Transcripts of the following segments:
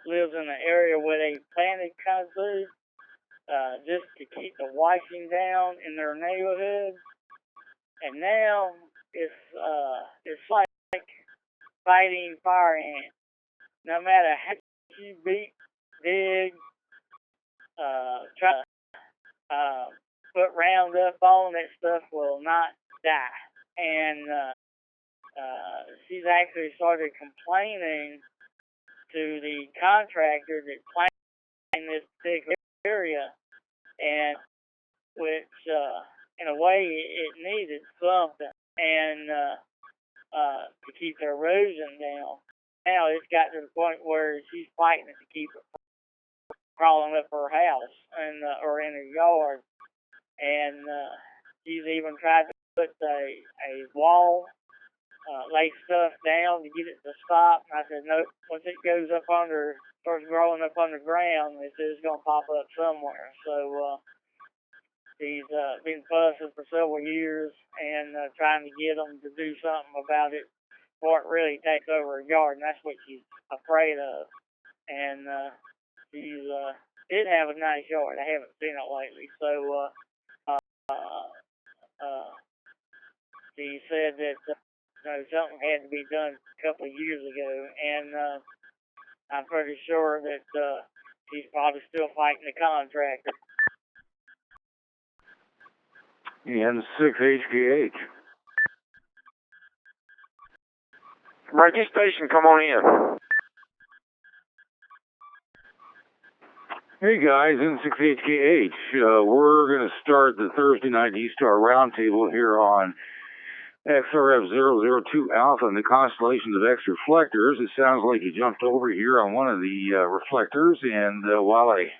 lives in an area where they planted kudzu just to keep the washing down in their neighborhood. And now it's like fighting fire ants. No matter how you beat, dig, try to put Roundup on, that stuff will not die. And she's actually started complaining to the contractor that planted this particular area, and which in a way it needed something, and to keep the erosion down. Now it's got to the point where she's fighting it to keep it crawling up her house and or in her yard, and she's even tried to put a wall, lay stuff down to get it to stop. And I said, no, once it goes up under, starts growing up underground, it's just going to pop up somewhere. So she's been fussing for several years and trying to get them to do something about it before it really takes over her yard, and that's what she's afraid of. And she's did have a nice yard. I haven't seen it lately, so she said that something had to be done a couple of years ago, and I'm pretty sure that she's probably still fighting the contractor. N6HKH. Radio station, come on in. Hey guys, N6HKH. We're going to start the Thursday night D-Star Roundtable here on XRF002 Alpha and the constellation of X reflectors. It sounds like you jumped over here on one of the reflectors, and while I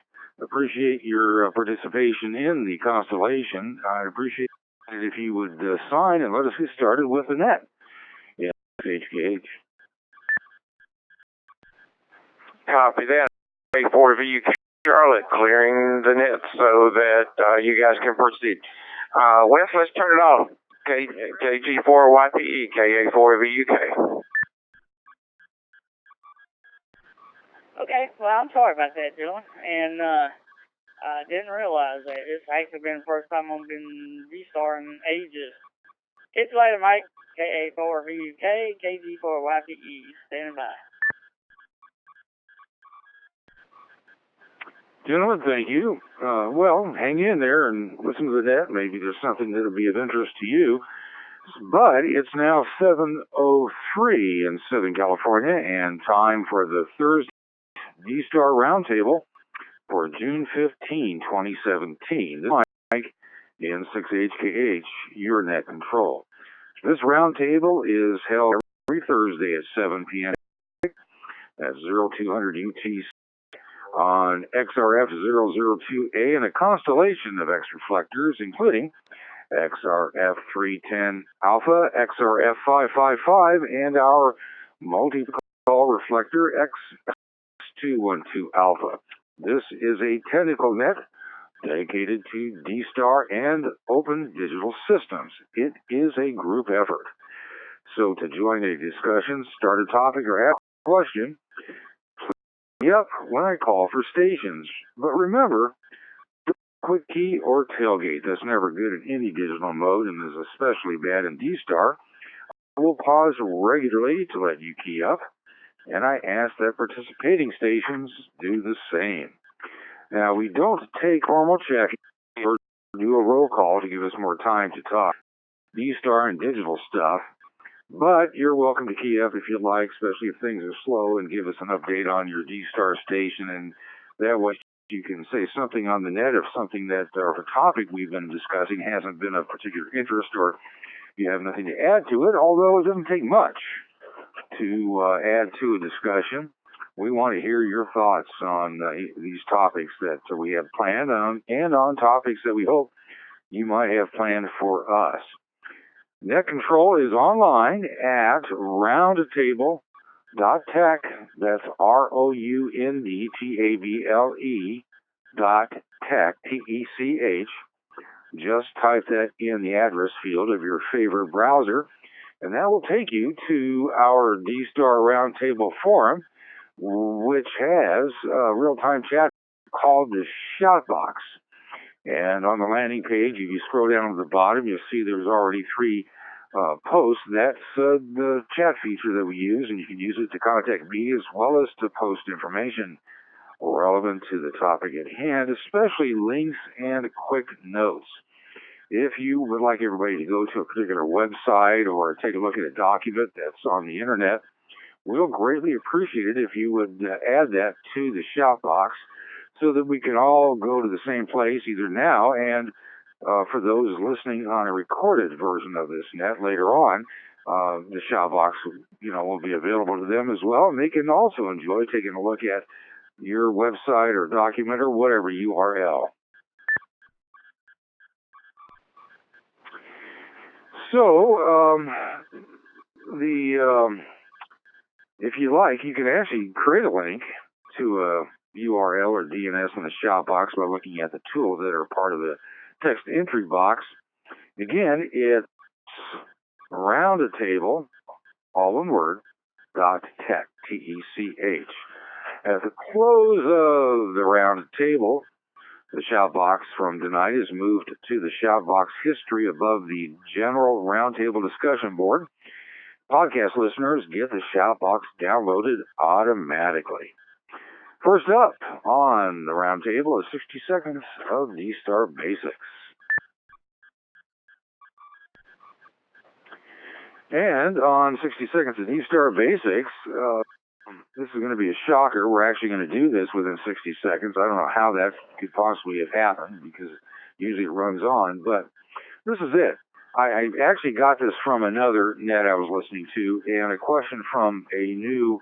appreciate your participation in the constellation, I'd appreciate it if you would sign and let us get started with the net. Yeah, HKH. Copy that. A4VUK Charlotte, clearing the net so that you guys can proceed. Wes, let's turn it off. KG4YPE, KA4VUK. Okay, well, I'm sorry about that, Dylan, and I didn't realize that. It's actually been the first time I've been D-Star in ages. Catch you later, Mike. KA4VUK, KG4YPE, standing by. Gentlemen, thank you. Well, hang in there and listen to the net. Maybe there's something that'll be of interest to you. But it's now 7:03 in Southern California, and time for the Thursday D-Star Roundtable for June 15, 2017. This is Mike in N6HKH, your net control. This roundtable is held every Thursday at 7 p.m. at 0200 UTC on XRF002A and a constellation of X reflectors, including XRF310 Alpha, XRF555, and our multi-call reflector X212 Alpha. This is a technical net dedicated to D-Star and open digital systems. It is a group effort. So to join a discussion, start a topic, or ask a question, please up when I call for stations. But remember, quick key or tailgate. That's never good in any digital mode and is especially bad in D-Star. I will pause regularly to let you key up, and I ask that participating stations do the same. Now, we don't take formal checking or do a roll call to give us more time to talk D-Star and digital stuff, but you're welcome to key up if you'd like, especially if things are slow, and give us an update on your D-Star station, and that way you can say something on the net if something that, or if a topic we've been discussing hasn't been of particular interest, or you have nothing to add to it, although it doesn't take much to add to a discussion. We want to hear your thoughts on these topics that we have planned and on topics that we hope you might have planned for us. Net control is online at roundtable.tech. That's ROUNDTABLE.tech, TECH. Just type that in the address field of your favorite browser, and that will take you to our D-Star Roundtable forum, which has a real-time chat called the Shoutbox. And on the landing page, if you scroll down to the bottom, you'll see there's already 3 posts. That's the chat feature that we use, and you can use it to contact me as well as to post information relevant to the topic at hand, especially links and quick notes. If you would like everybody to go to a particular website or take a look at a document that's on the internet, we'll greatly appreciate it if you would add that to the Shoutbox so that we can all go to the same place either now and for those listening on a recorded version of this net later on, the Shoutbox will be available to them as well, and they can also enjoy taking a look at your website or document or whatever URL. So, if you like, you can actually create a link to a URL or DNS in the Shoutbox by looking at the tools that are part of the text entry box. Again, it's roundtable, all one word, .tech, T-E-C-H. At the close of the roundtable, the Shoutbox from tonight is moved to the Shoutbox history above the general roundtable discussion board. Podcast listeners get the Shoutbox downloaded automatically. First up on the roundtable is 60 seconds of D-Star Basics. And on 60 seconds of D-Star Basics, this is going to be a shocker. We're actually going to do this within 60 seconds. I don't know how that could possibly have happened because usually it runs on, but this is it. I actually got this from another net I was listening to, and a question from a new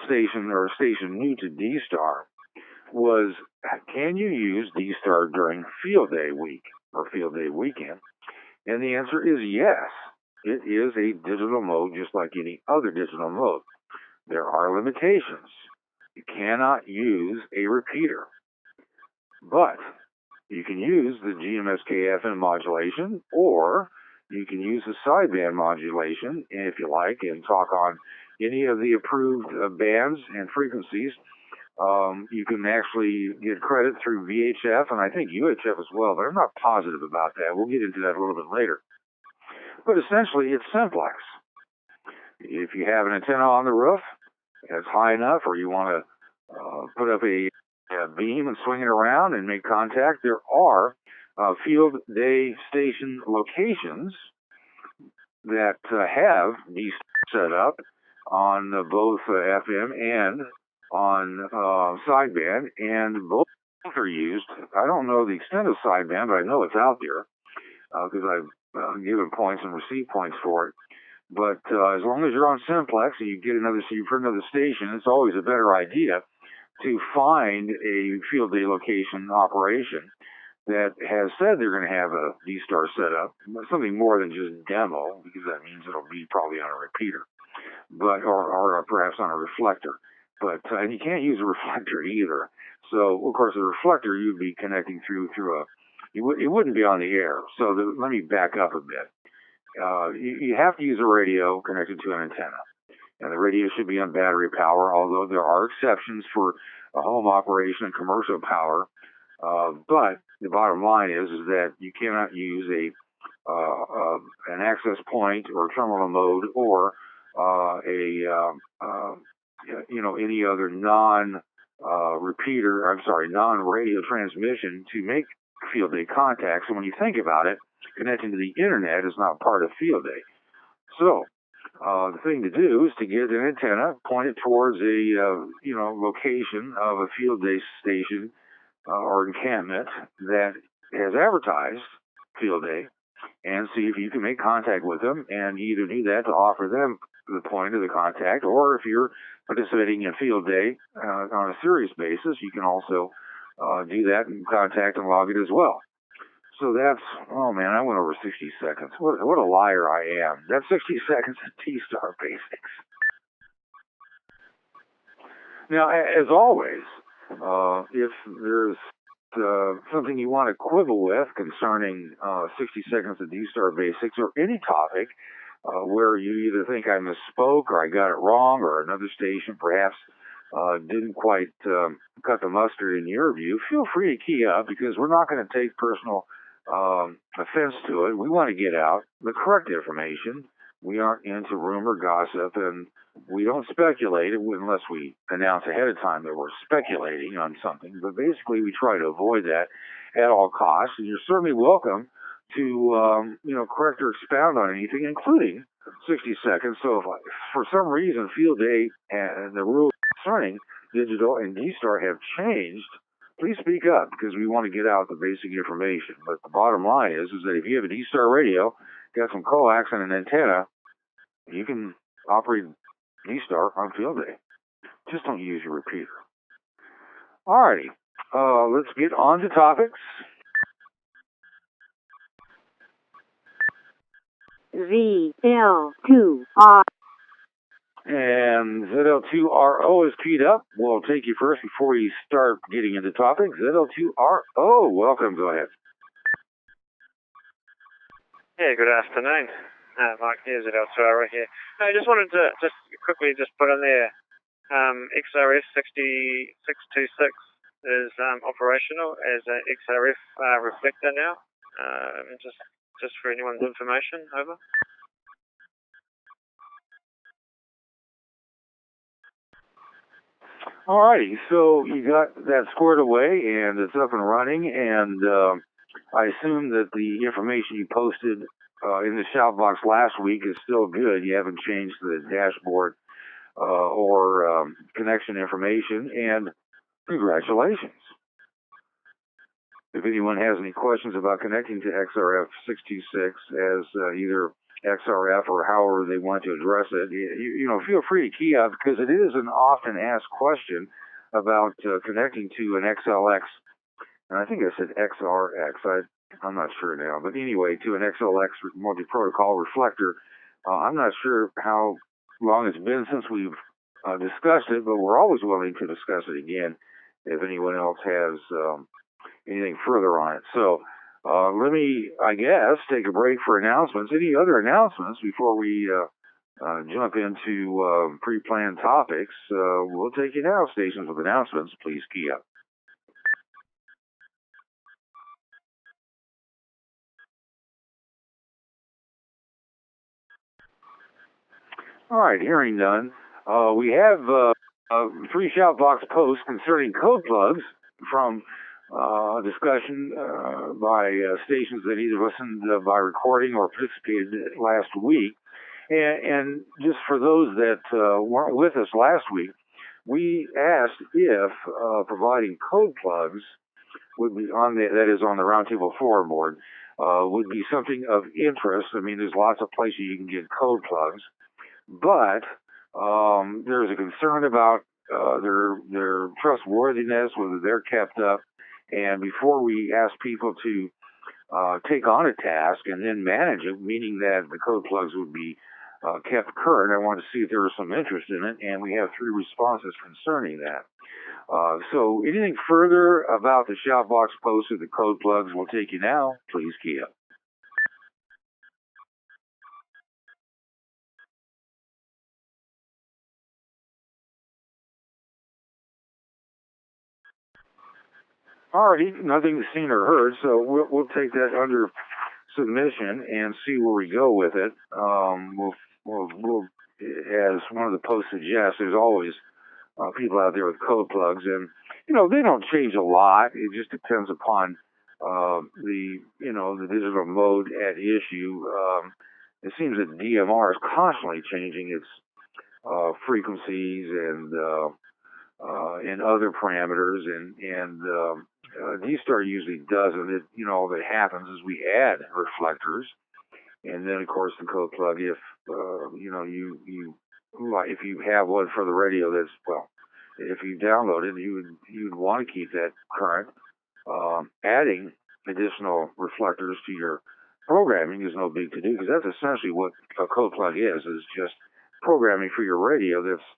station or a station new to D-Star was, can you use D-Star during field day week or field day weekend? And the answer is yes. It is a digital mode just like any other digital mode. There are limitations. You cannot use a repeater, but you can use the GMSK FM modulation, or you can use the sideband modulation, if you like, and talk on any of the approved bands and frequencies. You can actually get credit through VHF and I think UHF as well, but I'm not positive about that. We'll get into that a little bit later. But essentially, it's simplex. If you have an antenna on the roof that's high enough, or you want to put up a beam and swing it around and make contact, there are field day station locations that have these set up on both FM and on sideband, and both are used. I don't know the extent of sideband, but I know it's out there because I've given points and received points for it. But as long as you're on simplex and you get another for another station, it's always a better idea to find a field day location operation that has said they're going to have a D-Star setup, something more than just demo, because that means it'll be probably on a repeater, but or perhaps on a reflector. But and you can't use a reflector either. So of course, a reflector you'd be connecting through a. It wouldn't be on the air. So let me back up a bit. You have to use a radio connected to an antenna. And the radio should be on battery power, although there are exceptions for a home operation and commercial power. But the bottom line is that you cannot use an access point or terminal mode or any other non-radio transmission to make field day contacts. And when you think about it, connecting to the internet is not part of field day. So the thing to do is to get an antenna pointed towards a location of a field day station or encampment that has advertised field day, and see if you can make contact with them, and either do that to offer them the point of the contact, or if you're participating in field day on a serious basis, you can also do that and contact and log it as well. So that's, oh man, I went over 60 seconds. What a liar I am. That's 60 seconds of D-Star Basics. Now, as always, if there's something you want to quibble with concerning 60 seconds of D-Star Basics or any topic where you either think I misspoke or I got it wrong or another station perhaps didn't quite cut the mustard in your view, feel free to key up because we're not going to take personal offense to it. We want to get out the correct information. We aren't into rumor, gossip, and we don't speculate unless we announce ahead of time that we're speculating on something. But basically, we try to avoid that at all costs. And you're certainly welcome to, correct or expound on anything, including 60 seconds. So if for some reason Field Day and the rules concerning digital and D-Star have changed, please speak up because we want to get out the basic information. But the bottom line is that if you have a D-Star radio, got some coax and an antenna, you can operate D-Star on Field Day. Just don't use your repeater. Alrighty, let's get on to topics. ZL2R. And ZL2RO is keyed up. We'll take you first before we start getting into topics. ZL2RO, welcome. Go ahead. Yeah, good afternoon. Mike here, ZL2RO here. I just wanted to quickly put on there, XRF 6626 is operational as an XRF reflector now. Just for anyone's information, over. Alrighty, so you got that squared away and it's up and running, and I assume that the information you posted in the shout box last week is still good. You haven't changed the dashboard or connection information, and congratulations. If anyone has any questions about connecting to XRF 626 as either XRF or however they want to address it, feel free to key up because it is an often asked question about connecting to an XLX, and I think I said XRX. I'm not sure now, but anyway, to an XLX multi-protocol reflector. I'm not sure how long it's been since we've discussed it, but we're always willing to discuss it again if anyone else has anything further on it. So let me, I guess, take a break for announcements. Any other announcements before we jump into pre-planned topics? We'll take you now. Stations with announcements, please key up. All right, hearing none. We have 3 shout box posts concerning code plugs from discussion by stations that either listened by recording or participated last week. And just for those that weren't with us last week, we asked if providing code plugs would be on that is on the Roundtable Forum board, would be something of interest. I mean, there's lots of places you can get code plugs, but there's a concern about their trustworthiness, whether they're kept up. And before we ask people to take on a task and then manage it, meaning that the code plugs would be kept current, I want to see if there was some interest in it, and we have 3 responses concerning that. So anything further about the shout box post of the code plugs we'll take you now, please key up. Alrighty, nothing seen or heard, so we'll take that under submission and see where we go with it. We'll, as one of the posts suggests, there's always people out there with code plugs, and they don't change a lot. It just depends upon the digital mode at issue. It seems that DMR is constantly changing its frequencies and other parameters, and D-Star usually doesn't. All that happens is we add reflectors, and then of course the code plug. If if you have one for the radio, if you download it, you'd want to keep that current. Adding additional reflectors to your programming is no big to do because that's essentially what a code plug is just programming for your radio that's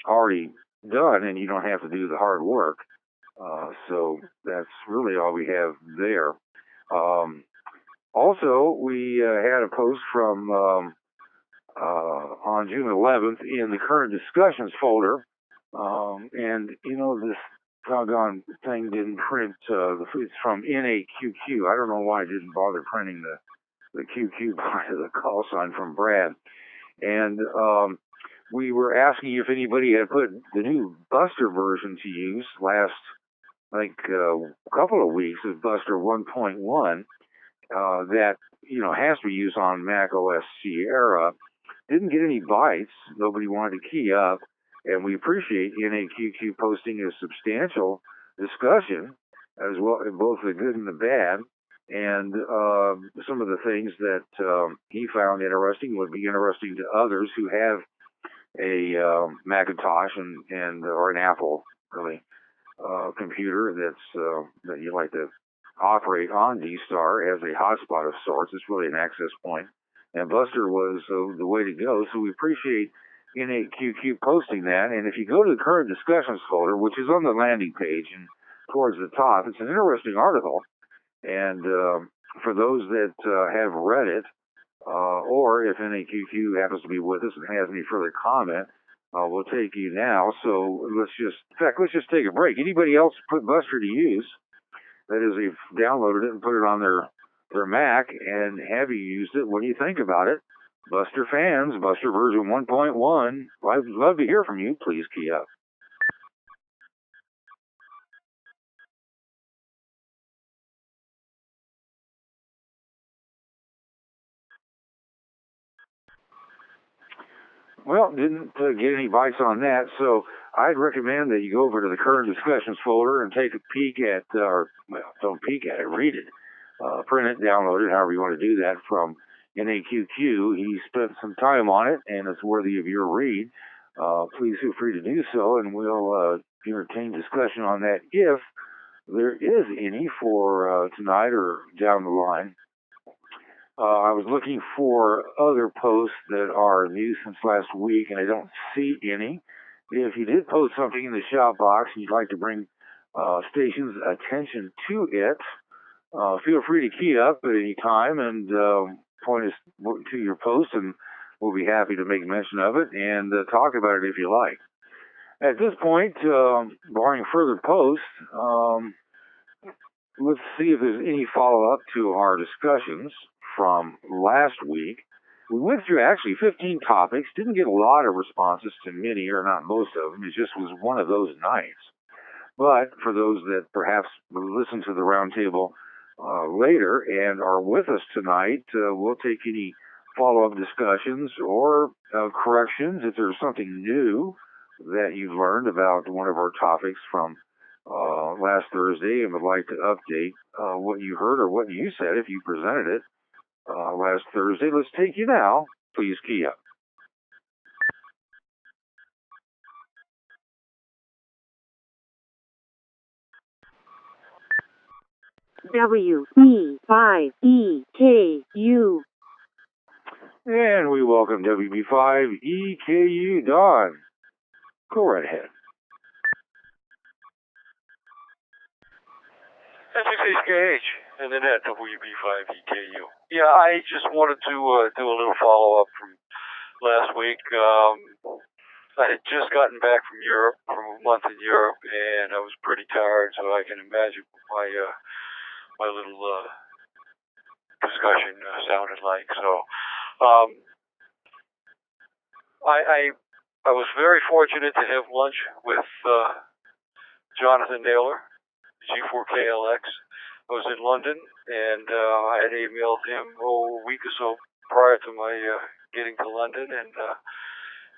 already done, and you don't have to do the hard work. So that's really all we have there. Also, we had a post from on June 11th in the current discussions folder And, you know, this doggone thing didn't print, it's from NAQQ. I don't know why it didn't bother printing the QQ part of the call sign from Brad. And we were asking if anybody had put the new Buster version to use last, I think, couple of weeks of Buster 1.1 that, you know, has to be used on Mac OS Sierra. Didn't get any bites. Nobody wanted to key up. And we appreciate NAQQ posting a substantial discussion, as well, both the good and the bad. And some of the things that he found interesting would be interesting to others who have a Macintosh and or an Apple, really, computer that you like to operate on D-Star as a hotspot of sorts. It's really an access point. And Buster was the way to go, so we appreciate NAQQ posting that. And if you go to the current discussions folder, which is on the landing page and towards the top, it's an interesting article. And for those that have read it, or if NAQQ happens to be with us and has any further comment, we'll take you now. So let's just take a break. Anybody else put Buster to use? That is, they've downloaded it and put it on their Mac, and have you used it? What do you think about it? Buster fans, Buster version 1.1. I'd love to hear from you. Please key up. Well, didn't get any bites on that, so I'd recommend that you go over to the current discussions folder and take a peek at, or well, don't peek at it, read it, print it, download it, however you want to do that from NAQQ. He spent some time on it, and it's worthy of your read. Please feel free to do so, and we'll entertain discussion on that if there is any for tonight or down the line. I was looking for other posts that are new since last week, and I don't see any. If you did post something in the shout box and you'd like to bring station's attention to it, feel free to key up at any time and point us to your post, and we'll be happy to make mention of it and talk about it if you like. At this point, barring further posts, let's see if there's any follow-up to our discussions from last week. We went through actually 15 topics, didn't get a lot of responses to many, or not most of them. It just was one of those nights. But for those that perhaps listen to the roundtable later and are with us tonight, we'll take any follow-up discussions or corrections if there's something new that you've learned about one of our topics from last Thursday and would like to update what you heard or what you said if you presented it last Thursday. Let's take you now. Please key up. WB5EKU. And we welcome WB5EKU Don. Go right ahead. SXHKH, and then at WB5EKU. Yeah, I just wanted to do a little follow-up from last week. I had just gotten back from Europe, from a month in Europe, and I was pretty tired, so I can imagine my little discussion sounded like. So I was very fortunate to have lunch with Jonathan Naylor, G4KLX. I was in London, and I had emailed him a week or so prior to my getting to London, and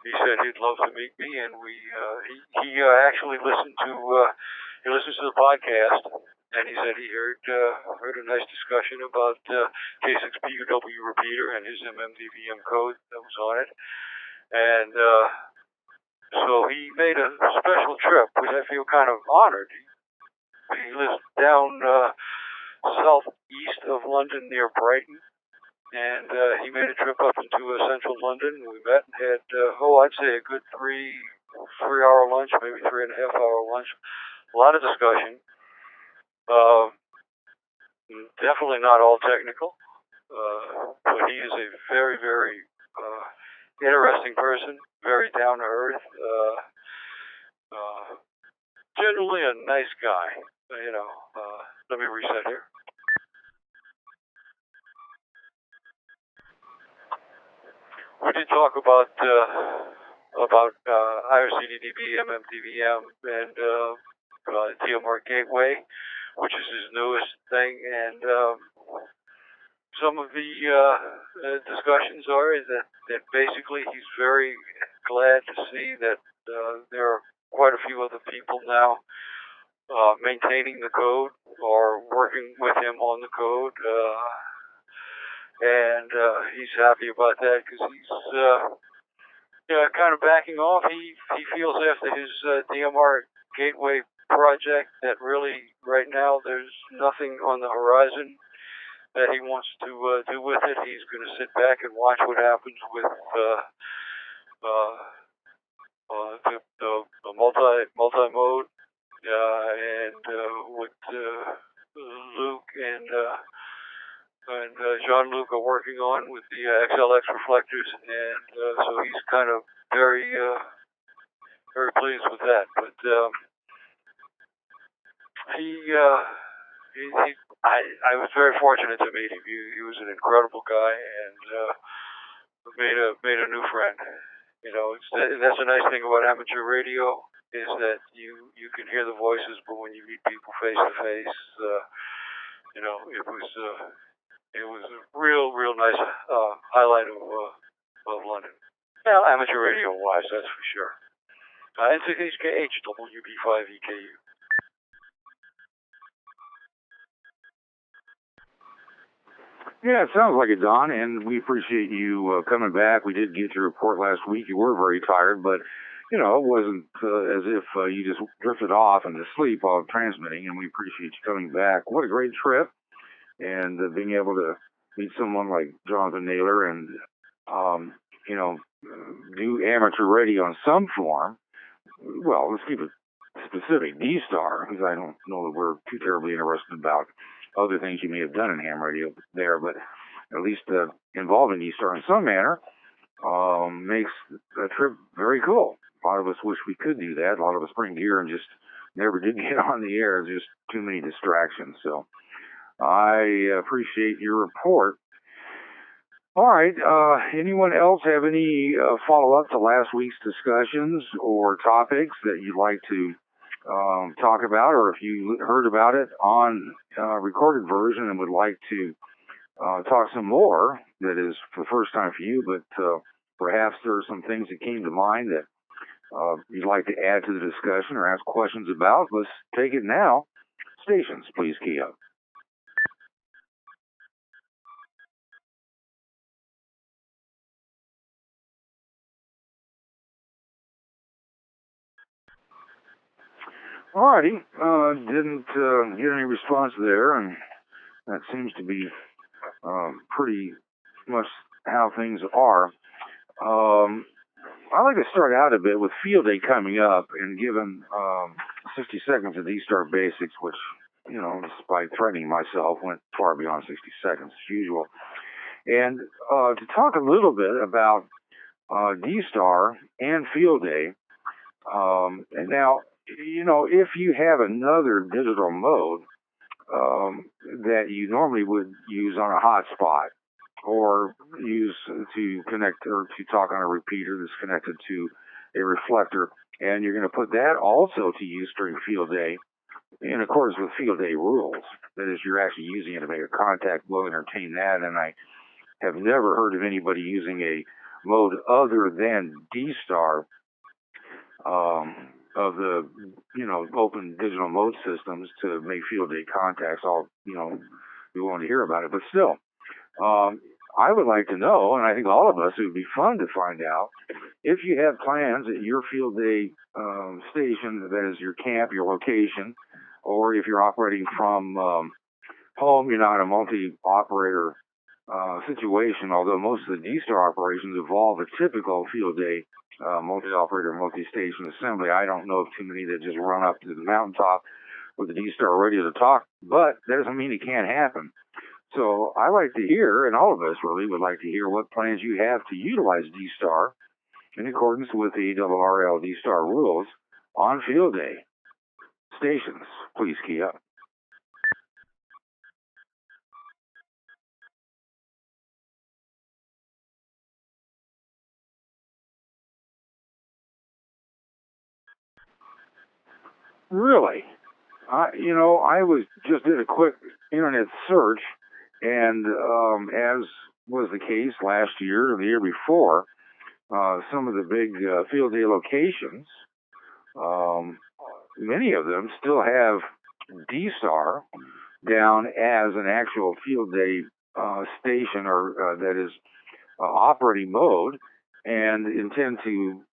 he said he'd love to meet me, and he actually listens to the podcast, and he said he heard a nice discussion about K6PUW repeater and his MMDVM code that was on it, and so he made a special trip, which I feel kind of honored. He lives down southeast of London near Brighton, and he made a trip up into central London. We met and had, I'd say a good three-hour lunch, maybe 3.5-hour lunch. A lot of discussion. Definitely not all technical, but he is a very, very interesting person, very down to earth. generally a nice guy. Let me reset here. We did talk about IRCDDB, MMDVM, and TMR Gateway, which is his newest thing, and some of the discussions are that basically he's very glad to see that there are quite a few other people now maintaining the code or working with him on the code, and he's happy about that because he's kind of backing off. He feels after his DMR Gateway project that really right now there's nothing on the horizon that he wants to do with it. He's going to sit back and watch what happens with the multi-mode and with Luke and Jean-Luc are working on with the XLX reflectors, and so he's kind of very pleased with that. But I was very fortunate to meet him. He was an incredible guy, and made a new friend. That's a nice thing about amateur radio is that you can hear the voices, but when you meet people face to face, it was a real nice highlight of London. Well, amateur radio wise, that's for sure. N6HKH WB5EKU. Yeah, it sounds like it, Don, and we appreciate you coming back. We did get your report last week. You were very tired, but, it wasn't as if you just drifted off into sleep while transmitting, and we appreciate you coming back. What a great trip, and being able to meet someone like Jonathan Naylor and, do amateur radio in some form. Well, let's keep it specific, D-Star, because I don't know that we're too terribly interested about other things you may have done in ham radio there, but at least involving D-Star in some manner makes the trip very cool. A lot of us wish we could do that. A lot of us bring gear and just never did get on the air. There's just too many distractions. So I appreciate your report. All right. Anyone else have any follow-up to last week's discussions or topics that you'd like to talk about, or if you heard about it on recorded version and would like to talk some more, that is for the first time for you, but perhaps there are some things that came to mind that you'd like to add to the discussion or ask questions about, let's take it now. Stations, please key up. Alrighty, didn't get any response there, and that seems to be pretty much how things are. I'd like to start out a bit with Field Day coming up, and given 60 seconds of D-Star Basics, which, despite threatening myself, went far beyond 60 seconds as usual. And to talk a little bit about D-Star and Field Day. And now, if you have another digital mode that you normally would use on a hotspot or use to connect or to talk on a repeater that's connected to a reflector, and you're going to put that also to use during Field Day in accordance with Field Day rules. That is, you're actually using it to make a contact, we'll entertain that, and I have never heard of anybody using a mode other than D-Star of the, open digital mode systems to make Field Day contacts. All, we want to hear about it, but still, I would like to know, and I think all of us, it would be fun to find out, if you have plans at your Field Day station, that is your camp, your location, or if you're operating from home, you're not a multi-operator situation, although most of the D-Star operations involve a typical Field Day multi-operator, multi-station assembly. I don't know of too many that just run up to the mountaintop with the D-Star radio to talk, but that doesn't mean it can't happen. So I like to hear, and all of us really would like to hear, what plans you have to utilize D-Star in accordance with the ARRL D-Star rules on Field Day. Stations, please key up. Really? I just did a quick internet search, and as was the case last year and the year before, some of the big field day locations, many of them still have D-Star down as an actual field day station, or that is operating mode, and intend to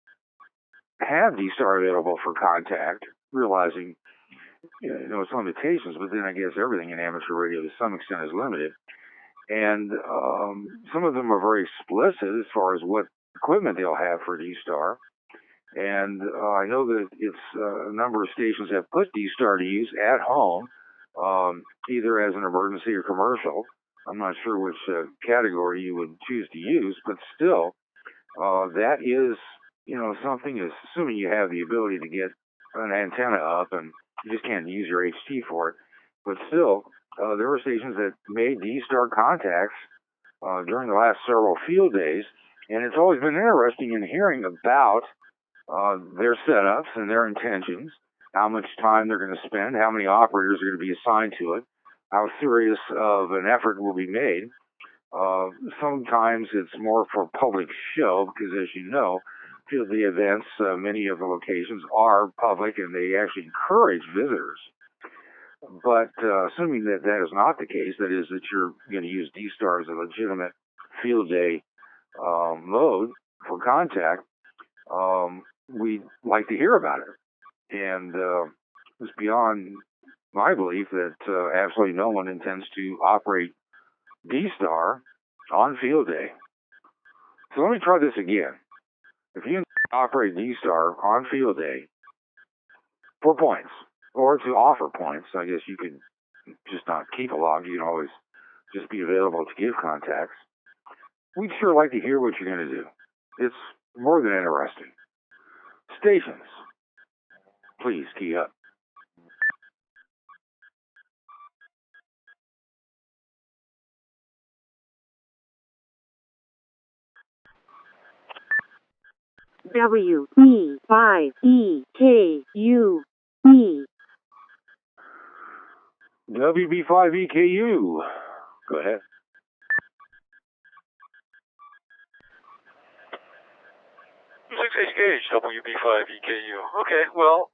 have D-Star available for contact, realizing its limitations, but then I guess everything in amateur radio to some extent is limited. And some of them are very explicit as far as what equipment they'll have for D-Star. And I know that it's a number of stations have put D-Star to use at home, either as an emergency or commercial. I'm not sure which category you would choose to use, but still, that is, something is, assuming you have the ability to get an antenna up, and you just can't use your HT for it. But still, there were stations that made D-Star contacts during the last several field days, and it's always been interesting in hearing about their setups and their intentions, how much time they're going to spend, how many operators are going to be assigned to it, how serious of an effort will be made. Sometimes it's more for public show because, as you know, field day events, many of the locations are public and they actually encourage visitors. But assuming that that is not the case, that is that you're going to use D-Star as a legitimate field day mode for contact, we'd like to hear about it. And it's beyond my belief that absolutely no one intends to operate D-Star on field day. So let me try this again. If you operate D-Star on field day for points, or to offer points, I guess you could just not keep a log. You can always just be available to give contacts. We'd sure like to hear what you're going to do. It's more than interesting. Stations, please key up. WB5EKU. WB5EKU. Go ahead. 6H gauge, WB5EKU. Okay, well,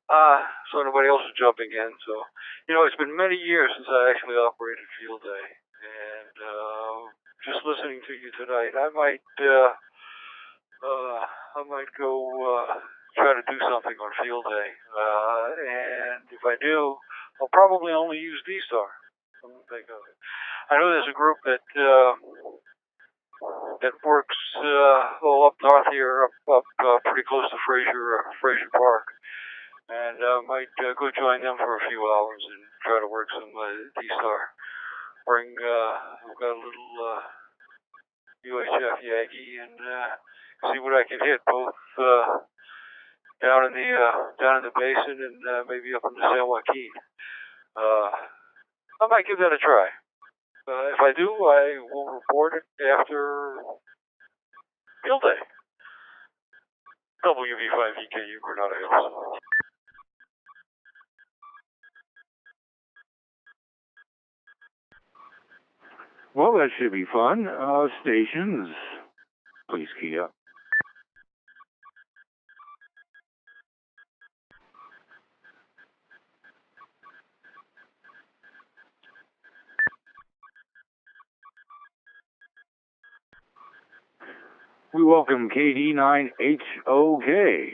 so nobody else is jumping in. So, it's been many years since I actually operated field day. And just listening to you tonight, I might go try to do something on field day. And if I do, I'll probably only use D-Star. Come to think of it. I know there's a group that works up north here, up pretty close to Fraser Park, and might go join them for a few hours and try to work some D-Star. I've got a little UHF Yankee and see what I can hit, both down in the basin and maybe up in the San Joaquin. I might give that a try. If I do, I will report it after field day. WB5EKU Granada Hills. Well, that should be fun. Stations, please key up. We welcome KD9HOK.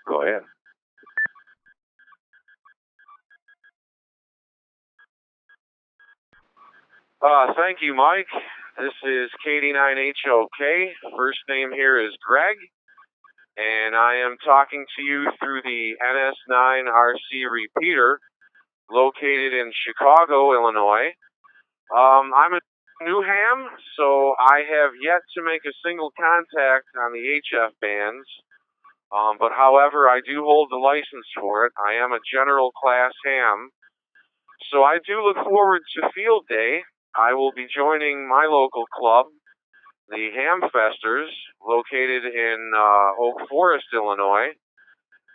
Go ahead. Thank you, Mike. This is KD9HOK. First name here is Greg, and I am talking to you through the NS9RC repeater located in Chicago, Illinois. I'm in Newham, so I have yet to make a single contact on the HF bands. But however, I do hold the license for it. I am a general class ham. So I do look forward to field day. I will be joining my local club, the Hamfesters, located in Oak Forest, Illinois.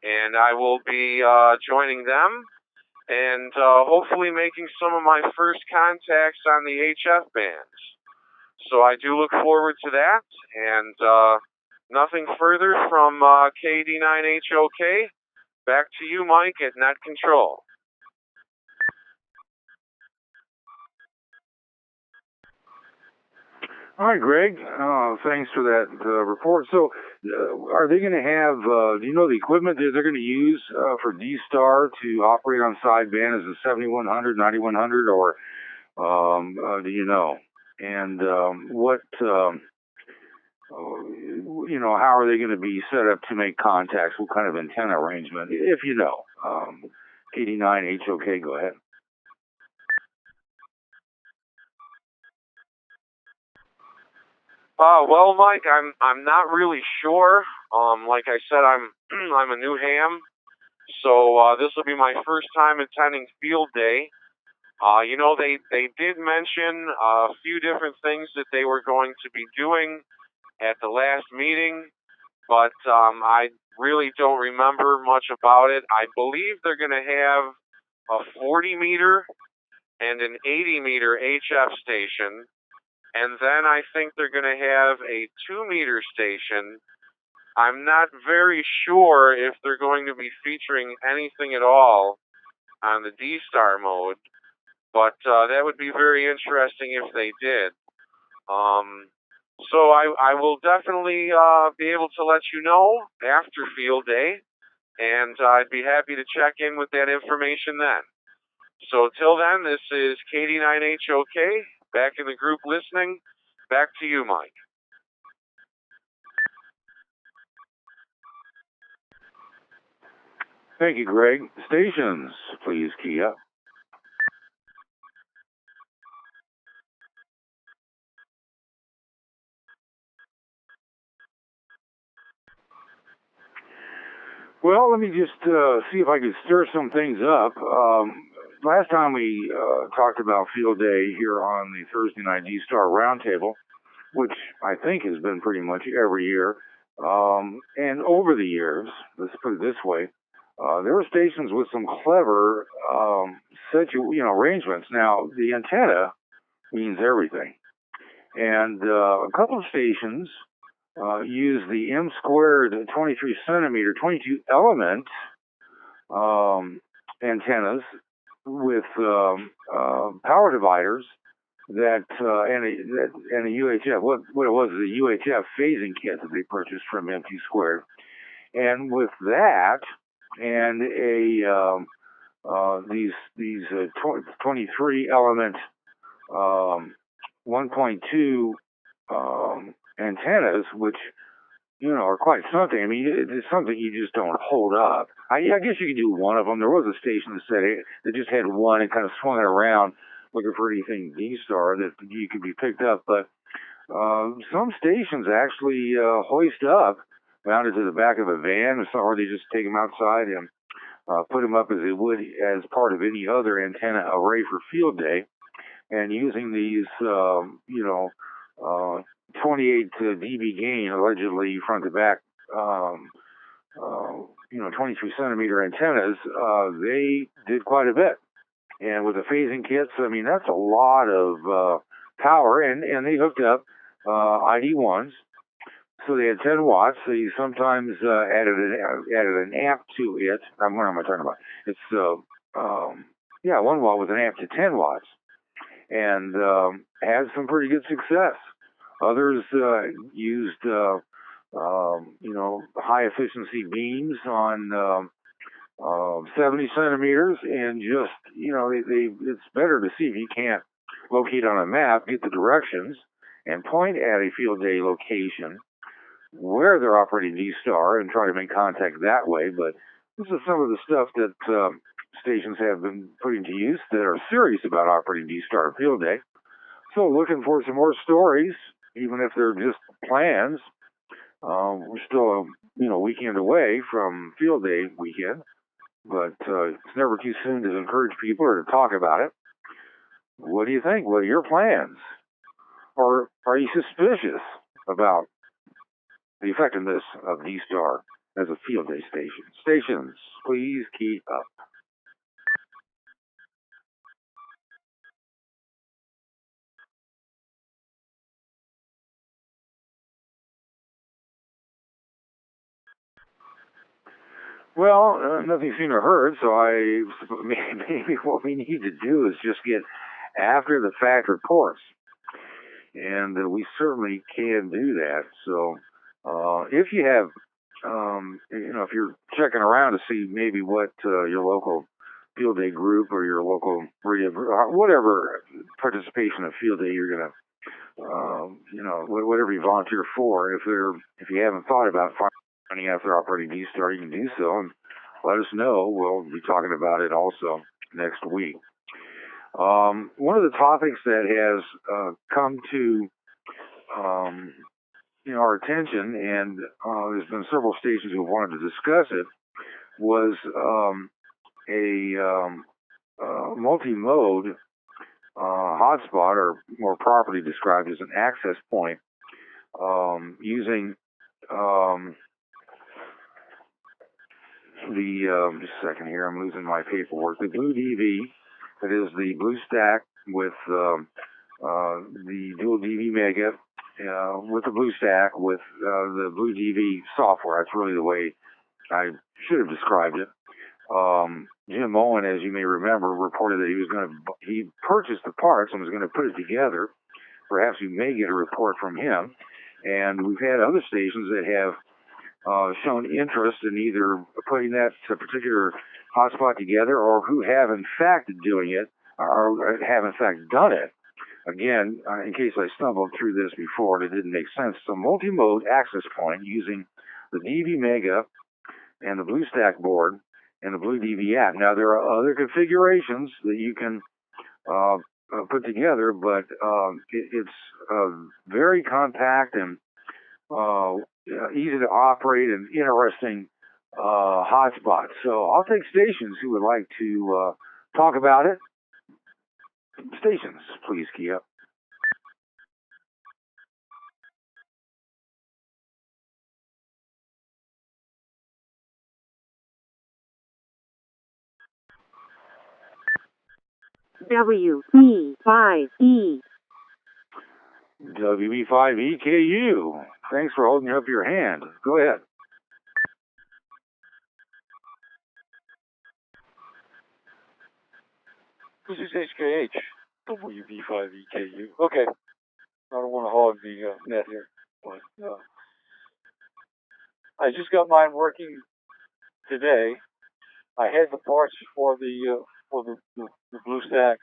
And I will be joining them and hopefully making some of my first contacts on the HF bands. So I do look forward to that, and nothing further from KD9HOK. Back to you, Mike, at Net Control. All right, Greg. Thanks for that report. So, are they going to have? Do you know the equipment that they're going to use for D-Star to operate on sideband? Is it 7100, 9100, or do you know? And what? How are they going to be set up to make contacts? What kind of antenna arrangement, if you know? KD9HOK, go ahead. Well, Mike, I'm not really sure. Like I said, I'm I'm a new ham, so this will be my first time attending field day. They did mention a few different things that they were going to be doing at the last meeting, but I really don't remember much about it. I believe they're going to have a 40 meter and an 80 meter HF station. And then I think they're going to have a 2-meter station. I'm not very sure if they're going to be featuring anything at all on the D-Star mode, but that would be very interesting if they did. So I will definitely be able to let you know after field day, and I'd be happy to check in with that information then. So till then, this is KD9HOK. Back in the group listening. Back to you, Mike. Thank you, Greg. Stations, please key up. Well, let me just see if I can stir some things up. Last time we talked about field day here on the Thursday Night D-Star Roundtable, which I think has been pretty much every year. And over the years, let's put it this way, there are stations with some clever arrangements. Now, the antenna means everything. And a couple of stations use the M squared 23 centimeter 22 element antennas with power dividers and a UHF. What it was is a UHF phasing kit that they purchased from MT Squared, and with that and these 23 element 1.2 antennas, which are quite something. I mean, it's something you just don't hold up. I guess you could do one of them. There was a station that said that just had one and kind of swung it around looking for anything D-Star that you could be picked up. But some stations actually hoist up, mounted to the back of a van, or they just take them outside and put them up as they would as part of any other antenna array for field day. And using these, 28 dB gain, allegedly front to back, 23 centimeter antennas, they did quite a bit. And with the phasing kits, I mean, that's a lot of power. And they hooked up ID1s. So they had 10 watts. They sometimes added an amp to it. What am I talking about? It's 1 watt with an amp to 10 watts. And had some pretty good success. Others used, high efficiency beams on 70 centimeters, and just, it's better to see if you can't locate on a map, get the directions, and point at a field day location where they're operating D-Star and try to make contact that way. But this is some of the stuff that stations have been putting to use that are serious about operating D-Star field day. So looking for some more stories, even if they're just plans, We're still, a weekend away from Field Day weekend, but it's never too soon to encourage people or to talk about it. What do you think? What are your plans? Or are you suspicious about the effectiveness of D-Star as a Field Day station? Stations, please keep up. Well, nothing sooner heard, so maybe what we need to do is just get after the fact reports, and we certainly can do that. So, if you have, if you're checking around to see maybe what your local Field Day group or your local radio, whatever participation of Field Day you're gonna, whatever you volunteer for, if you haven't thought about finding out if they're operating D-Star, you can do so and let us know. We'll be talking about it also next week. One of the topics that has come to our attention, and there's been several stations who wanted to discuss it, was a multi-mode hotspot, or more properly described as an access point, using just a second here, I'm losing my paperwork. The Blue DV, that is the BlueStack with the dual DV Mega, with the BlueStack with the Blue DV software. That's really the way I should have described it. Jim Owen, as you may remember, reported that he purchased the parts and was going to put it together. Perhaps you may get a report from him. And we've had other stations that have shown interest in either putting that particular hotspot together, or who have in fact doing it, or have in fact done it. Again, in case I stumbled through this before and it didn't make sense, it's a multi-mode access point using the DV Mega and the BlueStack board and the Blue DV app. Now, there are other configurations that you can put together, but it's very compact and easy to operate and interesting hotspot. So I'll take stations who would like to talk about it. Stations, please key up. WB5E. WB5EKU. Thanks for holding up your hand. Go ahead. This is HKH, WB5EKU. Okay, I don't want to hog the net here, but I just got mine working today. I had the parts for the BlueStack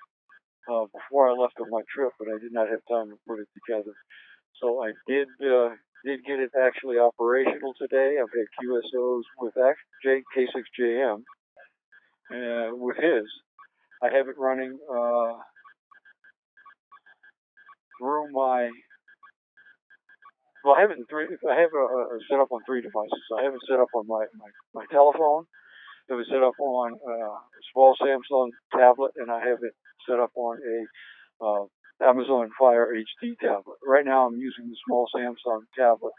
before I left on my trip, but I did not have time to put it together. So I did get it actually operational today. I've had QSOs with K6JM with his. I have it running through my. Well, I have it set up on 3 devices. I have it set up on my telephone. I have it set up on a small Samsung tablet, and I have it set up on a Amazon Fire HD tablet. Right now, I'm using the small Samsung tablet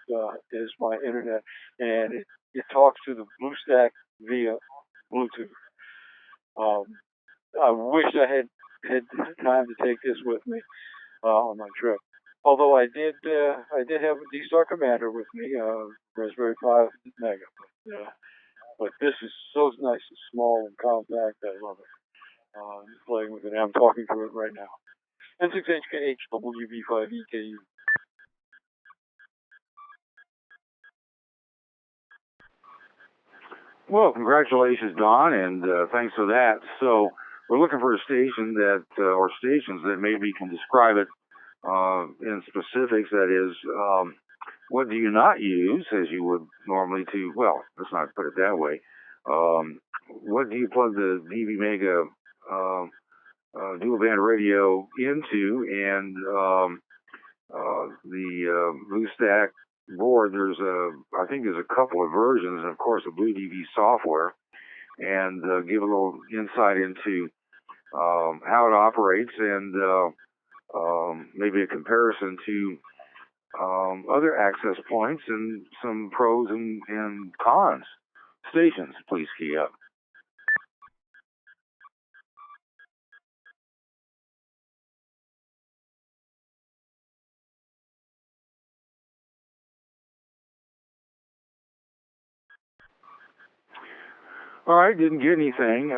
as my internet, and it talks to the BlueStack via Bluetooth. I wish I had time to take this with me on my trip. Although I did have a D-Star Commander with me, Raspberry 5 Mega. But this is so nice and small and compact. I love it. I'm playing with it. I'm talking to it right now. N6HKH WB5EKU. Well, congratulations, Don, and thanks for that. So we're looking for a station or stations that maybe can describe it in specifics. That is, what do you not use as you would normally to, well, let's not put it that way. What do you plug the DV Mega dual band radio into, and the BlueStack board, I think there's a couple of versions, and of course the Blue DV software, and give a little insight into how it operates and maybe a comparison to other access points and some pros and cons. Stations, please key up. All right, didn't get anything.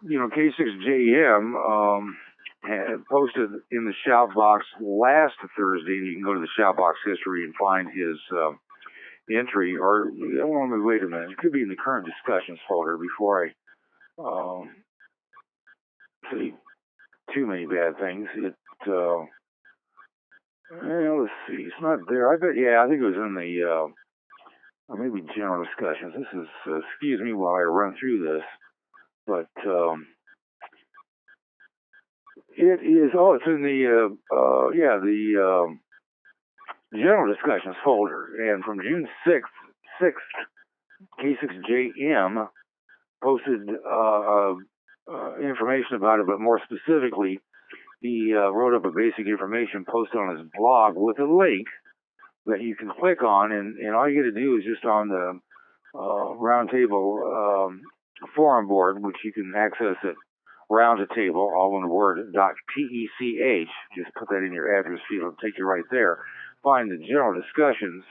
K6JM had posted in the shout box last Thursday. You can go to the shout box history and find his entry. Or, wait a minute, it could be in the current discussions folder before I say too many bad things. Let's see, it's not there. I think it was in the maybe general discussions. This is, excuse me while I run through this, but it is, it's in the, the general discussions folder. And from June 6th, K6JM posted information about it, but more specifically, he wrote up a basic information posted on his blog with a link that you can click on, and all you got to do is just on the Roundtable forum board, which you can access at Roundtable, all one word, .pech. Just put that in your address field, it'll take you right there. Find the general discussions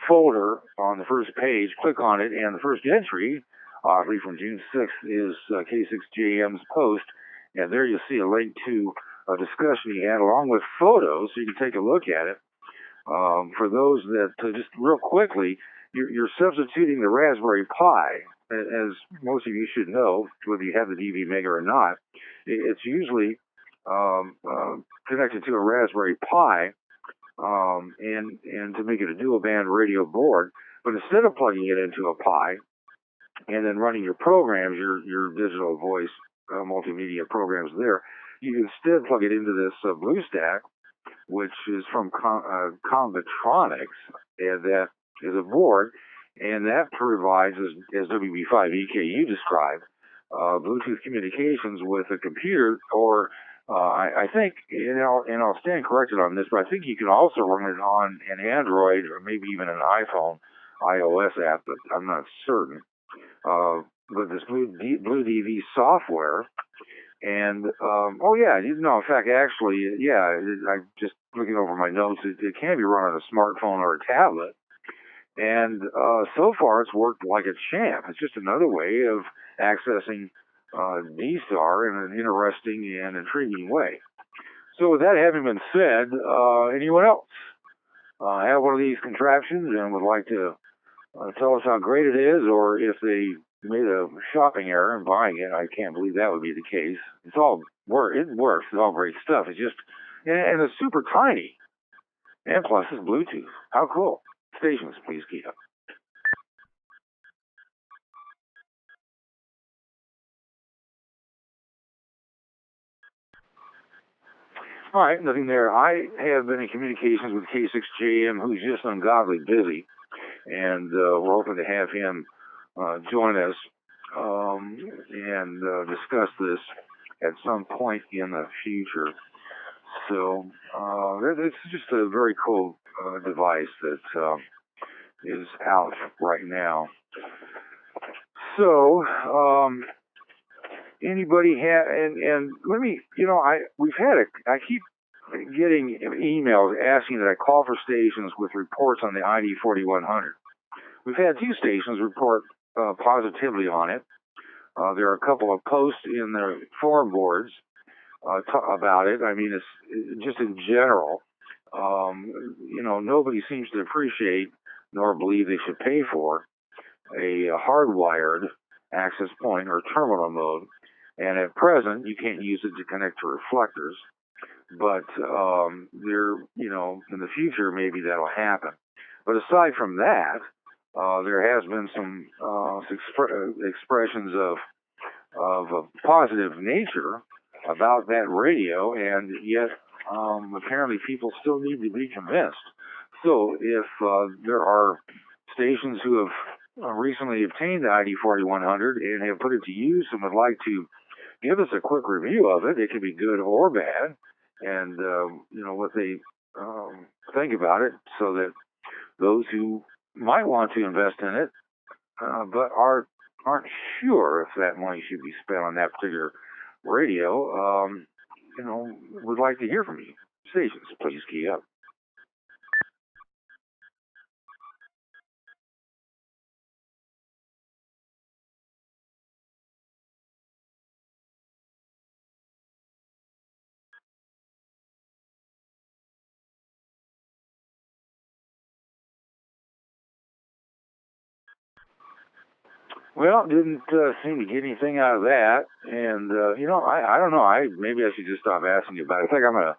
folder on the first page, click on it, and the first entry, oddly from June 6th, is K6JM's post, and there you'll see a link to a discussion he had along with photos, so you can take a look at it. For those that, just real quickly, you're substituting the Raspberry Pi, as most of you should know, whether you have the DV Mega or not. It's usually connected to a Raspberry Pi, and to make it a dual band radio board. But instead of plugging it into a Pi and then running your programs, your digital voice multimedia programs there, you instead plug it into this BlueStack, which is from Congatronics, and that is a board, and that provides, as WB5EKU described, Bluetooth communications with a computer, or I think, and I'll stand corrected on this, but I think you can also run it on an Android or maybe even an iPhone iOS app, but I'm not certain. But this Blue DV software, and in fact, actually, I'm just looking over my notes. It can be run on a smartphone or a tablet, and so far it's worked like a champ. It's just another way of accessing D-Star in an interesting and intriguing way. So with that having been said, anyone else have one of these contraptions and would like to tell us how great it is, or if they made a shopping error in buying it? I can't believe that would be the case. It works. It's all great stuff. It's just, and it's super tiny. And plus it's Bluetooth. How cool. Stations, please keep up. All right, nothing there. I have been in communications with K6JM, who's just ungodly busy, and we're hoping to have him join us and discuss this at some point in the future. So it's just a very cool device that is out right now. So anybody have, and let me, I keep getting emails asking that I call for stations with reports on the ID 4100. We've had 2 stations report positively on it. There are a couple of posts in the forum boards about it. I mean, it's just in general. Nobody seems to appreciate nor believe they should pay for a hardwired access point or terminal mode. And at present, you can't use it to connect to reflectors. But in the future, maybe that'll happen. But aside from that, there has been some expressions of a positive nature about that radio, and yet apparently people still need to be convinced. So if there are stations who have recently obtained the ID 4100 and have put it to use and would like to give us a quick review of it, it can be good or bad, and what they think about it, so that those who might want to invest in it but aren't sure if that money should be spent on that particular radio, would like to hear from you. Stations, please key up. Well, didn't seem to get anything out of that, and I don't know. Maybe I should just stop asking you about it. I think I'm gonna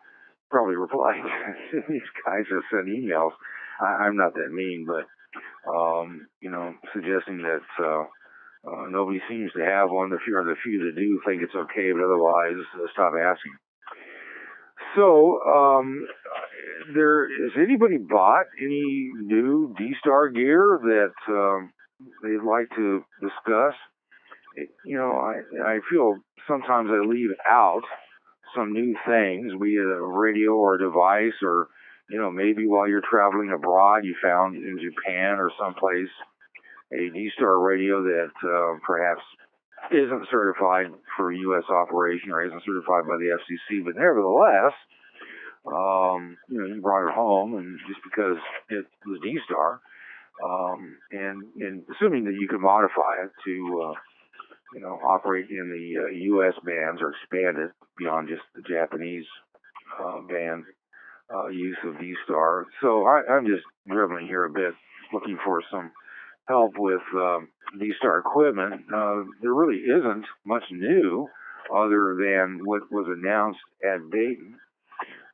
probably reply to these guys that send emails. I'm not that mean, but suggesting that nobody seems to have one. The few that do think it's okay, but otherwise stop asking. So, has anybody bought any new D-Star gear that they'd like to discuss? I feel sometimes I leave out some new things, be it a radio or a device, or maybe while you're traveling abroad, you found in Japan or someplace a D-Star radio that perhaps isn't certified for U.S. operation or isn't certified by the FCC, but nevertheless, you brought it home, and just because it was D-Star, and assuming that you can modify it to operate in the U.S. bands or expand it beyond just the Japanese band use of D-Star. So I'm just dribbling here a bit, looking for some help with D-Star equipment. There really isn't much new other than what was announced at Dayton.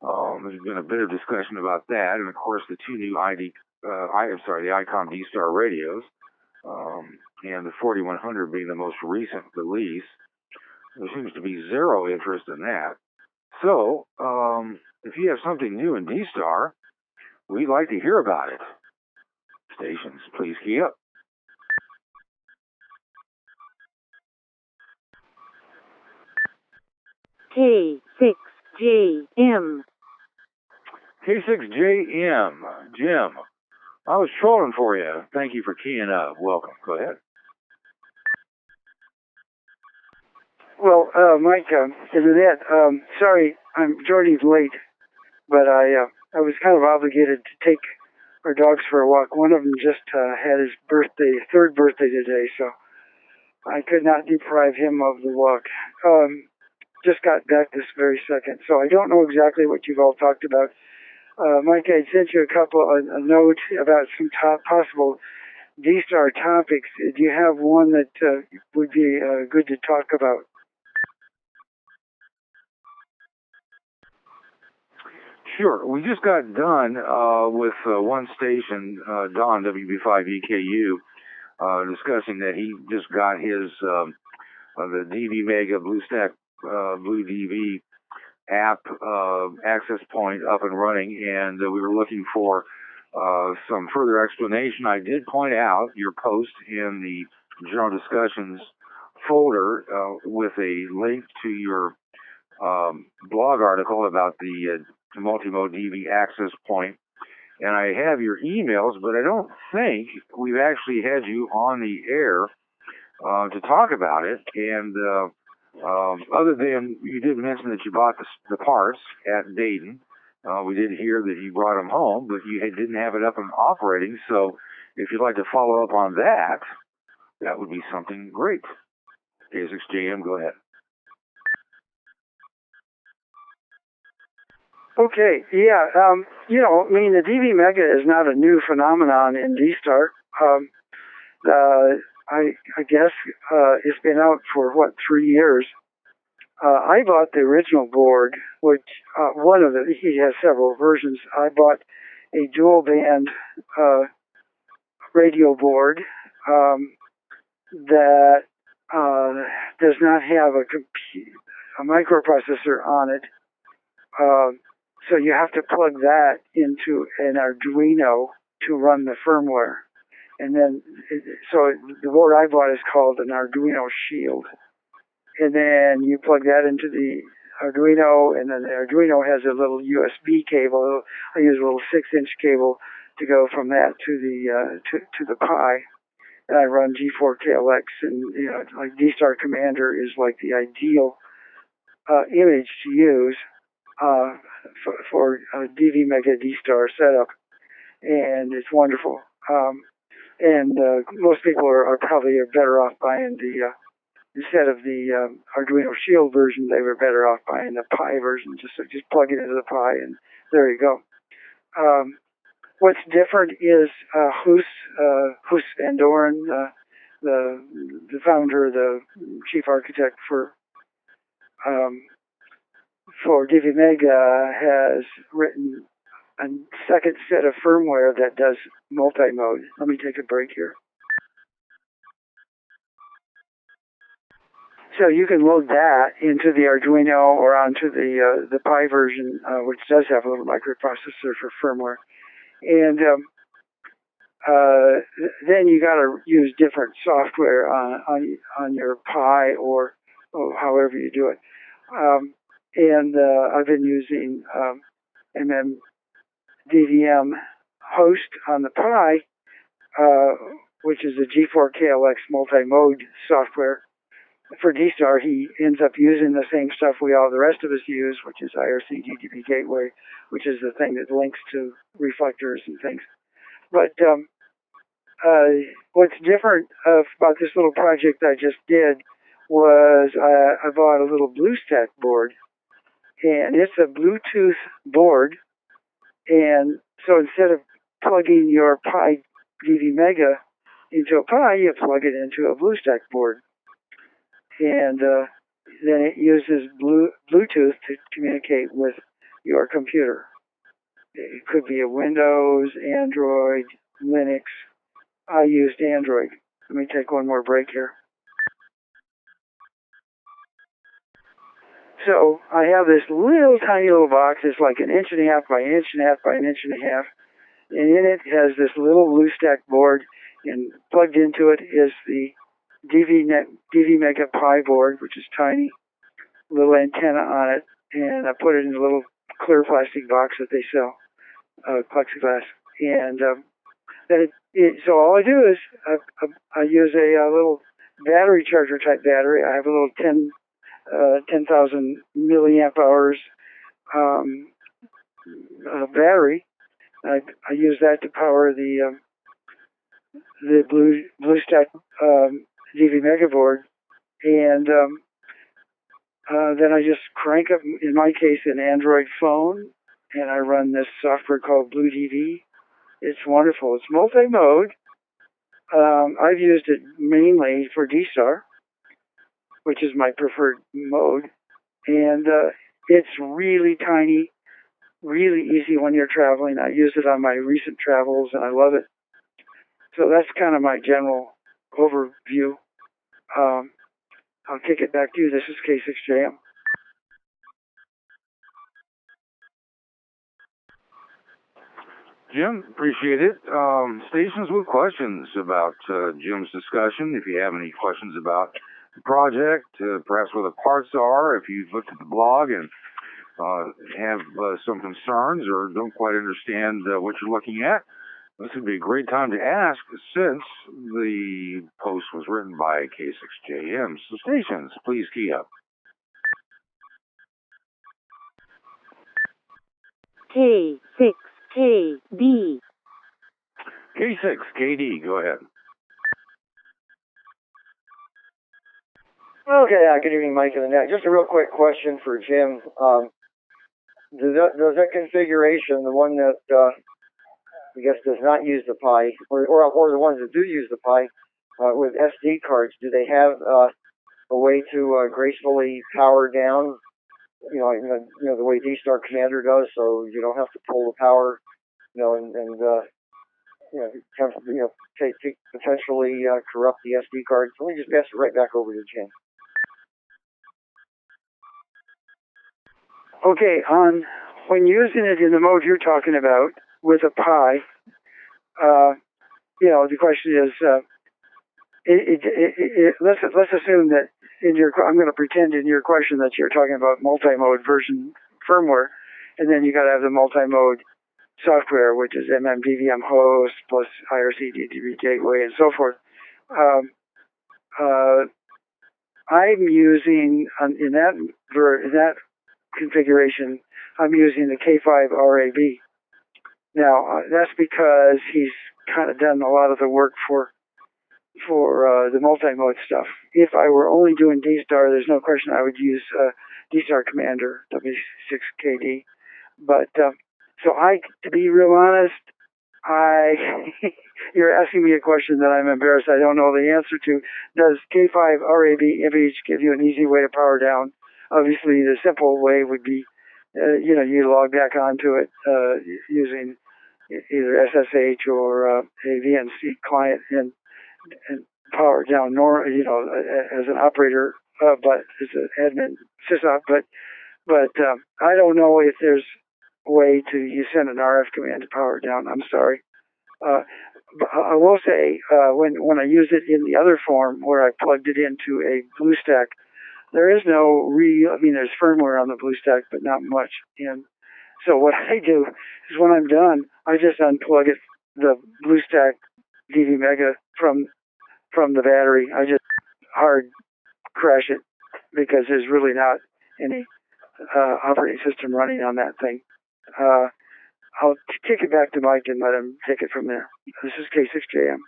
There's been a bit of discussion about that, and of course the two new the ICOM D-Star radios, and the 4100 being the most recent release. There seems to be zero interest in that. So, if you have something new in D-Star, we'd like to hear about it. Stations, please key up. K6JM. K6JM. Jim, I was trolling for you. Thank you for keying up. Welcome. Go ahead. Well, Mike, Annette, sorry I'm joining late, but I was kind of obligated to take our dogs for a walk. One of them just had his third birthday today, so I could not deprive him of the walk. Just got back this very second, so I don't know exactly what you've all talked about. Mike, I sent you a note about some possible D-Star topics. Do you have one that would be good to talk about? Sure. We just got done with one station, Don WB5EKU, discussing that he just got his the DV Mega BlueStack Blue DV app access point up and running, and we were looking for some further explanation. I did point out your post in the General Discussions folder with a link to your blog article about the multi-mode DV access point, and I have your emails, but I don't think we've actually had you on the air to talk about it. And other than you did mention that you bought the parts at Dayton, we did hear that you brought them home, but you didn't have it up and operating. So if you'd like to follow up on that, that would be something great. K6JM, go ahead. Okay, yeah, the DV Mega is not a new phenomenon in D-Star. I guess it's been out for, 3 years. I bought the original board, which, he has several versions. I bought a dual band radio board that does not have a microprocessor on it. So you have to plug that into an Arduino to run the firmware. And then, so the board I bought is called an Arduino Shield. And then you plug that into the Arduino, and then the Arduino has a little USB cable. I use a little 6-inch cable to go from that to the Pi. And I run G4KLX, and like D-Star Commander is like the ideal image to use for a DV Mega D-Star setup, and it's wonderful. And most people are probably better off buying the instead of the Arduino Shield version, they were better off buying the Pi version. Just plug it into the Pi, and there you go. What's different is Huss Van Doren, the founder, the chief architect for DV Mega, has written a second set of firmware that does multi-mode. Let me take a break here. So you can load that into the Arduino or onto the Pi version, which does have a little microprocessor for firmware. And then you got to use different software on your Pi or however you do it. And I've been using DVM host on the Pi, which is a G4KLX multi-mode software. For D-Star, he ends up using the same stuff the rest of us use, which is IRC DDP Gateway, which is the thing that links to reflectors and things. But what's different about this little project I just did was I bought a little BlueStack board, and it's a Bluetooth board. And so instead of plugging your Pi DV Mega into a Pi, you plug it into a BlueStack board. And then it uses Bluetooth to communicate with your computer. It could be a Windows, Android, Linux. I used Android. Let me take one more break here. So I have this tiny little box. It's like 1.5 inches by 1.5 inches by 1.5 inches. And in it has this little BlueStack board, and plugged into it is the DV Mega Pi board, which is tiny, little antenna on it, and I put it in a little clear plastic box that they sell, plexiglass. And then so all I do is I use a little battery charger type battery. I have a little 10,000 milliamp hours battery. I use that to power the BlueStack DV Mega board, and then I just crank up, in my case, an Android phone, and I run this software called BlueDV. It's wonderful. It's multi-mode. I've used it mainly for D-Star, which is my preferred mode, and it's really tiny, really easy when you're traveling. I use it on my recent travels, and I love it. So that's kind of my general overview. I'll kick it back to you. This is K6JM. Jim, appreciate it. Stations with questions about Jim's discussion. If you have any questions about the project, perhaps where the parts are, if you've looked at the blog and have some concerns or don't quite understand what you're looking at, this would be a great time to ask, since the post was written by K6JM. So stations, please key up. K6KD. K6KD, go ahead. Okay, good evening, Mike and Annette. Just a real quick question for Jim. Does that configuration, the one that I guess does not use the Pi, or the ones that do use the Pi with SD cards, do they have a way to gracefully power down? The way D-Star Commander does, so you don't have to pull the power, and potentially corrupt the SD card. So let me just pass it right back over to Jim. Okay, on when using it in the mode you're talking about with a Pi, the question is, let's assume that I'm going to pretend in your question that you're talking about multi-mode version firmware, and then you got to have the multi-mode software, which is MMDVM host plus IRC DTP gateway and so forth. I'm using in that configuration, I'm using the K5 RAB. Now that's because he's kind of done a lot of the work for the multi-mode stuff. If I were only doing D-Star, there's no question I would use D-Star Commander W6KD. But so to be real honest, you're asking me a question that I'm embarrassed I don't know the answer to. Does K5 RAB image give you an easy way to power down? Obviously, the simple way would be, you log back onto it using either SSH or a VNC client and power down, as an operator, but as an admin sysop. But I don't know if there's a way you send an RF command to power it down. I'm sorry. But I will say, when I use it in the other form where I plugged it into a BlueStack, there is no there's firmware on the BlueStack, but not much. And so what I do is when I'm done, I just unplug the BlueStack DV Mega from the battery. I just hard crash it because there's really not any operating system running on that thing. I'll kick it back to Mike and let him take it from there. This is K6JM.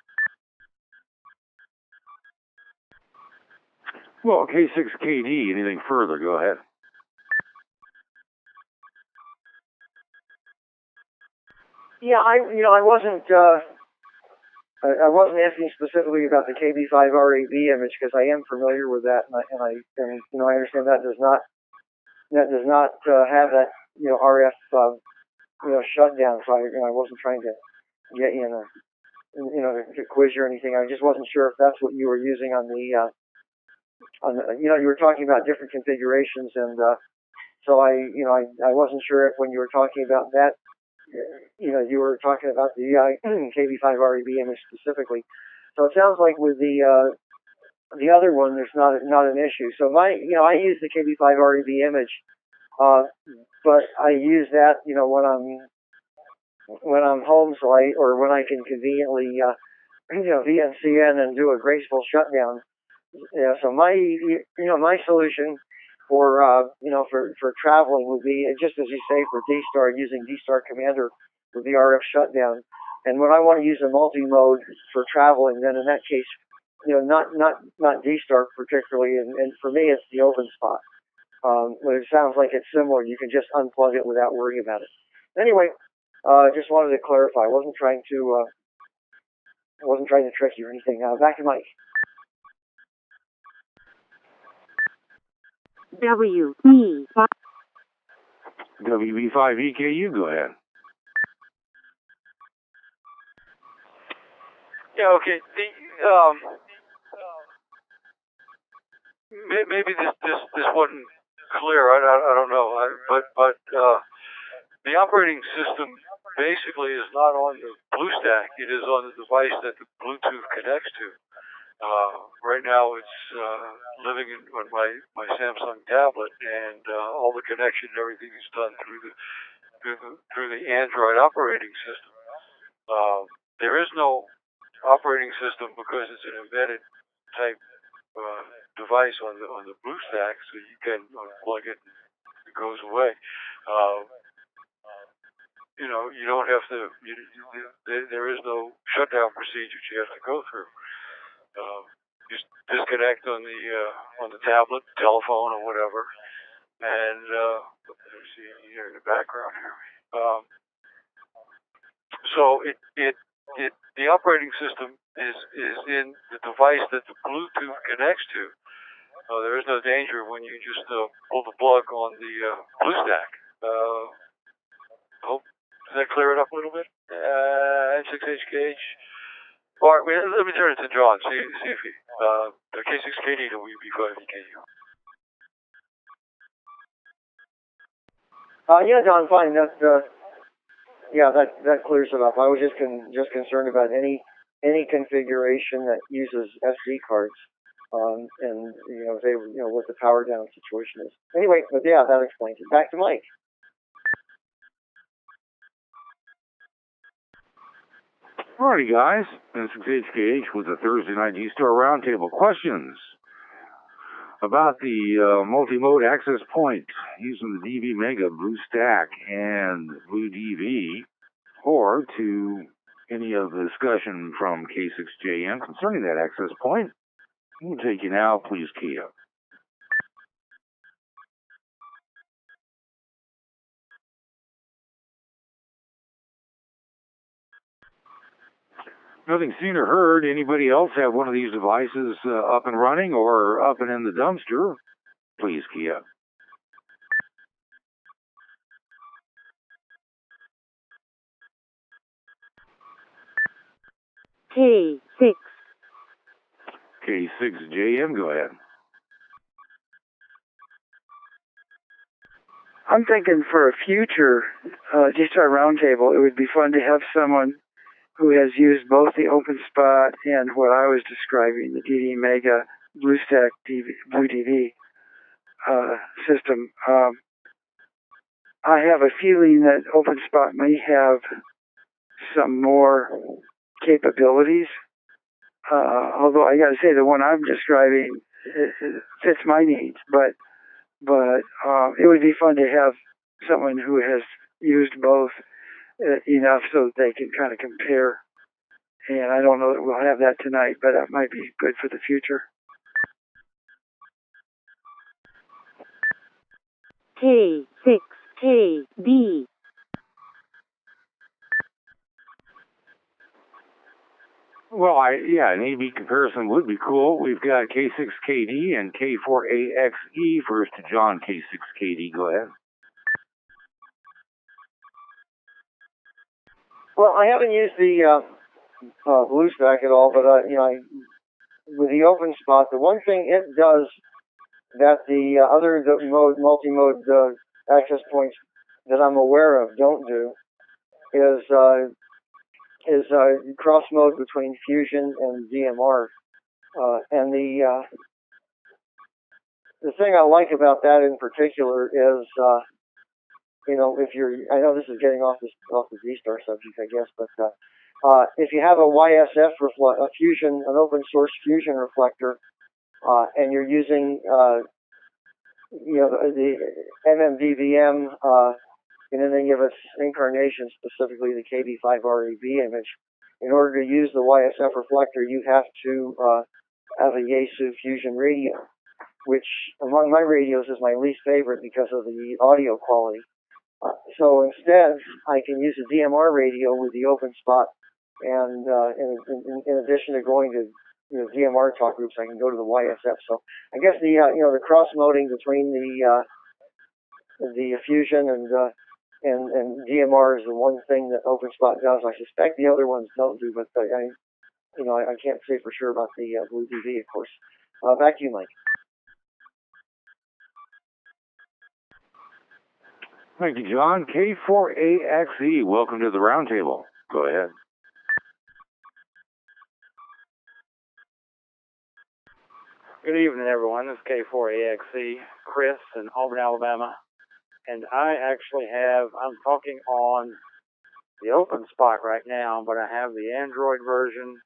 Well, K6KD, anything further? Go ahead. Yeah, I wasn't asking specifically about the KB5 RAB image because I am familiar with that, and I understand that does not have that RF shutdown. So I wasn't trying to get you to quiz you or anything. I just wasn't sure if that's what you were using on the you were talking about different configurations, and so I wasn't sure if when you were talking about that, you were talking about the KB5 RAB image specifically. So it sounds like with the other one, there's not an issue. So I use the KB5 RAB image, but I use that when I'm home, or when I can conveniently VNCN and do a graceful shutdown. So my solution for traveling would be, just as you say, for D-Star, using D-Star Commander with the RF shutdown. And when I want to use a multi-mode for traveling, then in that case, not D-Star particularly, and for me it's the OpenSpot. But it sounds like it's similar. You can just unplug it without worrying about it. Anyway, just wanted to clarify. I wasn't trying to trick you or anything. Back to Mike. WB5EKU, go ahead. Yeah, okay. Maybe this wasn't clear. I don't know. But the operating system basically is not on the BlueStack. It is on the device that the Bluetooth connects to. Right now, it's living on my Samsung tablet, and all the connection and everything is done through the Android operating system. There is no operating system because it's an embedded type device on the BlueStack, so you can unplug it and it goes away. You don't have to. There is no shutdown procedure you have to go through. Just disconnect on the tablet, telephone, or whatever, and let me see here in the background here. So the operating system is in the device that the Bluetooth connects to. There is no danger when you just pull the plug on the BlueStack. Does that clear it up a little bit? N6HKH. All right, let me turn it to John. See if he the K6KD to WB5EKU. Yeah, Don, fine. That clears it up. I was just concerned about any configuration that uses SD cards, and what the power down situation is. Anyway, but yeah, that explains it. Back to Mike. Alrighty, guys. This is HKH with the Thursday Night D-Star Roundtable. Questions about the multi-mode access point using the DV Mega BlueStack and BlueDV, or to any of the discussion from K6JM concerning that access point. We'll take you now. Please key up. Nothing seen or heard. Anybody else have one of these devices up and running or up and in the dumpster? Please key up. K6. K6JM, go ahead. I'm thinking for a future G-Star Roundtable, it would be fun to have someone who has used both the OpenSpot and what I was describing, the DV Mega BlueStack BlueDV system. I have a feeling that OpenSpot may have some more capabilities, although I got to say the one I'm describing it fits my needs, but it would be fun to have someone who has used both enough so that they can kind of compare. And I don't know that we'll have that tonight, but that might be good for the future. K6KB. Well, an AB comparison would be cool. We've got K6KD and K4AXE. First to John, K6KD. Go ahead. Well, I haven't used the BlueStack at all, but with the OpenSpot, the one thing it does that the other multi-mode access points that I'm aware of don't do is cross mode between Fusion and DMR. And the thing I like about that in particular is, I know this is getting off the D-Star subject, I guess, but if you have a YSF Fusion, an open source Fusion reflector, and you're using the MMDVM, and then they give us incarnation, specifically the KB5REB image. In order to use the YSF reflector, you have to have a Yaesu Fusion radio, which among my radios is my least favorite because of the audio quality. So instead, I can use a DMR radio with the OpenSpot, and in addition to going to DMR talk groups, I can go to the YSF. So I guess the cross moding between the Fusion and DMR is the one thing that OpenSpot does. I suspect the other ones don't do, but I can't say for sure about the BlueDV, of course. Back to you, Mike. Thank you, John. K4AXE, welcome to the roundtable. Go ahead. Good evening, everyone. This is K4AXE, Chris in Auburn, Alabama. And I'm talking on the OpenSpot right now, but I have the Android version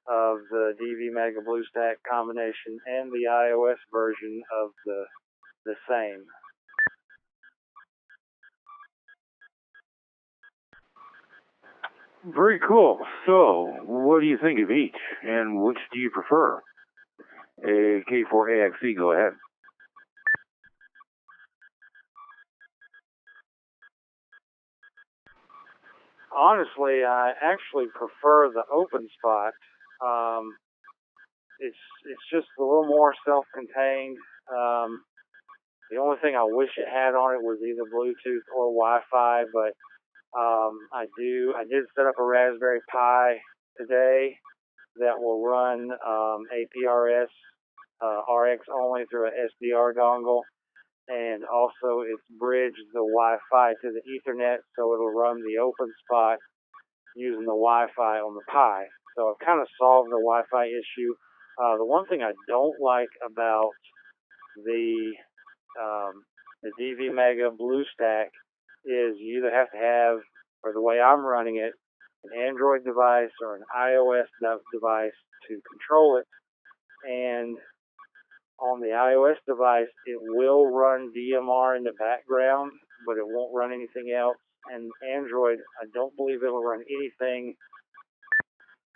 of the DV Mega BlueStack combination and the iOS version of the same. Very cool. So, what do you think of each, and which do you prefer? K4AXE, go ahead. Honestly, I actually prefer the OpenSpot. It's just a little more self-contained. The only thing I wish it had on it was either Bluetooth or Wi-Fi, but I did set up a Raspberry Pi today that will run APRS RX only through a SDR dongle, and also it's bridged the Wi-Fi to the Ethernet, so it'll run the OpenSpot using the Wi-Fi on the Pi. So I've kind of solved the Wi-Fi issue. The one thing I don't like about the DV Mega BlueStack is you either have to have, or the way I'm running it, an Android device or an iOS device to control it. And on the iOS device, it will run DMR in the background, but it won't run anything else. And Android, I don't believe it'll run anything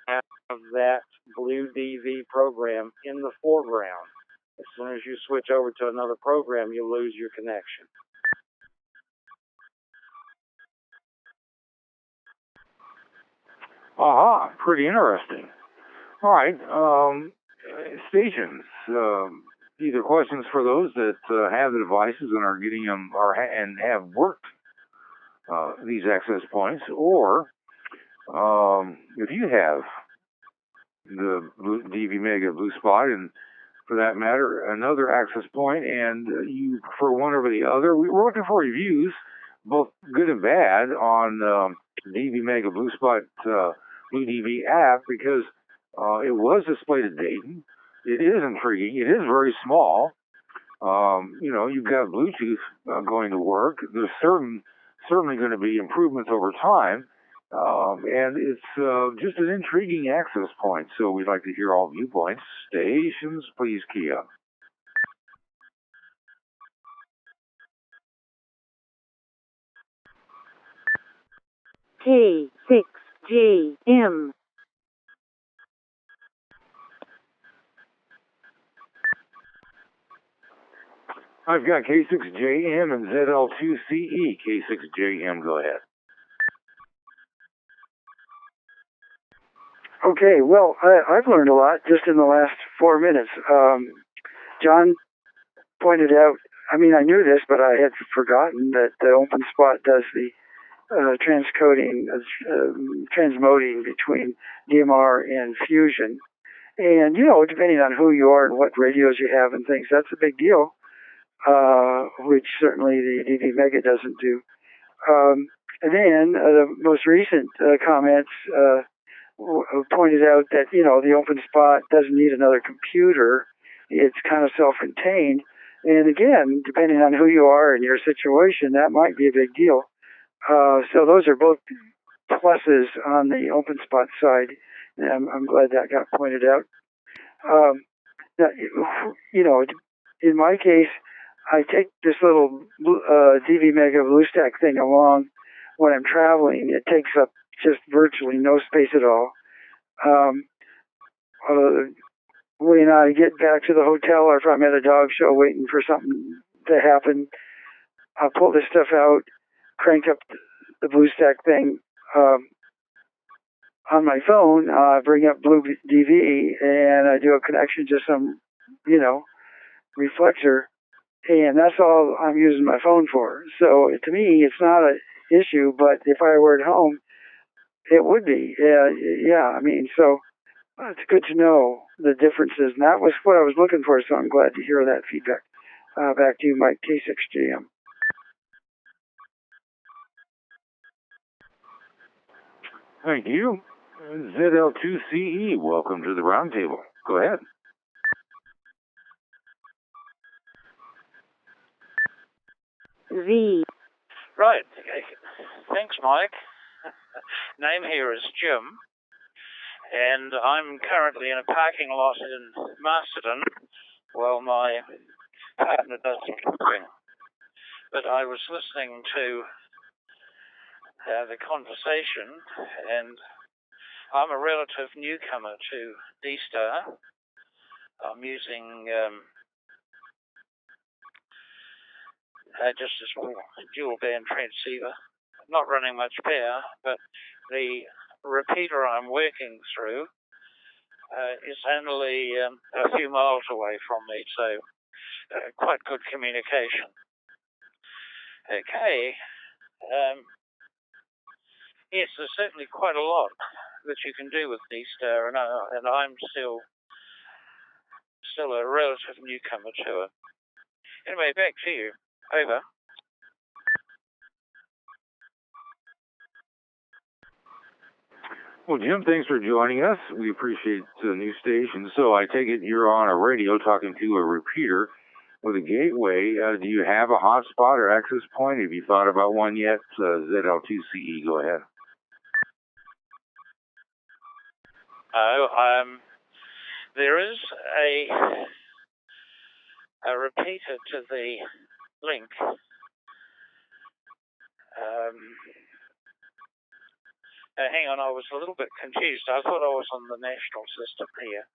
out of that Blue DV program in the foreground. As soon as you switch over to another program, you lose your connection. Aha, pretty interesting. All right, stations. Either questions for those that have the devices and are getting them, and have worked these access points, or if you have the DV Mega Blue Spot, and for that matter, another access point, and you prefer one over the other, we're looking for reviews, both good and bad, on DV Mega Blue Spot Blue DV app, because it was displayed at Dayton. It is intriguing. It is very small. You've got Bluetooth going to work. There's certainly going to be improvements over time. And it's just an intriguing access point. So we'd like to hear all viewpoints. Stations, please key up. K6JM. I've got K6JM and ZL2CE. K6JM, go ahead. Okay, well, I've learned a lot just in the last 4 minutes. John pointed out, I mean, I knew this, but I had forgotten that the OpenSpot does the transcoding, transmoding between DMR and Fusion. And, depending on who you are and what radios you have and things, that's a big deal, which certainly the DV Mega doesn't do. And then the most recent comments pointed out that, the OpenSpot doesn't need another computer. It's kind of self-contained. And again, depending on who you are and your situation, that might be a big deal. So those are both pluses on the OpenSpot side. And I'm glad that got pointed out. Now, in my case, I take this little DV Mega BlueStack thing along when I'm traveling. It takes up just virtually no space at all. When I get back to the hotel, or if I'm at a dog show waiting for something to happen, I'll pull this stuff out, crank up the BlueStack thing on my phone, bring up Blue DV, and I do a connection to some, reflector, and that's all I'm using my phone for. So to me, it's not an issue, but if I were at home, it would be. So it's good to know the differences, and that was what I was looking for, so I'm glad to hear that feedback. Back to you, Mike, K6JM. Thank you. ZL2CE, welcome to the roundtable. Go ahead. V. Right. Thanks, Mike. Name here is Jim, and I'm currently in a parking lot in Masterton while my partner does some cooking. But I was listening to the conversation, and I'm a relative newcomer to D-Star. I'm using just a small dual band transceiver, not running much power, but the repeater I'm working through is only a few miles away from me, so quite good communication. Okay. Yes, there's certainly quite a lot that you can do with D-Star, and I'm still a relative newcomer to it. Anyway, back to you. Over. Well, Jim, thanks for joining us. We appreciate the new station. So I take it you're on a radio talking to a repeater with a gateway. Do you have a hotspot or access point? Have you thought about one yet? ZL2CE, go ahead. There is a repeater to the link. Hang on, I was a little bit confused. I thought I was on the national system here.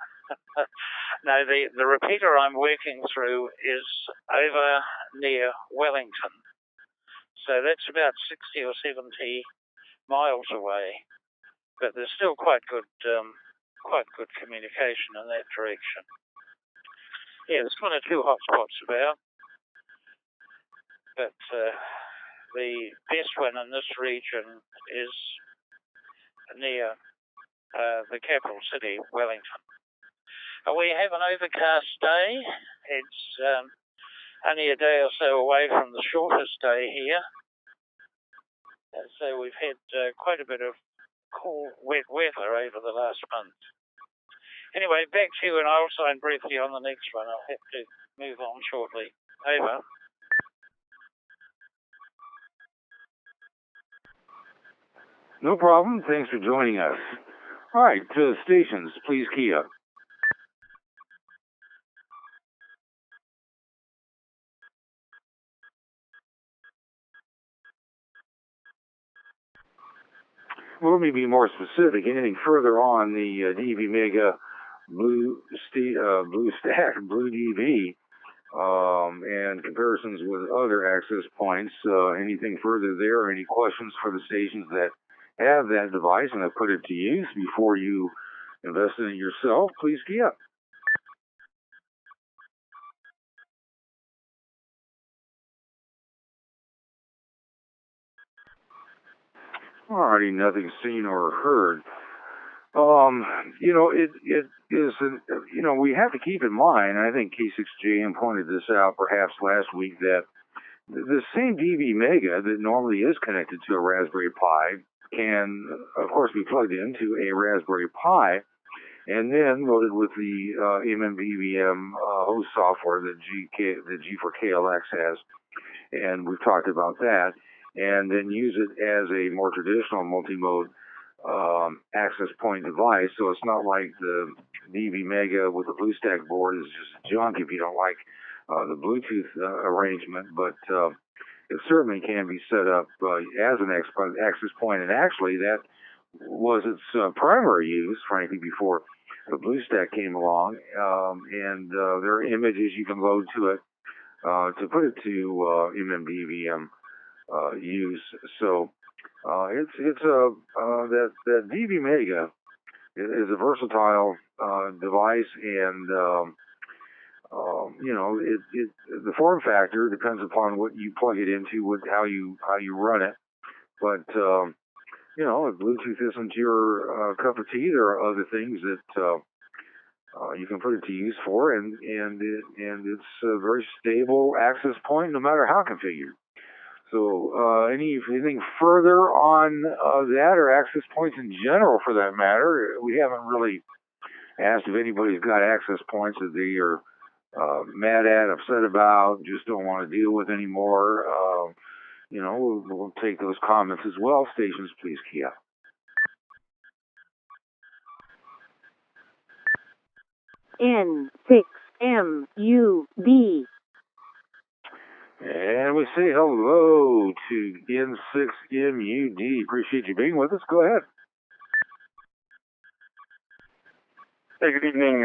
No, the repeater I'm working through is over near Wellington. So that's about 60 or 70 miles away. But there's still quite good communication in that direction. Yeah, there's one or two hotspots about. But the best one in this region is near the capital city, Wellington. We have an overcast day. It's only a day or so away from the shortest day here. So we've had quite a bit of cool, wet weather over the last month. Anyway, back to you, and I'll sign briefly on the next one. I'll have to move on shortly. Over. No problem. Thanks for joining us. All right, stations, please key up. Well, let me be more specific. Anything further on the DV Mega Blue Stack, Blue DV, and comparisons with other access points. Anything further there, or any questions for the stations that have that device and have put it to use before you invest in it yourself, please key up. Alrighty, nothing seen or heard. It is, we have to keep in mind, and I think K6JM pointed this out perhaps last week, that the same DV Mega that normally is connected to a Raspberry Pi can, of course, be plugged into a Raspberry Pi and then loaded with the MMVVM host software that G4KLX has, and we've talked about that, and then use it as a more traditional multi-mode access point device. So it's not like the DV Mega with the BlueStack board is just junk if you don't like the Bluetooth arrangement, but it certainly can be set up as an access point, and actually that was its primary use, frankly, before the BlueStack came along, and there are images you can load to it to put it to MMVVM use. So that DV Mega is a versatile device, and the form factor depends upon what you plug it into, how you run it. But if Bluetooth isn't your cup of tea, there are other things that you can put it to use for, and it's a very stable access point, no matter how configured. So anything further on that, or access points in general for that matter? We haven't really asked if anybody's got access points that they are mad at, upset about, just don't want to deal with anymore. We'll take those comments as well. Stations, please key up. N6MUD. And we say hello to N6MUD. Appreciate you being with us. Go ahead. Hey, good evening,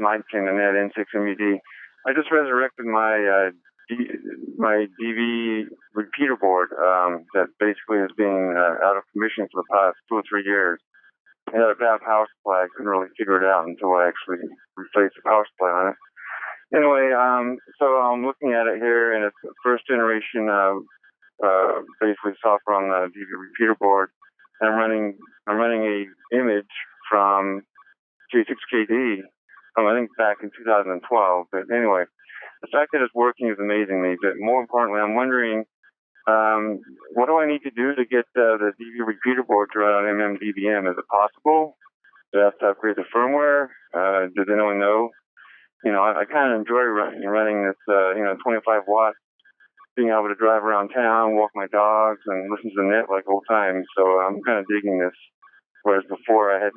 Mike and Annette, N6MUD. I just resurrected my DV repeater board that basically has been out of commission for the past 2 or 3 years. I had a bad power supply. I couldn't really figure it out until I actually replaced the power supply on it. Anyway, so I'm looking at it here, and it's the first generation basically software on the DV repeater board. And I'm running a image from J6KD from, I think, back in 2012. But anyway, the fact that it's working is amazing me, but more importantly, I'm wondering, what do I need to do to get the DV repeater board to run on MMDVM? Is it possible? Do I have to upgrade the firmware? Does anyone know? You know, I kind of enjoy running this, 25 watts, being able to drive around town, walk my dogs, and listen to the net like old times. So I'm kind of digging this. Whereas before I had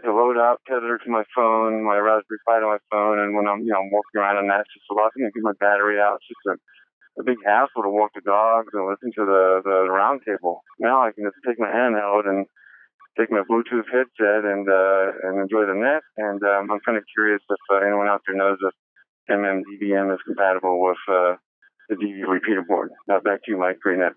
to load up, tether to my phone, my Raspberry Pi to my phone, and when I'm walking around on that, it's just a lot, get my battery out. It's just a big hassle to walk the dogs and listen to the round table. Now I can just take my handheld and take my Bluetooth headset and enjoy the net. And I'm kind of curious if anyone out there knows if MMDVM is compatible with the DV repeater board. Now back to you, Mike. Great net.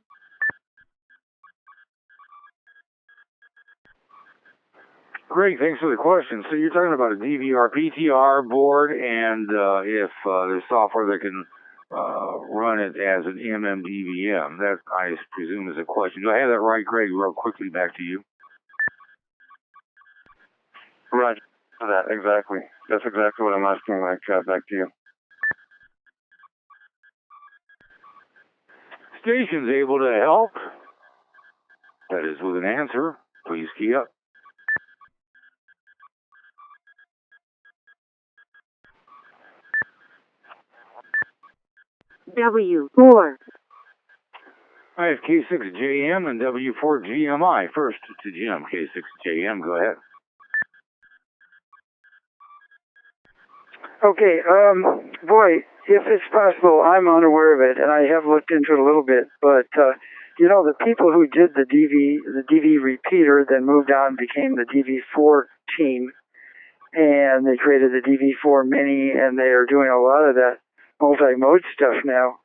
Great, thanks for the question. So you're talking about a DVR PTR board, and if there's software that can run it as an MMDVM. That, I presume, is a question. Do I have that right, Greg? Real quickly, back to you. Roger that, exactly. That's exactly what I'm asking, Mike. Back to you. Station's able to help. That is with an answer. Please key up. W4. I have K6JM and W4GMI. First to Jim, K6JM. Go ahead. Okay, boy, if it's possible, I'm unaware of it, and I have looked into it a little bit, but, the people who did the DV repeater then moved on and became the DV4 team, and they created the DV4 Mini, and they are doing a lot of that multi-mode stuff now,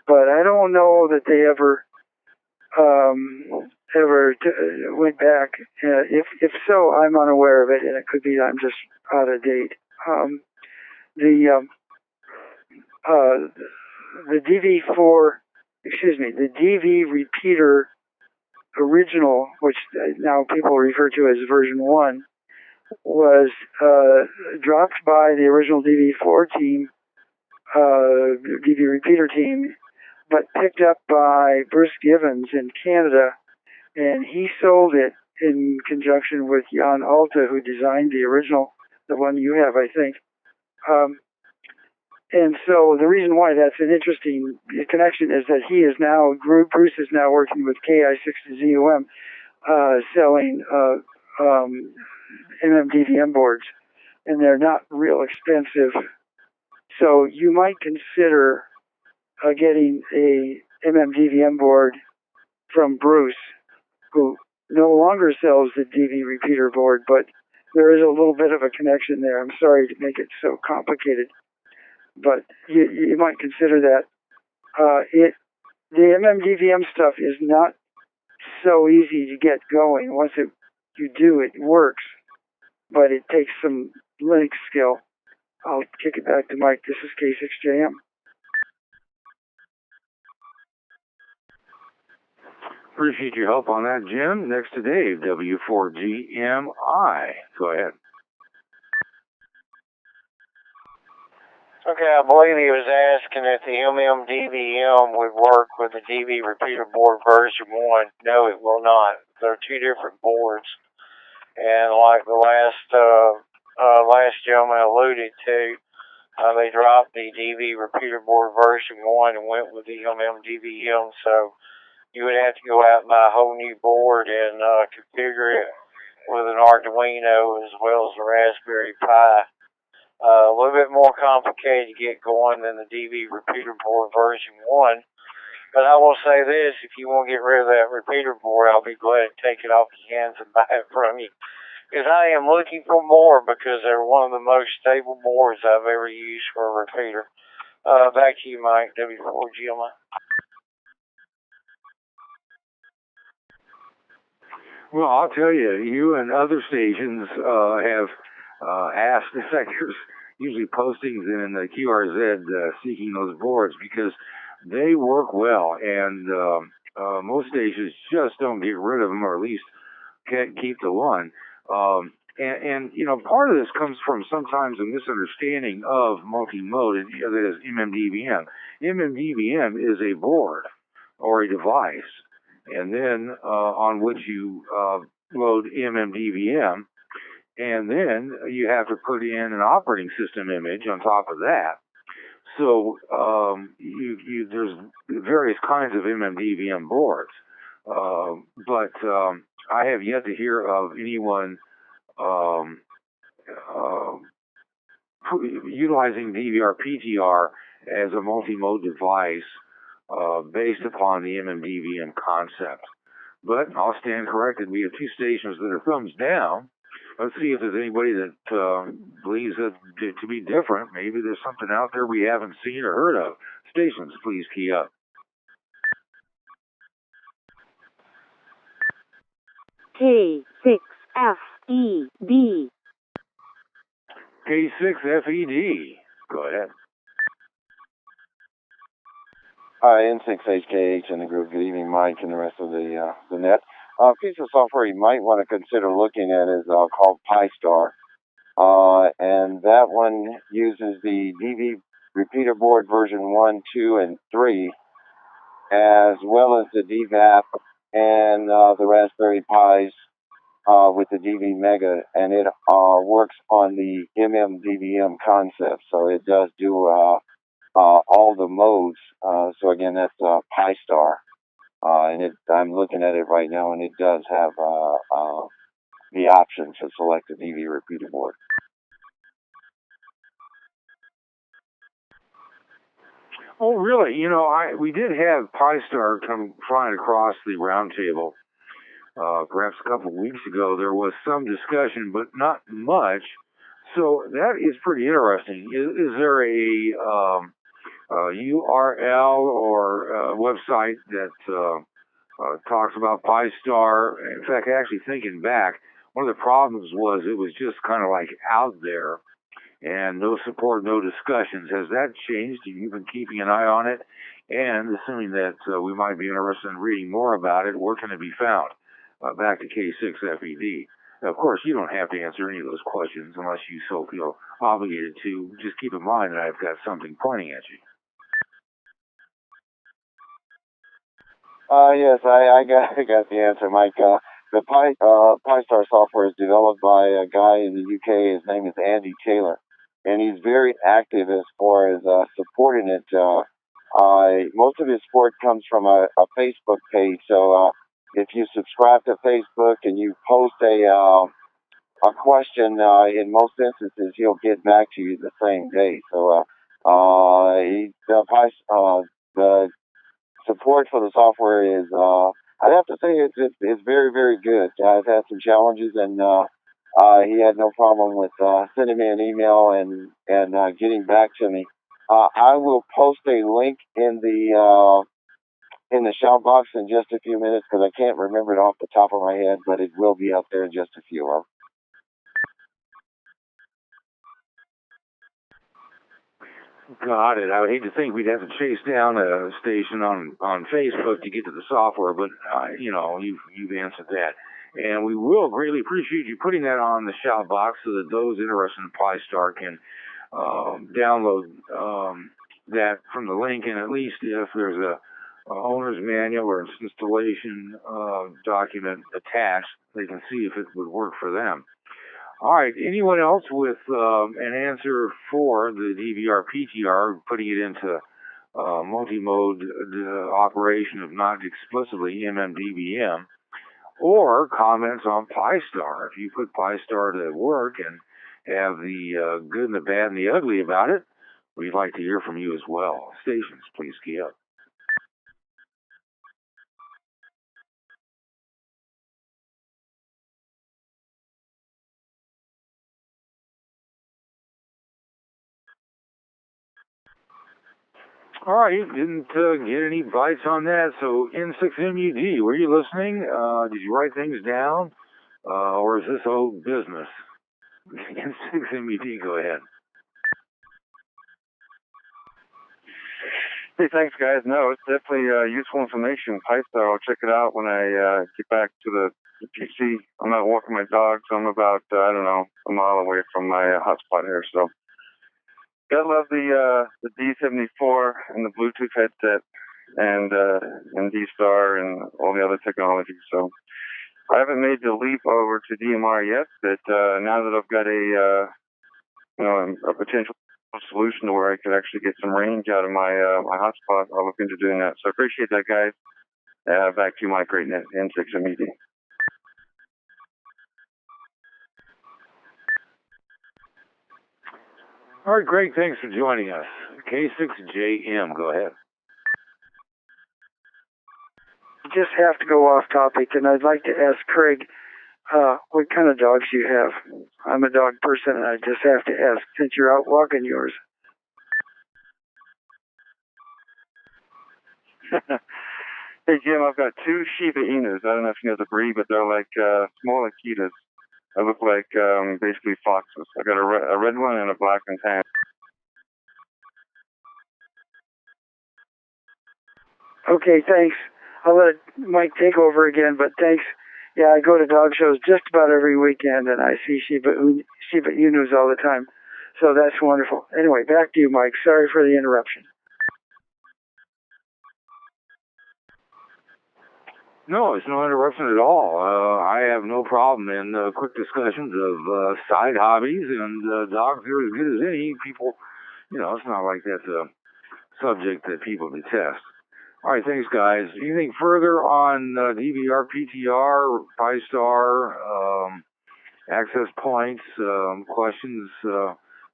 but I don't know that they ever went back. If so, I'm unaware of it, and it could be I'm just out of date. The DV repeater original, which now people refer to as version 1, was dropped by the original DV4 team, DV repeater team, but picked up by Bruce Givens in Canada, and he sold it in conjunction with Jan Alta, who designed the original, the one you have, I think. And so the reason why that's an interesting connection is that Bruce is now working with KI6ZUM, selling MMDVM boards, and they're not real expensive. So you might consider getting a MMDVM board from Bruce, who no longer sells the DV repeater board, but there is a little bit of a connection there. I'm sorry to make it so complicated, but you might consider that. The MMDVM stuff is not so easy to get going. Once you do, it works, but it takes some Linux skill. I'll kick it back to Mike. This is K6JM. Appreciate your help on that, Jim. Next to Dave, W4GMI. Go ahead. Okay, I believe he was asking if the MMDVM would work with the DV repeater board version 1. No, it will not. They're two different boards. And like the last gentleman alluded to, they dropped the DV repeater board version 1 and went with the MMDVM. So you would have to go out and buy a whole new board and configure it with an Arduino as well as a Raspberry Pi. A little bit more complicated to get going than the DV repeater board version 1. But I will say this, if you want to get rid of that repeater board, I'll be glad to take it off your hands and buy it from you. Because I am looking for more, because they're one of the most stable boards I've ever used for a repeater. Back to you, Mike, W4GMI. Well, I'll tell you, you and other stations have asked, in fact, there's usually postings in the QRZ seeking those boards because they work well, and most stations just don't get rid of them, or at least can't keep the one. And you know, part of this comes from sometimes a misunderstanding of multi-mode, and that is MMDVM. MMDVM is a board or a device, and then on which you load MMDVM, and then you have to put in an operating system image on top of that. So there's various kinds of MMDVM boards, but I have yet to hear of anyone utilizing DVR-PTR as a multi-mode device based upon the MMDVM concept. But I'll stand corrected. We have two stations that are thumbs down. Let's see if there's anybody that believes it to be different. Maybe there's something out there we haven't seen or heard of. Stations, please key up. K6FED. K6FED. Go ahead. Hi, N6HKH in the group. Good evening, Mike, and the rest of the net. A piece of software you might want to consider looking at is called Pi-Star. And that one uses the DV repeater board version 1, 2, and 3, as well as the DVAP and the Raspberry Pis with the DV Mega, and it works on the MMDVM concept. So it does do all the modes. So again, that's Pi-Star. And I'm looking at it right now, and it does have the option to select a DV repeater board. Oh, really? You know, we did have Pi-Star come flying across the round table. Perhaps a couple of weeks ago. There was some discussion, but not much. So that is pretty interesting. Is there a URL or website that talks about Pi-Star? In fact, actually thinking back, one of the problems was it was just kind of like out there and no support, no discussions. Has that changed? Have you been keeping an eye on it? And assuming that we might be interested in reading more about it, where can it be found? Back to K6FED. Now, of course, you don't have to answer any of those questions unless you so feel obligated to. Just keep in mind that I've got something pointing at you. Yes, I got the answer, Mike. The Pi-Star software is developed by a guy in the UK. His name is Andy Taylor, and he's very active as far as supporting it. Most of his support comes from a Facebook page. So if you subscribe to Facebook and you post a question, in most instances he'll get back to you the same day. So the support for the software is, I'd have to say it's very, very good. I've had some challenges, and he had no problem with sending me an email and getting back to me. I will post a link in the shout box in just a few minutes because I can't remember it off the top of my head, but it will be up there in just a few hours. Got it. I would hate to think we'd have to chase down a station on Facebook to get to the software, but you know, you've answered that, and we will greatly appreciate you putting that on the shout box so that those interested in Pi-Star can download that from the link, and at least if there's a owner's manual or installation document attached, they can see if it would work for them. All right, anyone else with an answer for the DVR-PTR, putting it into multi-mode operation of not explicitly MMDVM, or comments on Pi-Star? If you put Pi-Star to work and have the good and the bad and the ugly about it, we'd like to hear from you as well. Stations, please key up. All right, didn't get any bites on that. So N6MUD, were you listening? Did you write things down? Or is this old business? N6MUD, go ahead. Hey, thanks, guys. No, it's definitely useful information. PyStar, I'll check it out when I get back to the PC. I'm out walking my dogs. I'm about, I don't know, a mile away from my hotspot here. So, gotta love the D74 and the Bluetooth headset and D-Star and all the other technology. So, I haven't made the leap over to DMR yet, but now that I've got a potential solution to where I could actually get some range out of my my hotspot, I'll look into doing that. So I appreciate that, guys. Back to you, Mike, right now, N6MED. All right, Greg, thanks for joining us. K6JM, go ahead. Just have to go off topic, and I'd like to ask Craig what kind of dogs you have. I'm a dog person, and I just have to ask, since you're out walking yours. Hey, Jim, I've got two Shiba Inus. I don't know if you know the breed, but they're like small Akitas. They look like basically foxes. I got a red one and a black and tan. Okay, thanks. I'll let Mike take over again, but thanks. Yeah, I go to dog shows just about every weekend, and I see Shiba Inus all the time. So that's wonderful. Anyway, back to you, Mike. Sorry for the interruption. No, it's no interruption at all. I have no problem in quick discussions of side hobbies, and dogs are as good as any. People, it's not like that's a subject that people detest. All right, thanks, guys. Anything further on DVR, PTR, PyStar, access points, questions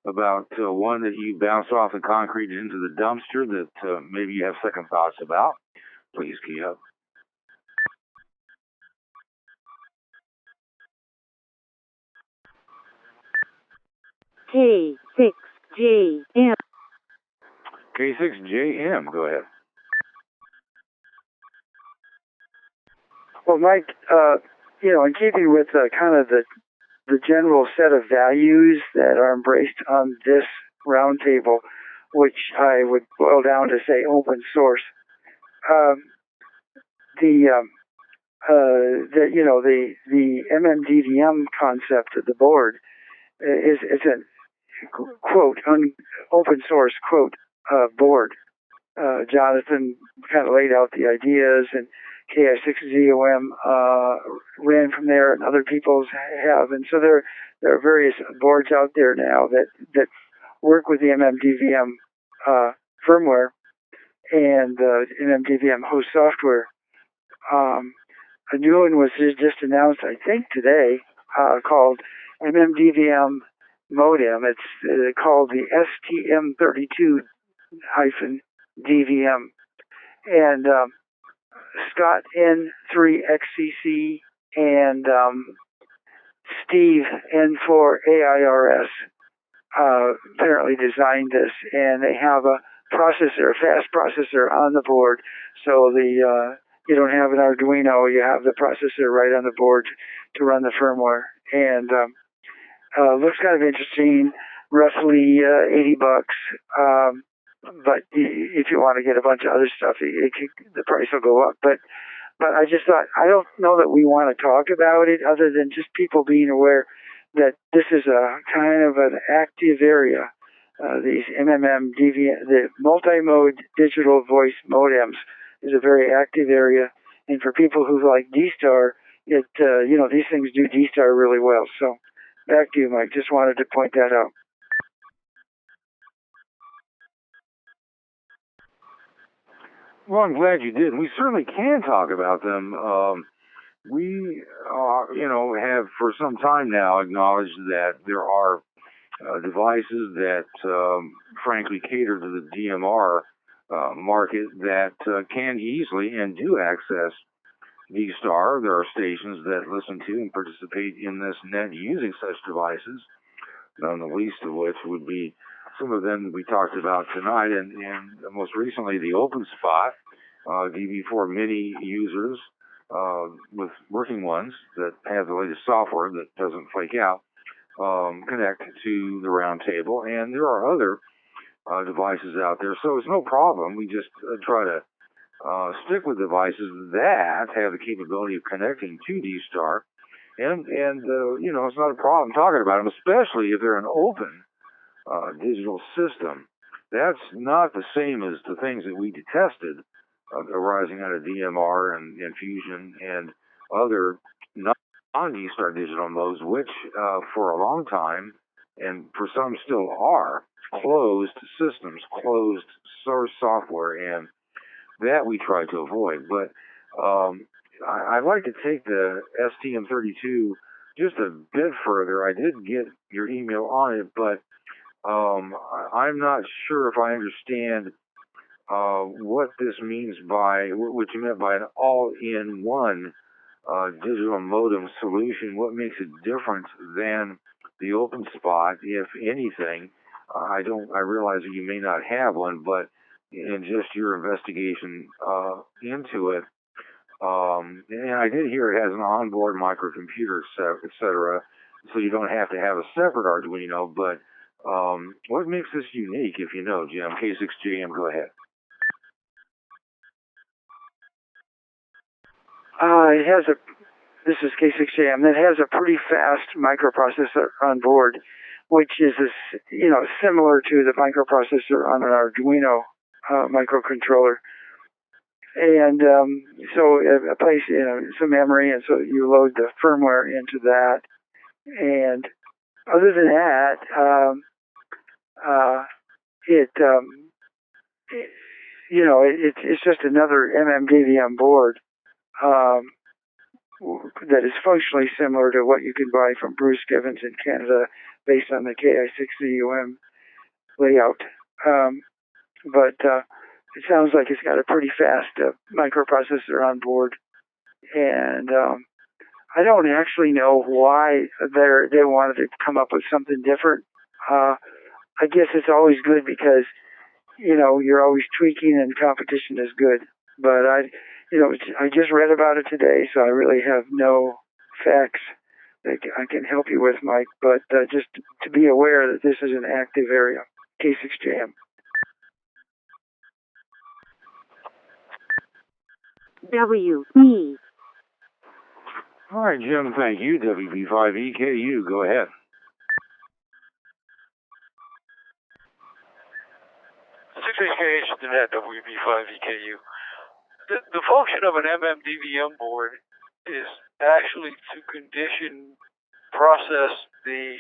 about one that you bounced off the concrete into the dumpster that maybe you have second thoughts about? Please key up. K6JM. K6JM, go ahead. Well, Mike, in keeping with kind of the general set of values that are embraced on this roundtable, which I would boil down to say open source, the MMDVM concept of the board is a quote open source quote board. Jonathan kind of laid out the ideas, and KI6ZOM ran from there, and other people's have, and so there are various boards out there now that work with the MMDVM firmware and MMDVM host software. A new one was just announced, I think, today, called MMDVM modem. It's called the STM32-DVM. And Scott N3XCC and Steve N4AIRS apparently designed this, and they have a processor, a fast processor on the board, so you don't have an Arduino, you have the processor right on the board to run the firmware, and looks kind of interesting, roughly $80. But if you want to get a bunch of other stuff, the price will go up. But I just thought, I don't know that we want to talk about it other than just people being aware that this is a kind of an active area. These MMDVM, the multi-mode digital voice modems, is a very active area. And for people who like D-Star, these things do D-Star really well. So back to you, Mike. Just wanted to point that out. Well, I'm glad you did. We certainly can talk about them. We, have for some time now acknowledged that there are devices that, frankly, cater to the DMR market that can easily and do access D-Star. There are stations that listen to and participate in this net using such devices, none the least of which would be some of them we talked about tonight, and most recently the OpenSpot, DB4 Mini users with working ones that have the latest software that doesn't flake out, connect to the roundtable. And there are other devices out there. So it's no problem. We just try to stick with devices that have the capability of connecting to D-Star. And you know, it's not a problem talking about them, especially if they're an open digital system. That's not the same as the things that we detested arising out of DMR and Fusion and other non-D-Star digital modes, which for a long time, and for some still are, closed systems, closed source software, and that we try to avoid. But I'd like to take the STM32 just a bit further. I did get your email on it, but I'm not sure if I understand what this means by, what you meant by an all-in-one digital modem solution. What makes it different than the OpenSpot, if anything? I realize that you may not have one, but in just your investigation into it, and I did hear it has an onboard microcomputer, etc., so you don't have to have a separate Arduino, but what makes this unique, if you know, Jim? K6JM, go ahead. It has this is K6JM, that has a pretty fast microprocessor on board, which is, you know, similar to the microprocessor on an Arduino microcontroller. And so it plays, you know, some memory, and so you load the firmware into that. And other than that, you know, it's just another MMDVM board that is functionally similar to what you can buy from Bruce Givens in Canada based on the KI6CUM layout. But it sounds like it's got a pretty fast microprocessor on board, and I don't actually know why they wanted to come up with something different. I guess it's always good because, you know, you're always tweaking, and competition is good. But I just read about it today, so I really have no facts that I can help you with, Mike. But just to be aware that this is an active area, K6JM. WE. All right, Jim, thank you. WB5EKU, go ahead. 6HKH to net, WB5EKU. The function of an MMDVM board is actually to process the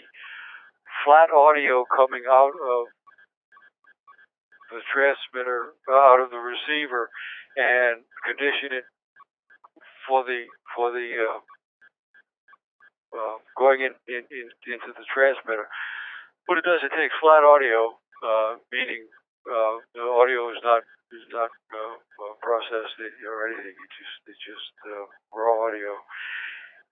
flat audio coming out of the transmitter, out of the receiver, and condition it for the going into the transmitter. What it does, it takes flat audio, meaning the audio is not processed or anything. It's just raw audio,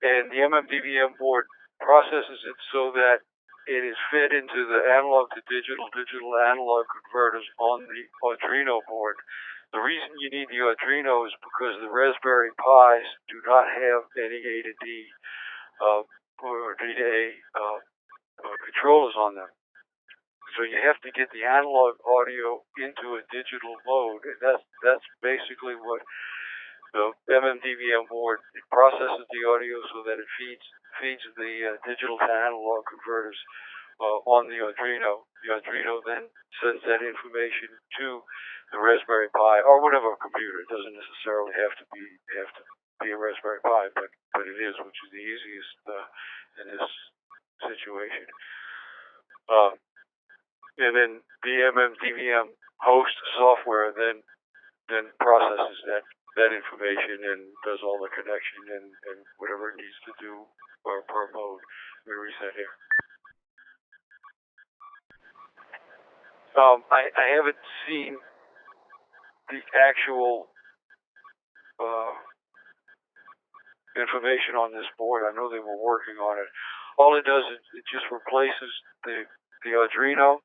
and the MMDVM board processes it so that it is fed into the analog to digital analog converters on the Arduino board. The reason you need the Arduino is because the Raspberry Pis do not have any A to D or D to A controllers on them. So you have to get the analog audio into a digital mode. That's basically what the MMDVM board, it processes the audio so that it feeds the digital to analog converters on the Arduino. The Arduino then sends that information to the Raspberry Pi or whatever computer. It doesn't necessarily have to be a Raspberry Pi, but it is, which is the easiest in this situation. And then the MMDVM host software then processes that information and does all the connection and whatever it needs to do per mode. Let me reset here. I haven't seen the actual information on this board. I know they were working on it. All it does is it just replaces the Arduino.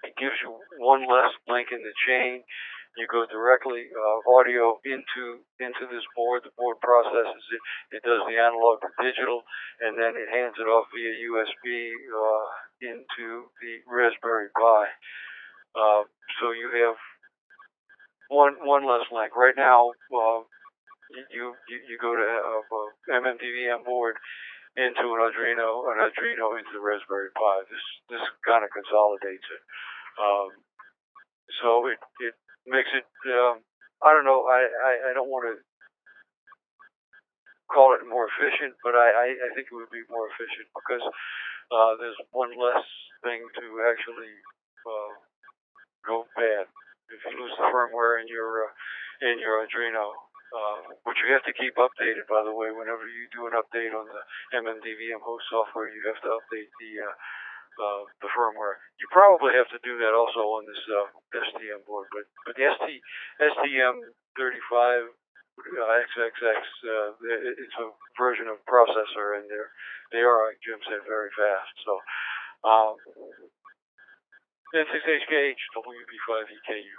It gives you one less link in the chain. You go directly audio into this board. The board processes it. It does the analog to digital, and then it hands it off via USB into the Raspberry Pi. So you have one less link. Right now, you go to MMDVM board into an Arduino into the Raspberry Pi. This kind of consolidates it. So it makes it. I don't know. I don't want to call it more efficient, but I think it would be more efficient because there's one less thing to actually go bad. If you lose the firmware in your Arduino, which you have to keep updated, by the way, whenever you do an update on the MMDVM host software, you have to update the firmware. You probably have to do that also on this STM board, but the STM35 XXX, it's a version of processor, and they are, like Jim said, very fast. So N6HKH WB5EKU.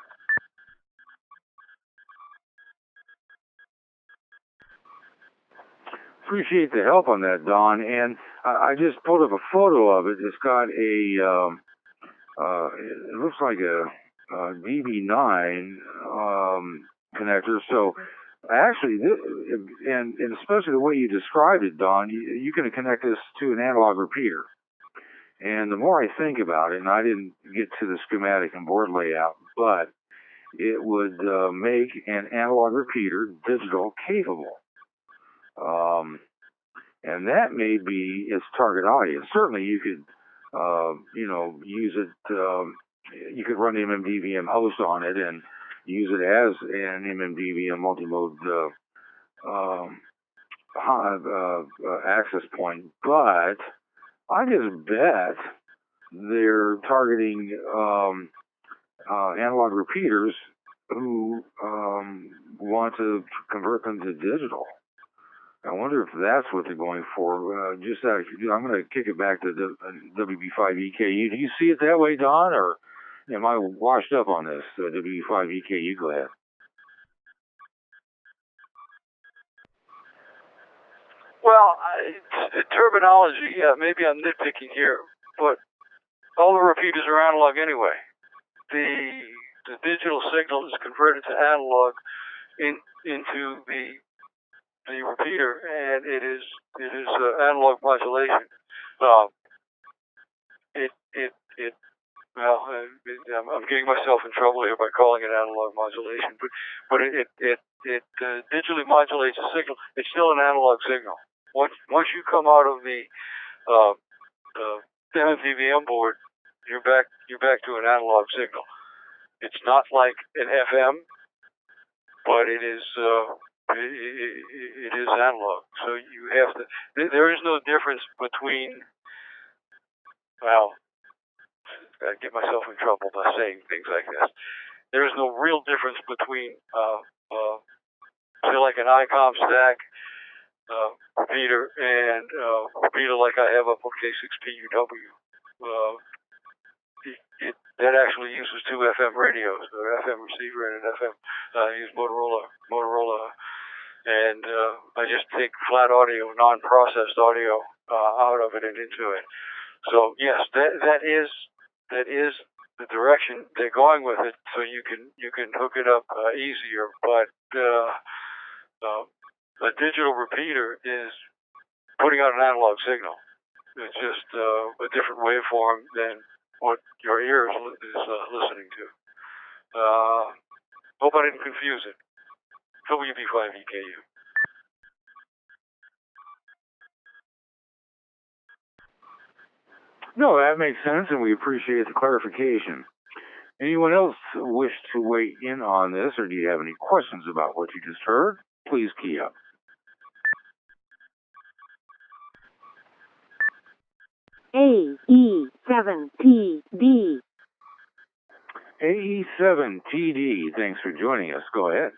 Appreciate the help on that, Don. And I just pulled up a photo of it. It's got a, it looks like a DB9 connector. So actually, and especially the way you described it, Don, you can connect this to an analog repeater. And the more I think about it, and I didn't get to the schematic and board layout, but it would make an analog repeater digital capable. And that may be its target audience. Certainly you could, use it, you could run the MMDVM host on it and use it as an MMDVM multimode access point. But I just bet they're targeting analog repeaters who want to convert them to digital. I wonder if that's what they're going for. Just out of, I'm going to kick it back to WB5EKU. Do you see it that way, Don, or am I washed up on this? WB5EKU, go ahead. Well, terminology, yeah, maybe I'm nitpicking here, but all the repeaters are analog anyway. The digital signal is converted to analog into the repeater, and it is analog modulation. I'm getting myself in trouble here by calling it analog modulation, but it digitally modulates a signal. It's still an analog signal. Once you come out of the MMDVM board, you're back to an analog signal. It's not like an FM, but it is analog. So you have to. There is no difference between. Well, I get myself in trouble by saying things like this. There is no real difference between, say, like an ICOM stack repeater and repeater like I have up on K6PUW. That actually uses two FM radios, an FM receiver and an FM. I use Motorola, and I just take flat audio, non-processed audio out of it and into it. So yes, that is the direction they're going with it. So you can hook it up easier, but a digital repeater is putting out an analog signal. It's just a different waveform than what your ear is listening to. Hope I didn't confuse it. WB5EKU. No, that makes sense, and we appreciate the clarification. Anyone else wish to weigh in on this, or do you have any questions about what you just heard? Please key up. AE7TD. AE7TD, thanks for joining us. Go ahead.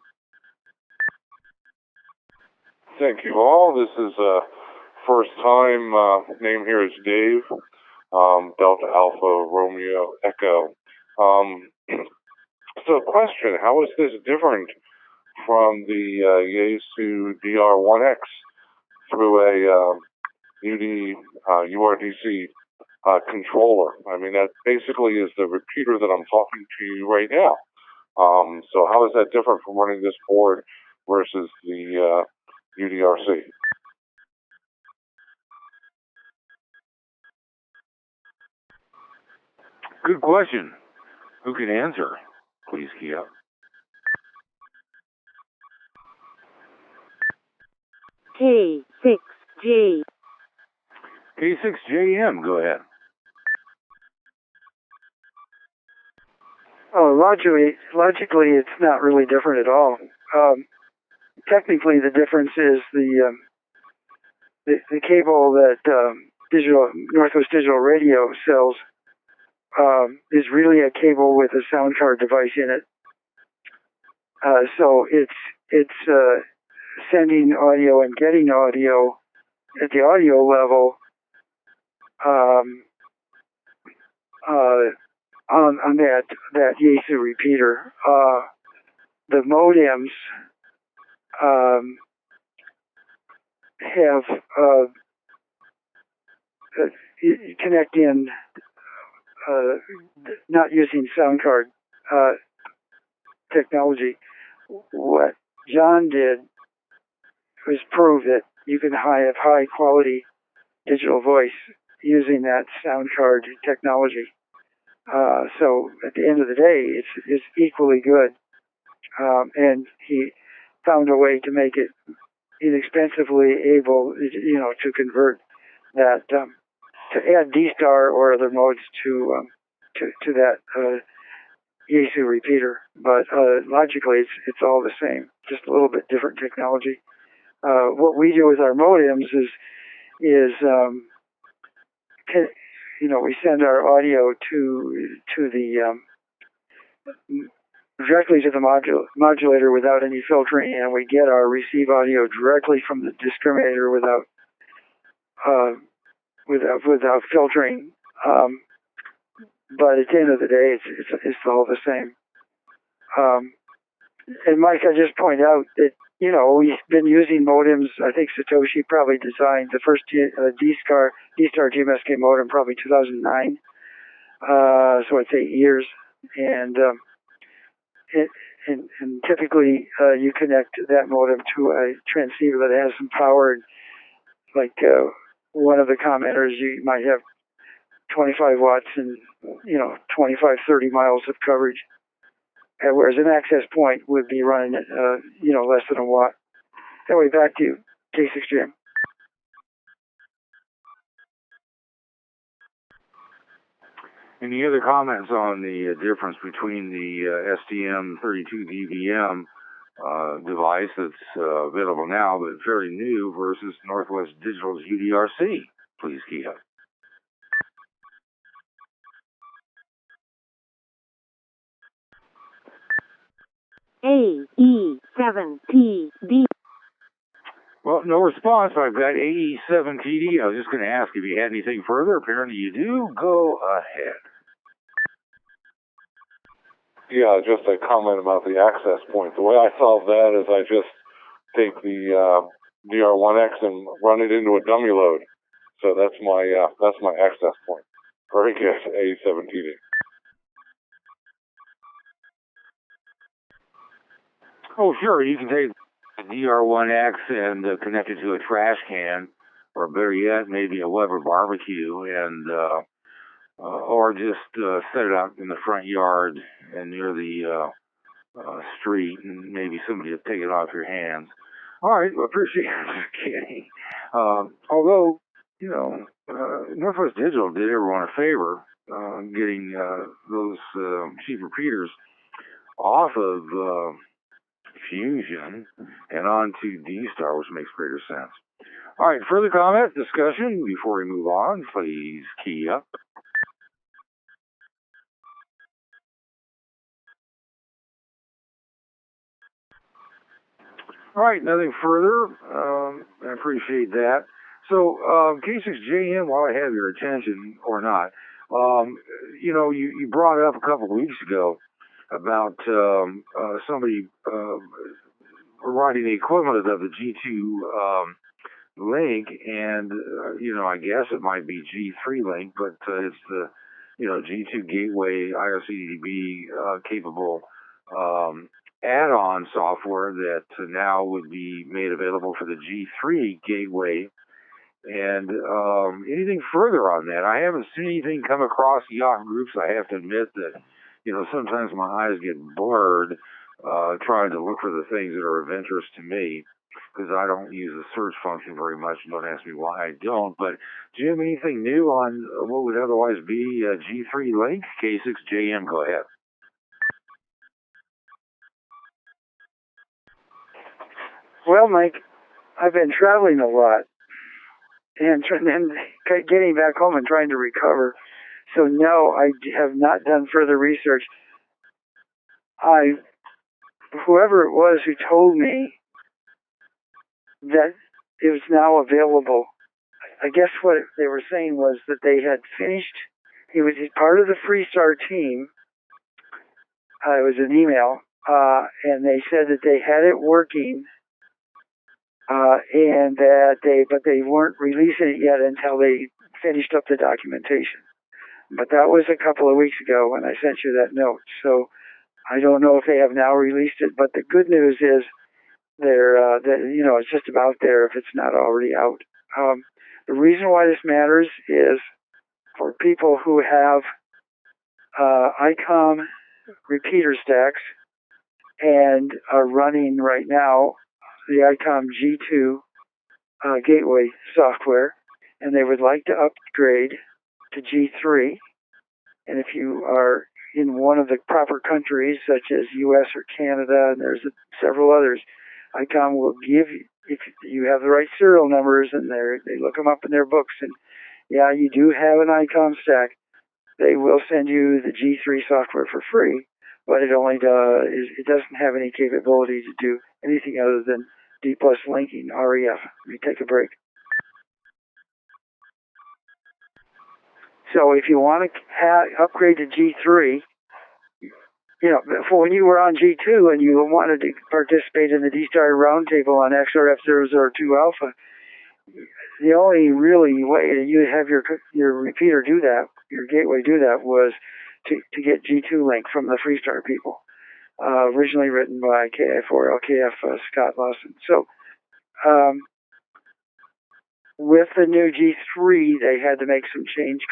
Thank you all. This is first time. Name here is Dave. Delta Alpha Romeo Echo. So question, how is this different from the Yaesu DR1X through a URDC controller. I mean, that basically is the repeater that I'm talking to you right now. So how is that different from running this board versus the UDRC? Good question. Who can answer? Please key up. K6J. K6JM, go ahead. Oh, logically, it's not really different at all. Technically, the difference is the cable that Northwest Digital Radio sells is really a cable with a sound card device in it. So it's sending audio and getting audio at the audio level on that Yaesu repeater. The modems have connect in not using sound card technology. What John did was prove that you can have high quality digital voice using that sound card technology. So at the end of the day, it's equally good. And he found a way to make it inexpensively able, to convert that, to add D-Star or other modes to that Yaesu repeater. But logically, it's all the same, just a little bit different technology. What we do with our modems is we send our audio to the directly to the modulator without any filtering, and we get our receive audio directly from the discriminator without filtering. But at the end of the day, it's all the same. And Mike, I just point out that we've been using modems. I think Satoshi probably designed the first D-Star GMSK modem probably 2009. So it's 8 years, and typically you connect that modem to a transceiver that has some power. Like one of the commenters, you might have 25 watts and 25, 30 miles of coverage, whereas an access point would be running at less than a watt. Anyway, back to you, K6JM. Any other comments on the difference between the STM32DVM device that's available now but fairly new versus Northwest Digital's UDRC? Please key up. AE7TD. Well, no response. I've got AE7TD. I was just going to ask if you had anything further. Apparently you do. Go ahead. Yeah, just a comment about the access point. The way I solve that is I just take the DR1X and run it into a dummy load. So that's my access point. Very good, AE7TD. Oh, sure. You can take the DR1X and connect it to a trash can, or better yet, maybe a Weber barbecue, and or just set it out in the front yard and near the street, and maybe somebody will take it off your hands. All right, well, appreciate it. Just kidding. Although, Northwest Digital did everyone a favor getting those cheap repeaters off of Fusion and onto D-Star, which makes greater sense. All right, further comment, discussion before we move on, please key up. All right, nothing further. I appreciate that. So, K6JM, while I have your attention or not, you brought it up a couple of weeks ago about somebody writing the equivalent of the G2 link, and I guess it might be G3 link, but it's the G2 Gateway IRCDB capable add-on software that now would be made available for the G3 Gateway. And anything further on that, I haven't seen anything come across yacht groups. I have to admit that sometimes my eyes get blurred trying to look for the things that are of interest to me, because I don't use the search function very much. Don't ask me why I don't. But Jim, anything new on what would otherwise be G3 Link? K6JM, go ahead. Well, Mike, I've been traveling a lot and then getting back home and trying to recover. So no, I have not done further research. Whoever it was who told me that it was now available, I guess what they were saying was that they had finished. He was part of the Freestar team. It was an email, and they said that they had it working, and but they weren't releasing it yet until they finished up the documentation. But that was a couple of weeks ago when I sent you that note. So I don't know if they have now released it, but the good news is it's just about there if it's not already out. The reason why this matters is for people who have ICOM repeater stacks and are running right now the ICOM G2 gateway software, and they would like to upgrade to G3. And if you are in one of the proper countries, such as US or Canada, and there's several others, ICOM will give you, if you have the right serial numbers, and they look them up in their books, and yeah, you do have an ICOM stack, they will send you the G3 software for free, but it doesn't have any capability to do anything other than D+ linking, REF. Let me take a break. So if you want to upgrade to G3, for when you were on G2 and you wanted to participate in the D-Star roundtable on XRF002 Alpha, the only really way that you have your repeater do that, your gateway do that, was to get G2 link from the Freestar people, originally written by KI4LKF Scott Lawson. So with the new G3, they had to make some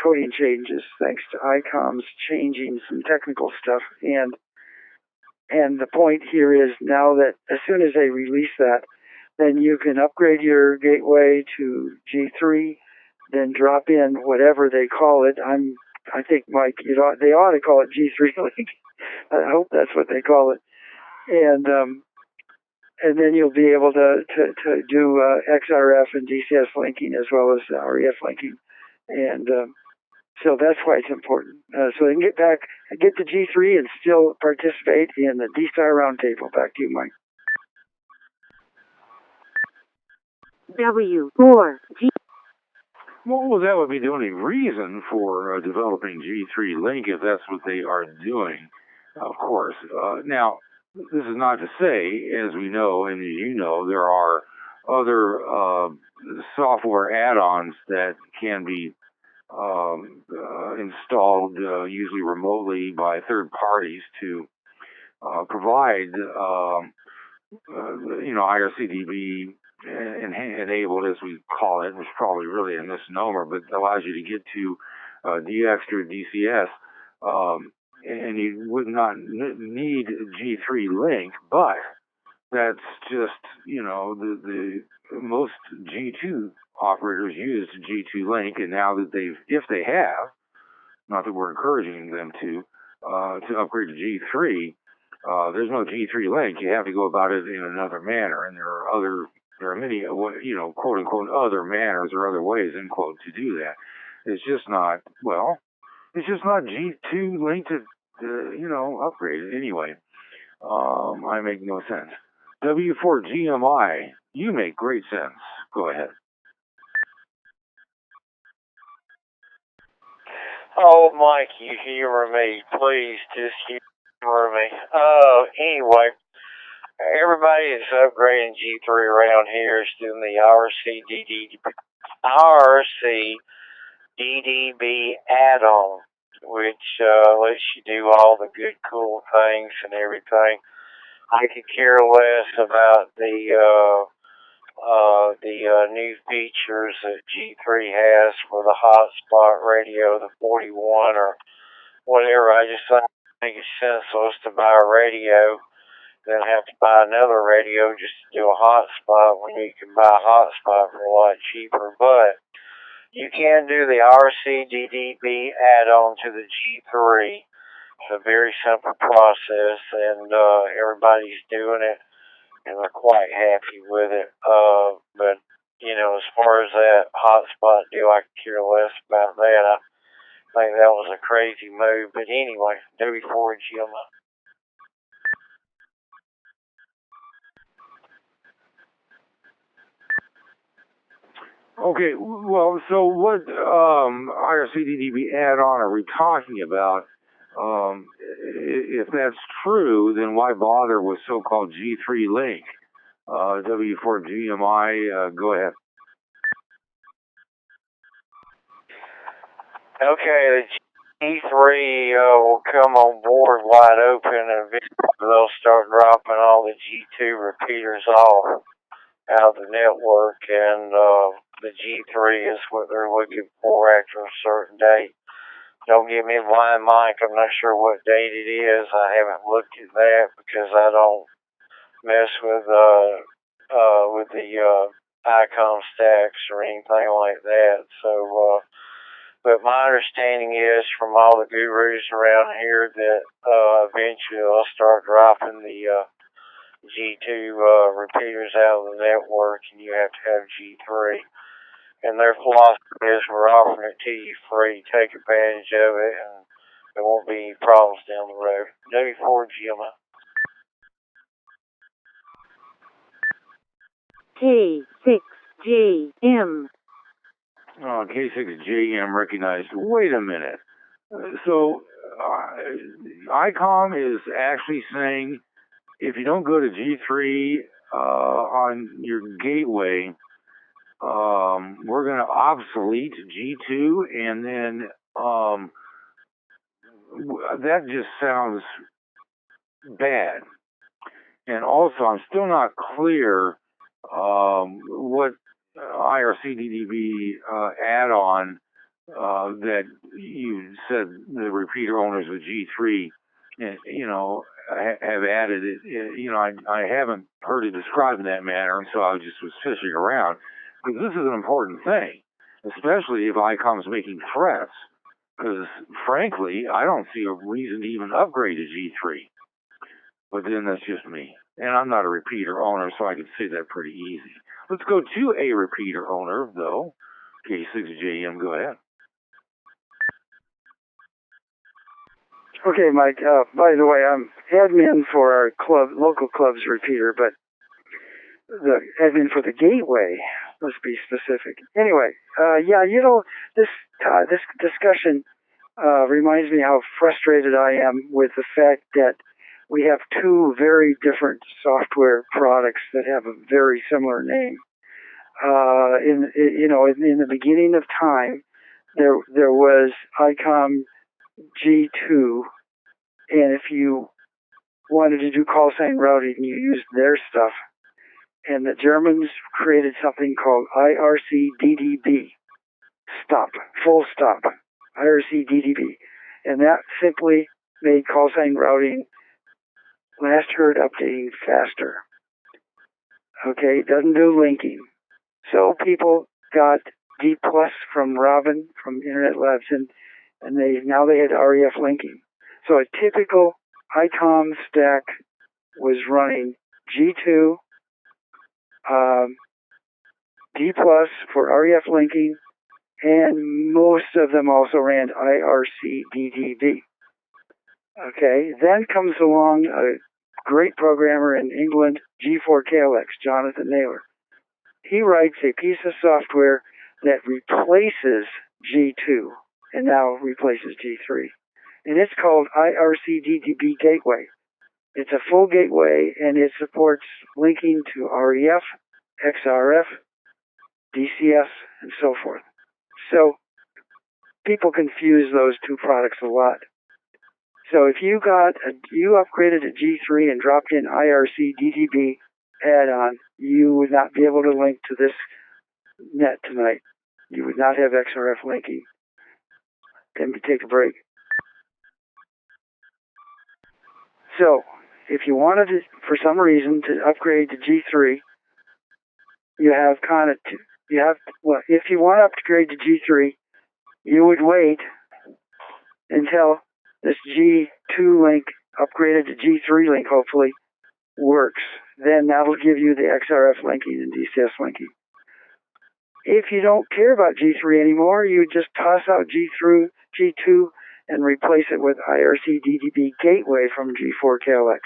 coding changes, thanks to ICOM's changing some technical stuff. And the point here is now that as soon as they release that, then you can upgrade your gateway to G3, then drop in whatever they call it. I think, Mike, they ought to call it G3 Link. I hope that's what they call it. And then you'll be able to do XRF and DCS linking as well as REF linking. And so that's why it's important. So they can get to G3 and still participate in the D-Star roundtable. Back to you, Mike. W4G. Well, that would be the only reason for developing G3 Link if that's what they are doing, of course. Now, this is not to say, as we know and as you know, there are other software add-ons that can be installed usually remotely by third parties to provide IRCDB enabled, as we call it, which is probably really a misnomer, but allows you to get to DX through DCS, and you would not need G3 Link, but that's just, the most G2 operators use G2 Link, and now that if they have, not that we're encouraging them to upgrade to G3, there's no G3 Link. You have to go about it in another manner, and there are many, quote unquote, other manners or other ways, end quote, to do that. It's just not G2 Link to, upgrade it anyway. I make no sense. W4GMI, you make great sense. Go ahead. Oh, Mike, you humor me. Please, just humor me. Anyway, everybody that's upgrading G3 around here is doing the RCDDB add-on, which lets you do all the good, cool things and everything. I could care less about the new features that G3 has for the hotspot radio, the 41 or whatever. I just think it's senseless to buy a radio, then have to buy another radio just to do a hotspot when you can buy a hotspot for a lot cheaper. But you can do the RCDDB add-on to the G3. It's a very simple process, and everybody's doing it, and they're quite happy with it. But, you know, as far as that hotspot deal, I could care less about that. I think that was a crazy move. But anyway, W4 GMA. Okay, well, so what IRCDDB add-on are we talking about? If that's true, then why bother with so-called G3 Link? W4GMI, go ahead. Okay, the G3 will come on board wide open, and eventually they'll start dropping all the G2 repeaters off out of the network, and the G3 is what they're looking for after a certain date. Don't give me a blind mic. I'm not sure what date it is. I haven't looked at that because I don't mess with the ICOM stacks or anything like that. So, but my understanding is from all the gurus around here that eventually they'll start dropping the G2 repeaters out of the network, and you have to have G3. And their philosophy is we're offering it to you free. Take advantage of it, and there won't be any problems down the road. W4 GMA. K6JM. Oh, K6JM recognized. Wait a minute. So, ICOM is actually saying if you don't go to G3 on your gateway, we're going to obsolete G2, and then that just sounds bad. And also, I'm still not clear what IRCDDB add-on that you said the repeater owners with G3, you know, have added. You know, I haven't heard it described in that manner, and so I just was fishing around. Because this is an important thing, especially if ICOM's making threats. Because, frankly, I don't see a reason to even upgrade to G3. But then that's just me. And I'm not a repeater owner, so I can say that pretty easy. Let's go to a repeater owner, though. K6JM, go ahead. Okay, Mike. By the way, I'm admin for our club, local club's repeater, but the admin for the gateway. Let's be specific. Anyway, yeah, you know, this discussion reminds me how frustrated I am with the fact that we have two very different software products that have a very similar name. In the beginning of time, there was ICOM G2, and if you wanted to do call sign routing, you used their stuff. And the Germans created something called IRCDDB. Stop. Full stop. IRCDDB. And that simply made call sign routing last heard updating faster. Okay, it doesn't do linking. So people got D Plus from Robin from Internet Labs, and now they had REF linking. So a typical ICOM stack was running G2, D Plus for REF linking, and most of them also ran IRCDDB. Okay, then comes along a great programmer in England, G4KLX, Jonathan Naylor. He writes a piece of software that replaces G2 and now replaces G3. And it's called IRCDDB Gateway. It's a full gateway, and it supports linking to REF, XRF, DCS, and so forth. So people confuse those two products a lot. So if you upgraded to G3 and dropped in IRC DTB add-on, you would not be able to link to this net tonight. You would not have XRF linking. Then we take a break. So if you wanted to, for some reason, to upgrade to G3, you have if you want to upgrade to G3, you would wait until this G2 link upgraded to G3 link hopefully works. Then that'll give you the XRF linking and DCS linking. If you don't care about G3 anymore, you just toss out G2 and replace it with IRC DTB gateway from G4 KLX.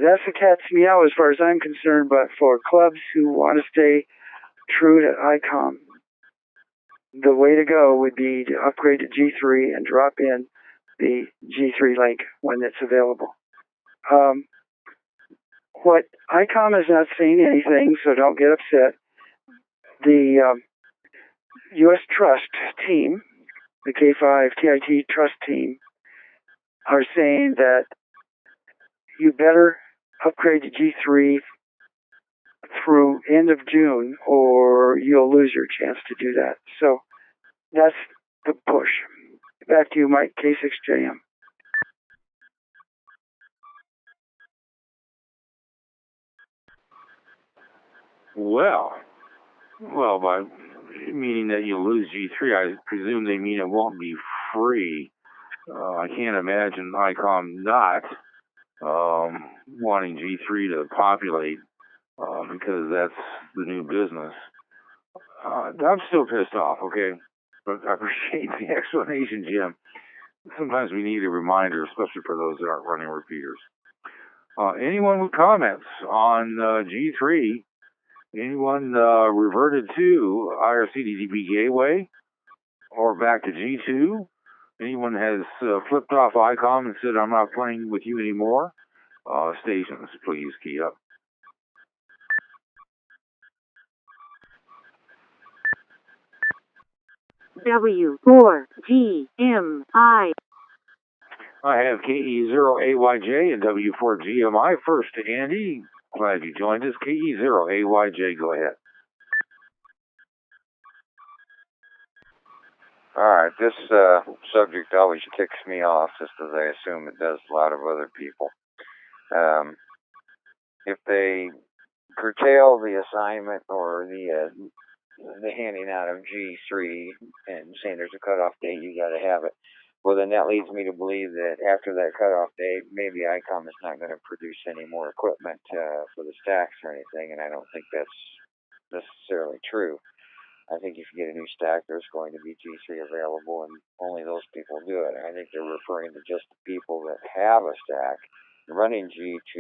That's the cat's meow as far as I'm concerned, but for clubs who want to stay true to ICOM, the way to go would be to upgrade to G3 and drop in the G3 link when it's available. What ICOM is not saying anything, so don't get upset. The U.S. Trust team, the K5 TIT Trust team, are saying that you better upgrade to G3 through end of June or you'll lose your chance to do that. So that's the push. Back to you, Mike, K6JM. Well, by meaning that you lose G3, I presume they mean it won't be free. I can't imagine ICOM not wanting G3 to populate because that's the new business. I'm still pissed off, okay? But I appreciate the explanation, Jim. Sometimes we need a reminder, especially for those that aren't running repeaters. Anyone with comments on G3? Anyone reverted to IRC DTB gateway or back to G2? Anyone has flipped off ICOM and said, I'm not playing with you anymore? Stations, please key up. W4GMI. I have KE0AYJ and W4GMI first to Andy. Glad you joined us. KE0AYJ, go ahead. Alright, this subject always ticks me off, just as I assume it does a lot of other people. If they curtail the assignment or the handing out of G3 and saying there's a cutoff date, you gotta have it. Well, then that leads me to believe that after that cutoff date, maybe ICOM is not going to produce any more equipment for the stacks or anything, and I don't think that's necessarily true. I think if you get a new stack, there's going to be G3 available, and only those people do it. I think they're referring to just the people that have a stack running G2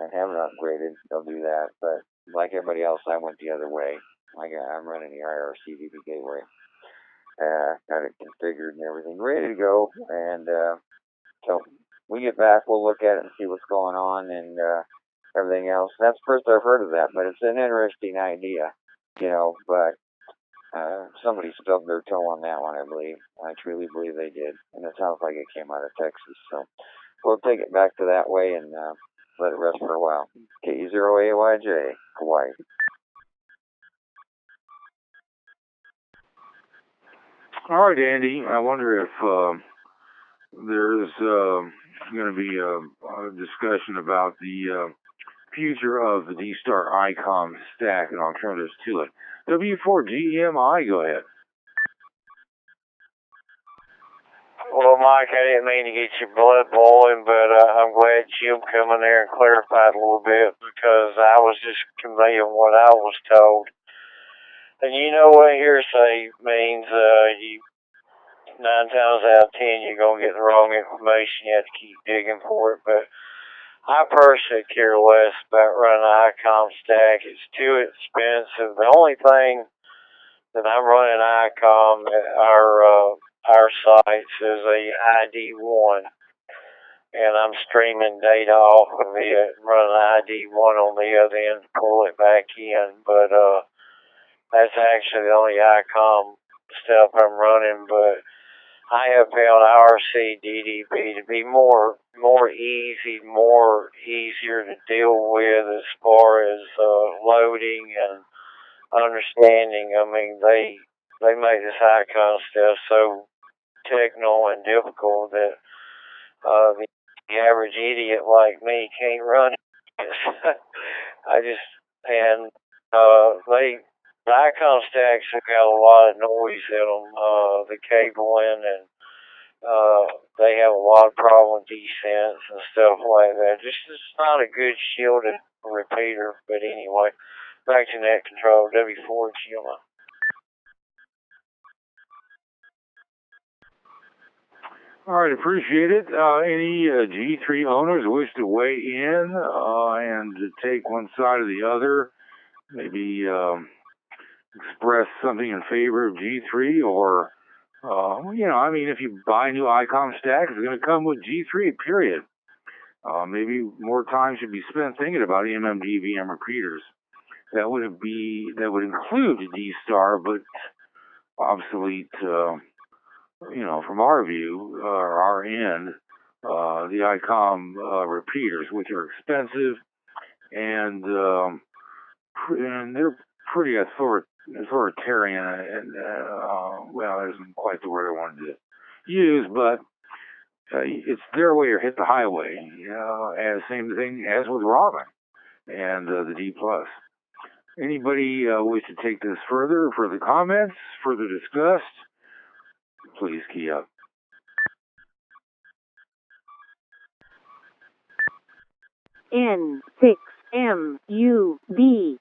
and haven't upgraded. They'll do that, but like everybody else, I went the other way. I'm running the IRC DTB gateway. Got it configured and everything ready to go, and so we get back, we'll look at it and see what's going on and everything else. That's the first I've heard of that, but it's an interesting idea, but somebody stubbed their toe on that one, I believe. I truly believe they did, and it sounds like it came out of Texas, so we'll take it back to that way and let it rest for a while. KE0AYJ, Hawaii. All right, Andy. I wonder if there's going to be a discussion about the future of the D-Star ICOM stack and alternatives to it. W4GMI, go ahead. Well, Mike, I didn't mean to get your blood boiling, but I'm glad Jim come in there and clarified a little bit, because I was just conveying what I was told. And you know what hearsay means. 9 times out of 10, you're going to get the wrong information. You have to keep digging for it. But I personally care less about running an ICOM stack. It's too expensive. The only thing that I'm running ICOM are our sites as a ID1. And I'm streaming data off of it, running ID1 on the other end to pull it back in. But that's actually the only ICOM stuff I'm running. But I have found IRC DDB to be more easier to deal with as far as loading and understanding. I mean, they make this ICOM stuff so technical and difficult that the average idiot like me can't run it. And the ICOM stacks have got a lot of noise in them, the cabling, and they have a lot of problem with descents and stuff like that. It's not a good shielded repeater, but anyway, back to net control, W4 GMA. All right, appreciate it. Any G3 owners wish to weigh in and to take one side or the other, maybe express something in favor of G3 or, I mean, if you buy a new ICOM stack, it's going to come with G3, period. Maybe more time should be spent thinking about MMD VM repeaters. That would include D-Star, but obsolete, from our view, or our end, the ICOM repeaters, which are expensive and they're pretty authoritarian, and well, that isn't quite the word I wanted to use, but it's their way or hit the highway. As same thing as with Robin and the D+. Anybody wish to take this further comments, further discussed? Please key up. N6MUD.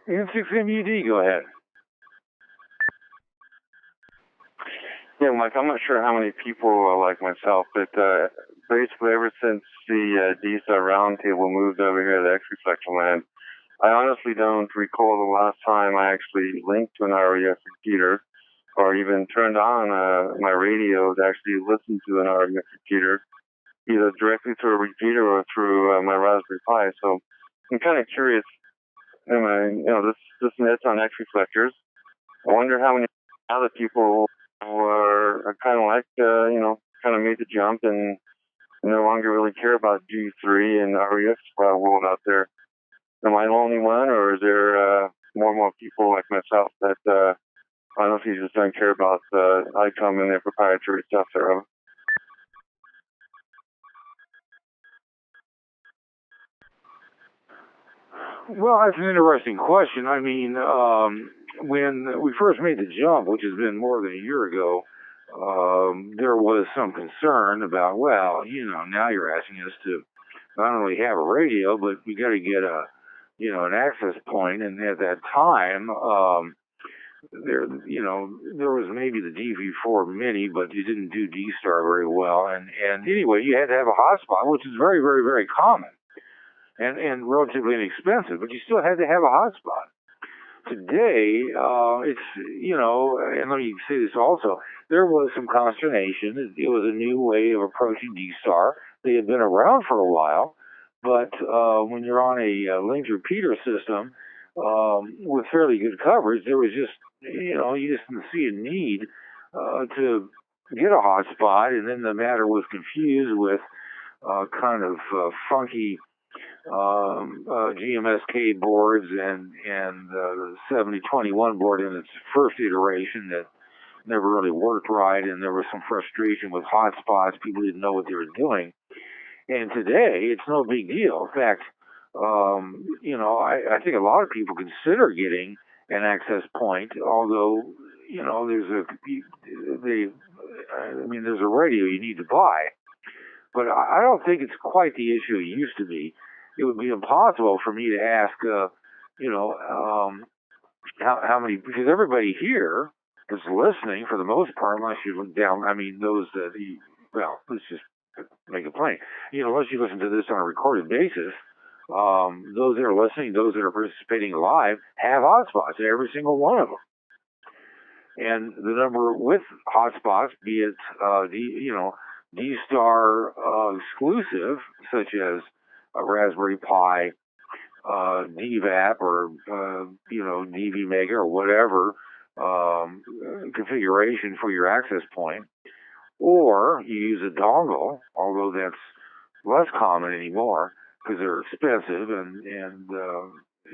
N6MUD, go ahead. Yeah, Mike, I'm not sure how many people like myself, but basically ever since the D-Star Roundtable moved over here to the X-Reflector land, I honestly don't recall the last time I actually linked to an REF repeater or even turned on my radio to actually listen to an REF repeater, either directly through a repeater or through my Raspberry Pi. So I'm kind of curious, this net's on X-Reflectors. I wonder how many other people are kind of like, kind of made the jump and no longer really care about G3 and REF world out there. Am I the only one, or is there more and more people like myself that honestly just don't care about ICOM and their proprietary stuff thereof? Well, that's an interesting question. I mean, when we first made the jump, which has been more than a year ago, there was some concern about, now you're asking us to not only have a radio, but we got to get an access point. And at that time, there was maybe the DV4 Mini, but you didn't do D-Star very well. And anyway, you had to have a hotspot, which is very, very, very common and relatively inexpensive, but you still had to have a hotspot. Today, it's, and let me say this also, there was some consternation. It was a new way of approaching D-Star. They had been around for a while, but when you're on a linked repeater system with fairly good coverage, there was just, you just didn't see a need to get a hotspot, and then the matter was confused with kind of funky GMSK boards and the 7021 board in its first iteration that never really worked right, and there was some frustration with hotspots. People didn't know what they were doing. And today, it's no big deal. In fact, I think a lot of people consider getting an access point, although, there's a radio you need to buy. But I don't think it's quite the issue it used to be. It would be impossible for me to ask, how many, because everybody here is listening for the most part, unless you look down, those let's just make it plain. Unless you listen to this on a recorded basis, those that are listening, those that are participating live, have hotspots, every single one of them. and the number with hotspots, be it D-Star exclusive, such as a Raspberry Pi, DVAP, or DV Mega, or whatever configuration for your access point, or you use a dongle, although that's less common anymore because they're expensive and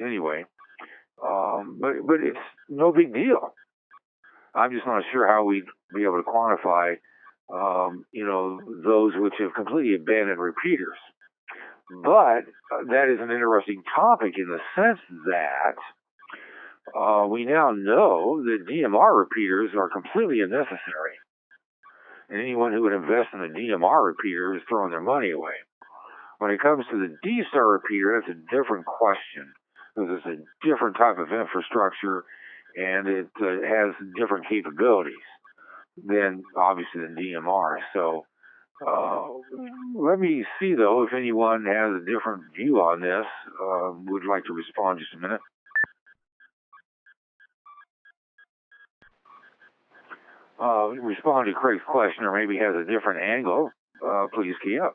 anyway. But it's no big deal. I'm just not sure how we'd be able to quantify, those which have completely abandoned repeaters. But that is an interesting topic in the sense that we now know that DMR repeaters are completely unnecessary. And anyone who would invest in a DMR repeater is throwing their money away. When it comes to the D-Star repeater, that's a different question, because it's a different type of infrastructure, and it has different capabilities than, obviously, than DMR. So let me see, though, if anyone has a different view on this, would like to respond just a minute. Respond to Craig's question, or maybe has a different angle, please key up.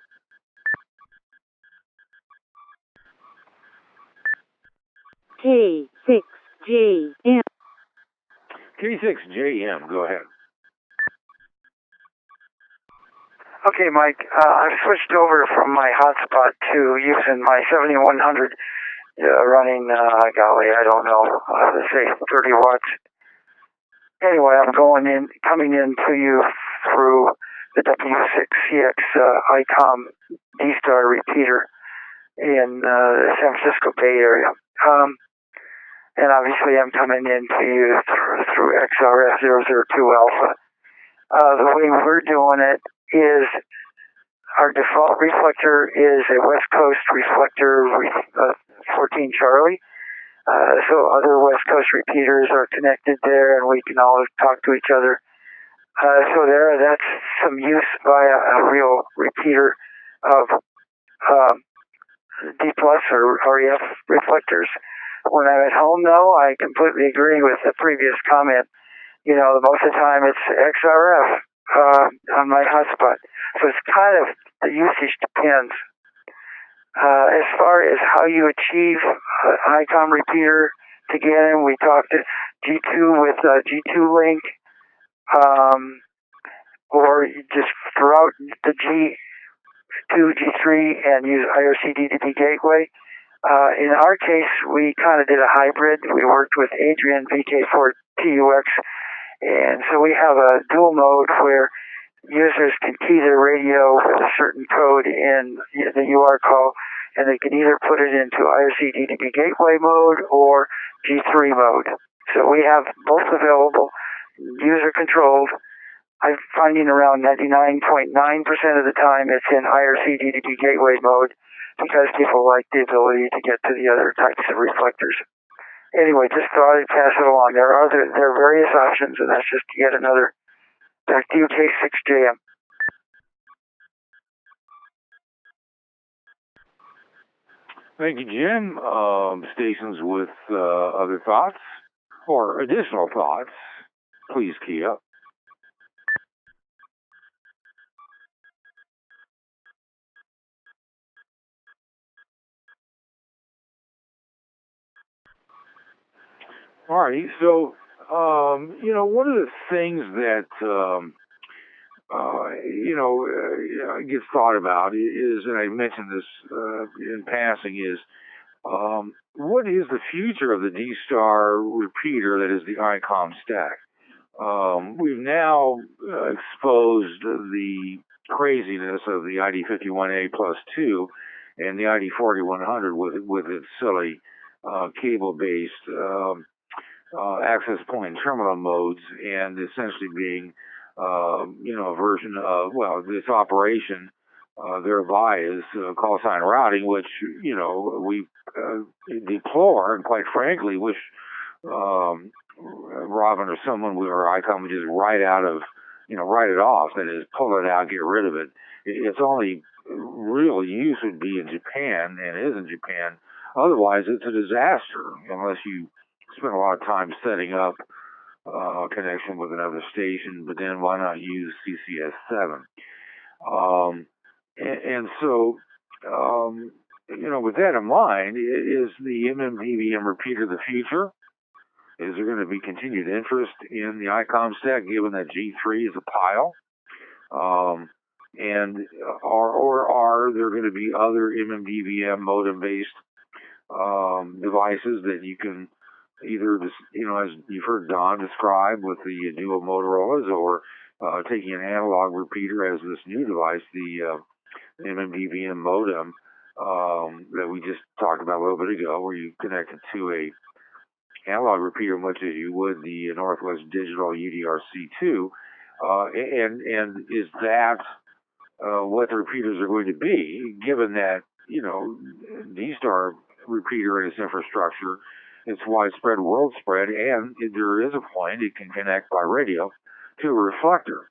K6JM. K6JM, go ahead. Okay, Mike, I've switched over from my hotspot to using my 7100 running, golly, I don't know, let's say 30 watts. Anyway, I'm coming in to you through the W6CX ICOM D-Star repeater in the San Francisco Bay Area. And obviously I'm coming in to you through XRF002 Alpha. The way we're doing it is our default reflector is a West Coast reflector 14 Charlie. So other West Coast repeaters are connected there, and we can all talk to each other. So that's some use via a real repeater of D plus or REF reflectors. When I'm at home, though, I completely agree with the previous comment. Most of the time it's XRF on my hotspot. So it's kind of, the usage depends. As far as how you achieve ICOM repeater to get in, we talked to G2 with G2 Link, or you just throw out the G2, G3 and use IRC-DTP gateway. In our case, we kind of did a hybrid. We worked with Adrian VK4TUX, and so we have a dual mode where users can key their radio with a certain code in the UR call, and they can either put it into IRC-DTP gateway mode or G3 mode. So we have both available, user controlled. I'm finding around 99.9% of the time it's in IRC-DTP gateway mode, because people like the ability to get to the other types of reflectors. Anyway, just thought I'd pass it along. There are various options, and that's just yet another. Back to you, K6JM. Thank you, Jim. Stations with other thoughts or additional thoughts, please key up. All right, so, one of the things that, gets thought about is, and I mentioned this in passing, is what is the future of the D-Star repeater that is the ICOM stack? We've now exposed the craziness of the ID51A plus 2 and the ID4100 with its silly cable-based access point and terminal modes, and essentially being, a version of, this operation thereby is call sign routing, which, we deplore and quite frankly wish Robin or someone with our ICOM would just write it off, that is, pull it out, get rid of it. Its only real use would be in Japan, and is in Japan. Otherwise, it's a disaster unless you spend a lot of time setting up connection with another station, but then why not use CCS7? And so, with that in mind, is the MMDVM repeater the future? Is there going to be continued interest in the ICOM stack given that G3 is a pile? And are there going to be other MMDVM modem-based devices that you can either, as you've heard Don describe with the dual Motorola's, or taking an analog repeater as this new device, the MMDVM modem that we just talked about a little bit ago, where you connect it to a analog repeater much as you would the Northwest Digital UDRC2, and is that what the repeaters are going to be, given that, D-Star repeater and its infrastructure, it's widespread, world spread, and there is a point it can connect by radio to a reflector.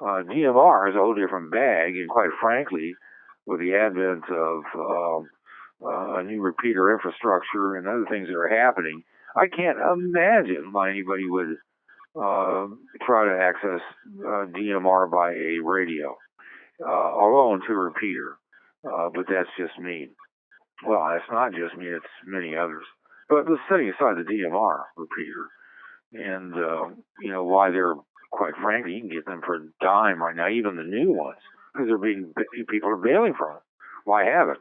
DMR is a whole different bag, and quite frankly, with the advent of a new repeater infrastructure and other things that are happening, I can't imagine why anybody would try to access DMR by a radio, alone to a repeater. But that's just me. Well, it's not just me, it's many others. But let's setting aside the DMR repeater and, why they're, quite frankly, you can get them for a dime right now, even the new ones, because people are bailing from them. Why have it?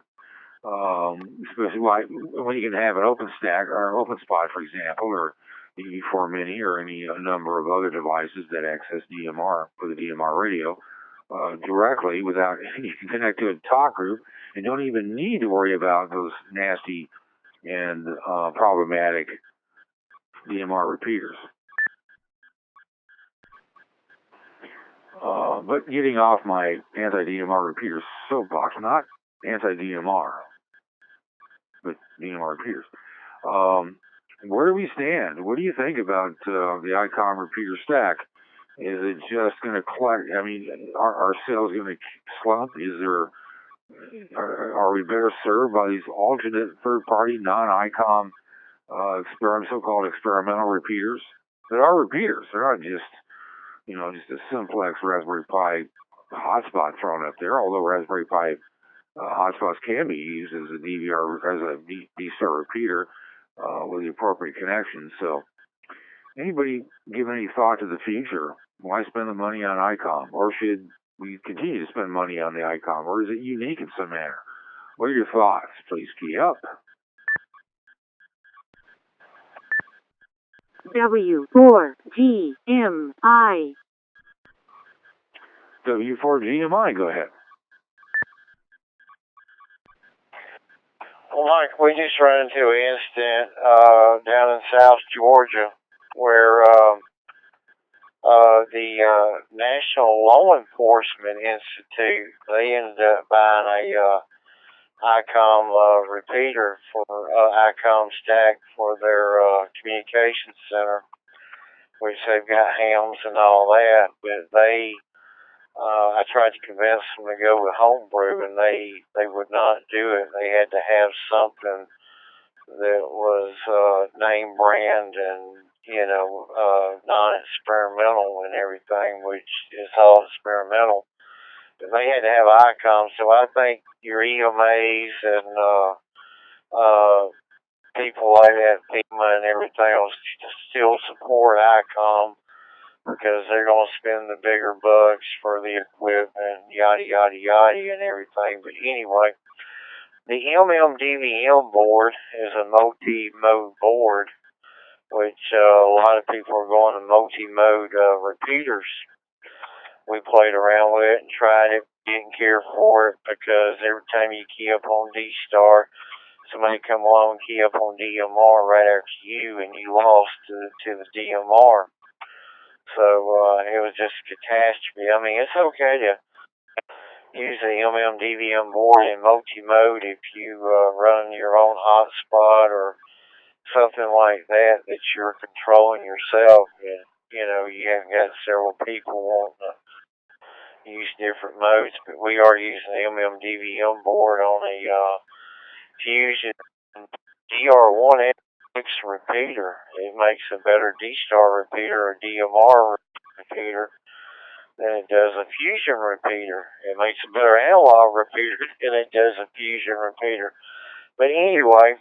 Especially when you can have an open stack or an open spot, for example, or the E4 Mini or any number of other devices that access DMR with a DMR radio directly without, you can connect to a talk group and don't even need to worry about those nasty and problematic DMR repeaters. But getting off my anti-DMR repeater soapbox, not anti-DMR, but DMR repeaters. Where do we stand? What do you think about the ICOM repeater stack? Is it just going to collect? I mean, are sales going to slump? Are we better served by these alternate third-party non-ICOM so-called experimental repeaters? That are repeaters. They're not just just a simplex Raspberry Pi hotspot thrown up there. Although Raspberry Pi hotspots can be used as a D-Star repeater with the appropriate connection. So, anybody give any thought to the future? Why spend the money on ICOM? Or should we continue to spend money on the ICOM? Or is it unique in some manner? What are your thoughts? Please key up. W4GMI. W4GMI, go ahead. Well, Mike, we just ran into an incident down in South Georgia where the National Law Enforcement Institute, they ended up buying a ICOM repeater for ICOM stack for their communications center, which they've got hams and all that, but I tried to convince them to go with Homebrew, and they would not do it. They had to have something that was name brand and non-experimental and everything, which is all experimental. But they had to have ICOM, so I think your EMAs and people like that, FEMA and everything else, still support ICOM, because they're going to spend the bigger bucks for the equipment, yada, yada, yada, and everything. But anyway, the MMDVM board is a multi-mode board, which a lot of people are going to multi-mode repeaters. We played around with it and tried it, didn't care for it, because every time you key up on D-Star, somebody come along and key up on DMR right after you, and you lost to the DMR. So it was just a catastrophe. I mean, it's okay to use the MMDVM board in multi-mode if you run your own hotspot or something like that you're controlling yourself, and you haven't got several people wanting to use different modes. But we are using the MMDVM board on a Fusion DR1 repeater. It makes a better D-Star repeater or DMR repeater than it does a fusion repeater. It makes a better analog repeater than it does a fusion repeater. But anyway,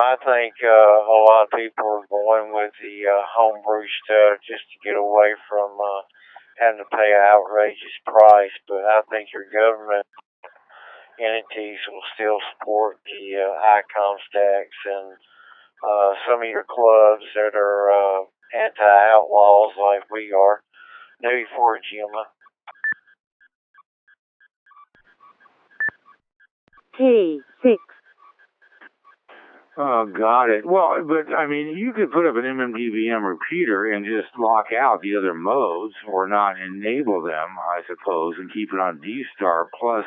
I think a lot of people are going with the homebrew stuff just to get away from having to pay an outrageous price. But I think your government entities will still support the ICOM stacks and some of your clubs that are anti-outlaws like we are. Maybe for Gemma. K6. Oh, got it. Well, but I mean, you could put up an MMDVM repeater and just lock out the other modes or not enable them, I suppose, and keep it on D-Star. Plus,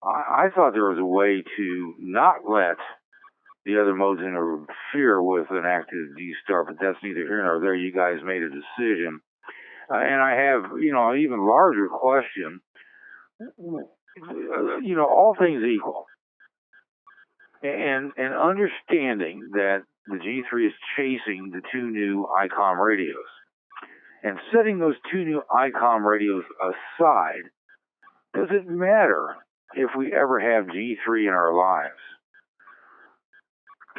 I thought there was a way to not let the other modes interfere with an active D-Star, but that's neither here nor there. You guys made a decision. And I have, an even larger question. All things equal. And understanding that the G3 is chasing the two new ICOM radios. And setting those two new ICOM radios aside, does it matter if we ever have G3 in our lives?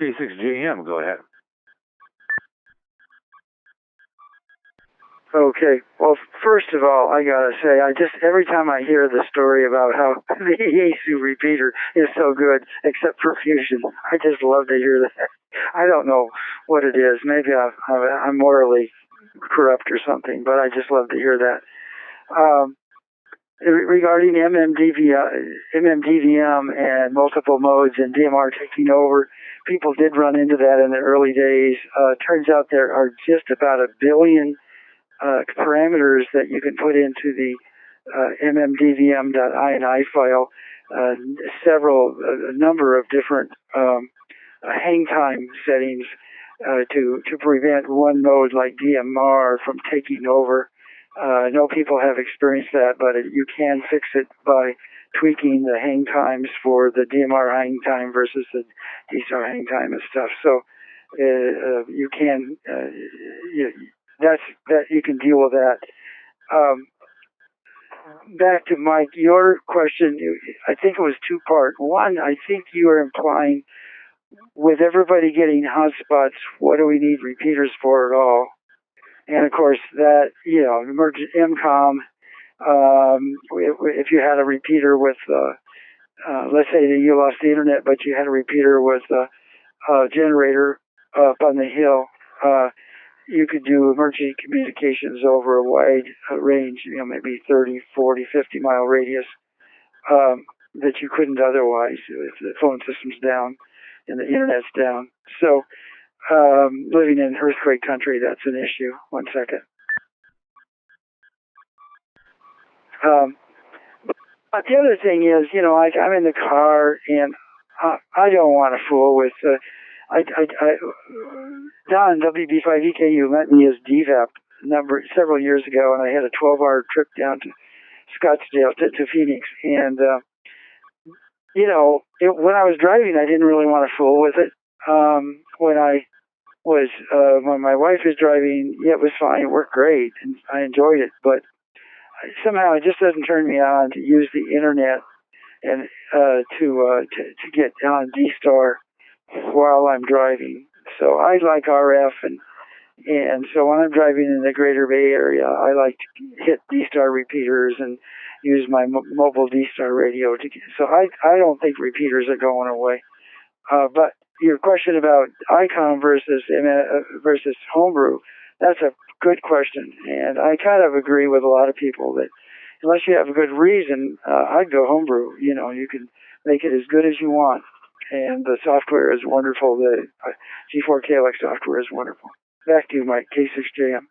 K6JM, go ahead. Okay. Well, first of all, I gotta say, every time I hear the story about how the Yaesu repeater is so good, except for fusion, I just love to hear that. I don't know what it is. Maybe I'm morally corrupt or something, but I just love to hear that. Regarding MMDVM and multiple modes and DMR taking over, people did run into that in the early days. Turns out there are just about 1 billion parameters that you can put into the MMDVM.ini file, a number of different hang time settings to prevent one mode like DMR from taking over. I know people have experienced that, but you can fix it by tweaking the hang times for the DMR hang time versus the D-Star hang time and stuff. So you can you can deal with that. Back to Mike, your question, I think it was two-part. One, I think you were implying with everybody getting hotspots, what do we need repeaters for at all? And of course, that, emergent MCOM, if you had a repeater with, let's say that you lost the internet, but you had a repeater with a generator up on the hill, you could do emergency communications over a wide range, maybe 30, 40, 50 mile radius, that you couldn't otherwise if the phone system's down and the internet's down. So, living in earthquake country, that's an issue. 1 second. But the other thing is, I'm in the car and I don't want to fool with, Don, WB5EKU met me as DVAP several years ago, and I had a 12-hour trip down to Scottsdale to Phoenix. And, when I was driving, I didn't really want to fool with it. When my wife was driving, it was fine. It worked great, and I enjoyed it. But somehow it just doesn't turn me on to use the internet and to get on D-Star while I'm driving. So I like RF, and so when I'm driving in the Greater Bay Area, I like to hit D-Star repeaters and use my mobile D-Star radio. So I don't think repeaters are going away. But your question about ICOM versus homebrew, that's a good question, and I kind of agree with a lot of people that unless you have a good reason, I'd go homebrew. You can make it as good as you want. And the software is wonderful. The G4KLX software is wonderful. Back to you, Mike, K6JM.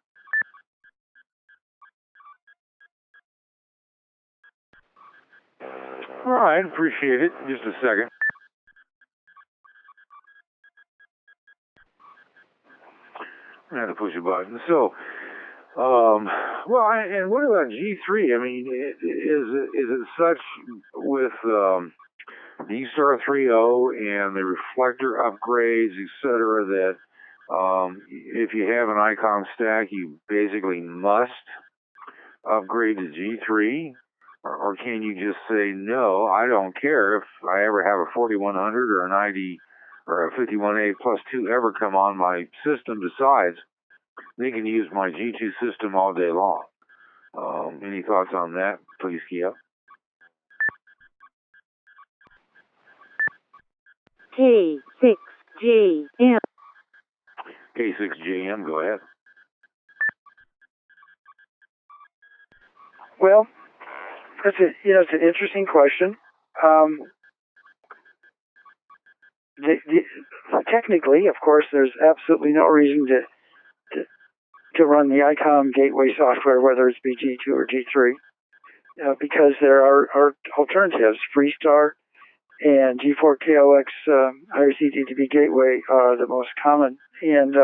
All right, appreciate it. Just a second. I had to push a button. So, and what about G3? I mean, is it such with D-Star 3.0 and the reflector upgrades, etc. that if you have an ICOM stack, you basically must upgrade to G3? Or can you just say, no, I don't care if I ever have a 4100 or an ID or a 51A plus 2 ever come on my system. Besides, they can use my G2 system all day long. Any thoughts on that? Please, Kia. K6JM. K6JM, go ahead. Well, it's an interesting question. Technically, of course, there's absolutely no reason to run the ICOM gateway software, whether it's G2 or G3, because there are alternatives. Freestar and G4KLX IRC-DTB gateway are the most common, and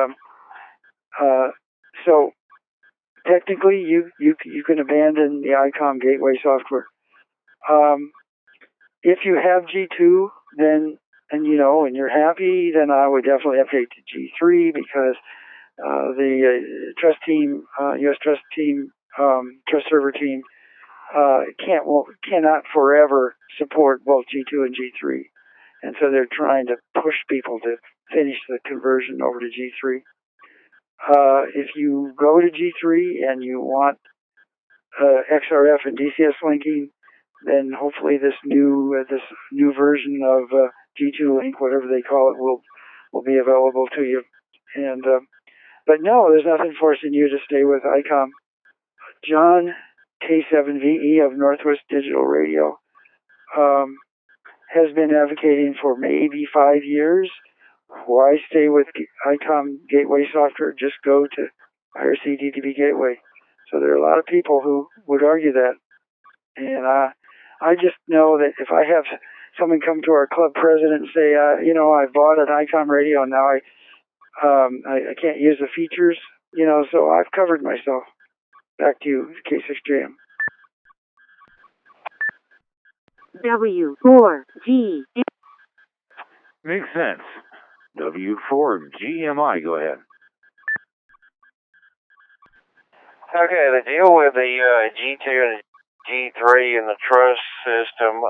so technically you can abandon the ICOM gateway software. If you have G2, then and you're happy, then I would definitely update to G3 because the trust team, U.S. trust team, trust server team, cannot forever support both G2 and G3, and so they're trying to push people to finish the conversion over to G3. If you go to G3 and you want XRF and DCS linking, then hopefully this new version of G2 Link, whatever they call it, will be available to you. And but no, there's nothing forcing you to stay with ICOM. John K7VE of Northwest Digital Radio has been advocating for maybe 5 years. Why stay with ICOM gateway software? Just go to IRC-DTB gateway. So there are a lot of people who would argue that. And I just know that if I have someone come to our club president and say, I bought an ICOM radio and now I can't use the features, so I've covered myself. Back to you, K6JM. W4G. Makes sense. W4GMI, go ahead. Okay, the deal with the G2 and G3 and the trust system,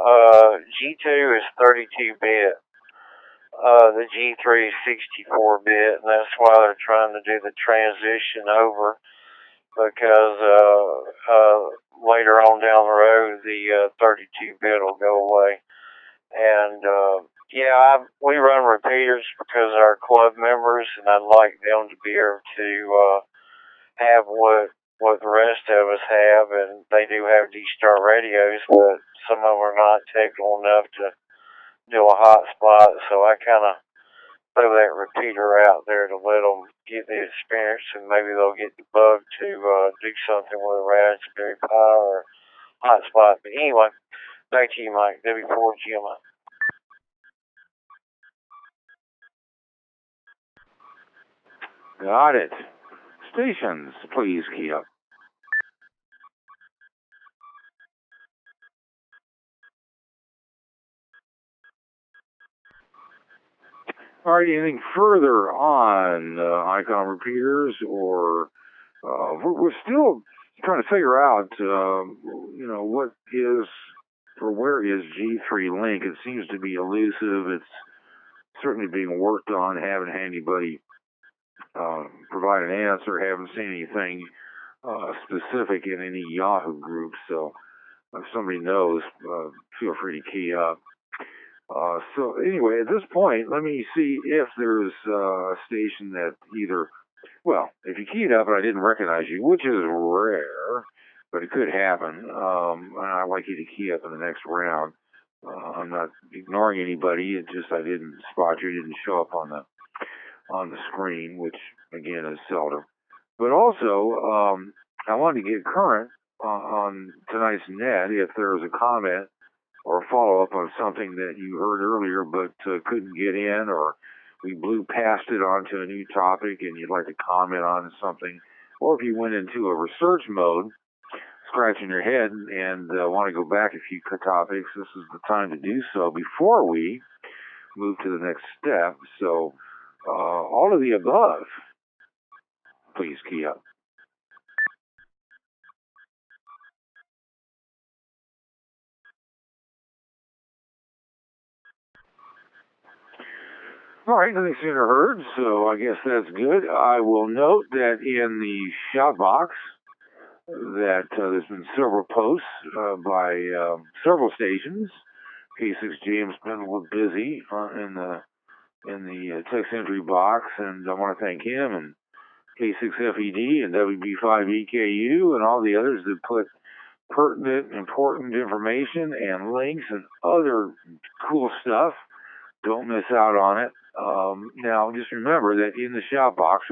G2 is 32-bit. The G3 is 64-bit, and that's why they're trying to do the transition over, because later on down the road, the 32-bit will go away. And we run repeaters because our club members, and I'd like them to be able to have what the rest of us have, and they do have D-Star radios, but some of them are not technical enough to do a hotspot, so I kind of throw that repeater out there to let them get the experience, and maybe they'll get the bug to do something with a Raspberry Pi or hotspot. But anyway, back to you, Mike. W4GMI. Got it. Stations, please, Kia. All right, anything further on ICOM repeaters, or we're still trying to figure out, what is or where is G3 Link? It seems to be elusive. It's certainly being worked on. Haven't had anybody provide an answer. Haven't seen anything specific in any Yahoo group. So if somebody knows, feel free to key up. So anyway, at this point, let me see if there's a station that either, if you keyed up and I didn't recognize you, which is rare, but it could happen, and I'd like you to key up in the next round. I'm not ignoring anybody, it's just I didn't spot you, didn't show up on the screen, which again is seldom. But also, I wanted to get current on tonight's net if there was a comment or follow up on something that you heard earlier but couldn't get in, or we blew past it onto a new topic and you'd like to comment on something, or if you went into a research mode scratching your head and want to go back a few topics, this is the time to do so before we move to the next step. So, all of the above, please key up. All right, nothing seen or heard, so I guess that's good. I will note that in the shout box that there's been several posts by several stations. K6 James been a little busy in the text entry box, and I want to thank him and K6FED and WB5EKU and all the others that put pertinent, important information and links and other cool stuff. Don't miss out on it. Now, just remember that in the shout box,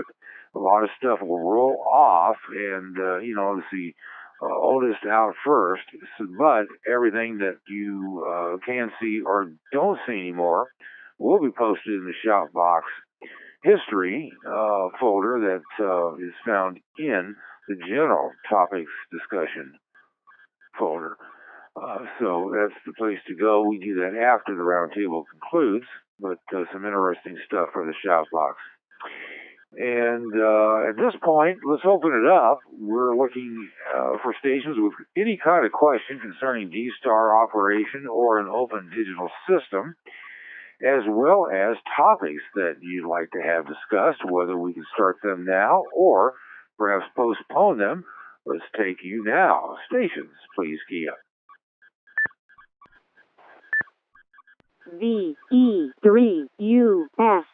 a lot of stuff will roll off, and it's the oldest out first. But everything that you can see or don't see anymore will be posted in the shout box history folder that is found in the general topics discussion folder. So that's the place to go. We do that after the roundtable concludes, but some interesting stuff for the shout box. And at this point, let's open it up. We're looking for stations with any kind of question concerning D-Star operation or an open digital system, as well as topics that you'd like to have discussed, whether we can start them now or perhaps postpone them. Let's take you now. Stations, please key up. VE3US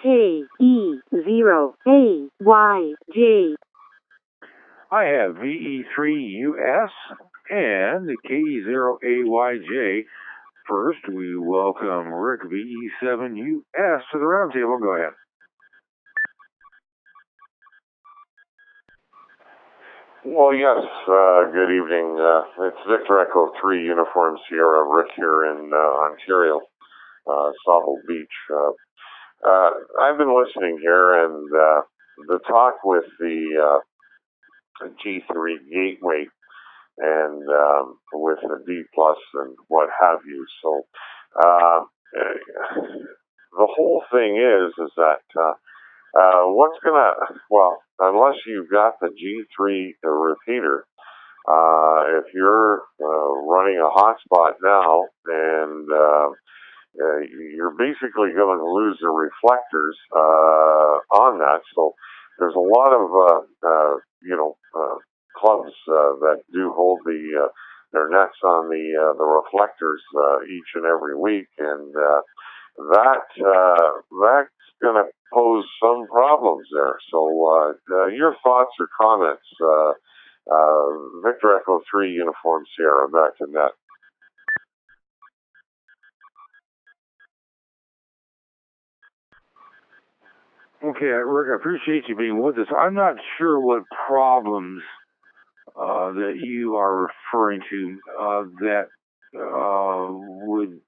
KE0AYJ. I have VE3US and the KE0AYJ. First, we welcome Rick VE7US to the roundtable. Go ahead. Well, yes, good evening. It's Victor Echo 3 Uniform Sierra, Rick here in Ontario, Sauble Beach. I've been listening here, and the talk with the G3 Gateway and with the D Plus and what have you. So the whole thing is that what's gonna, well, unless you've got the G3 repeater, if you're running a hotspot now and you're basically going to lose the reflectors on that. So there's a lot of clubs that do hold their nets on the reflectors each and every week, and that's going to pose some problems there. So your thoughts or comments, Victor Echo 3 Uniform Sierra, back to net. Okay, Rick, I appreciate you being with us. I'm not sure what problems that you are referring to that would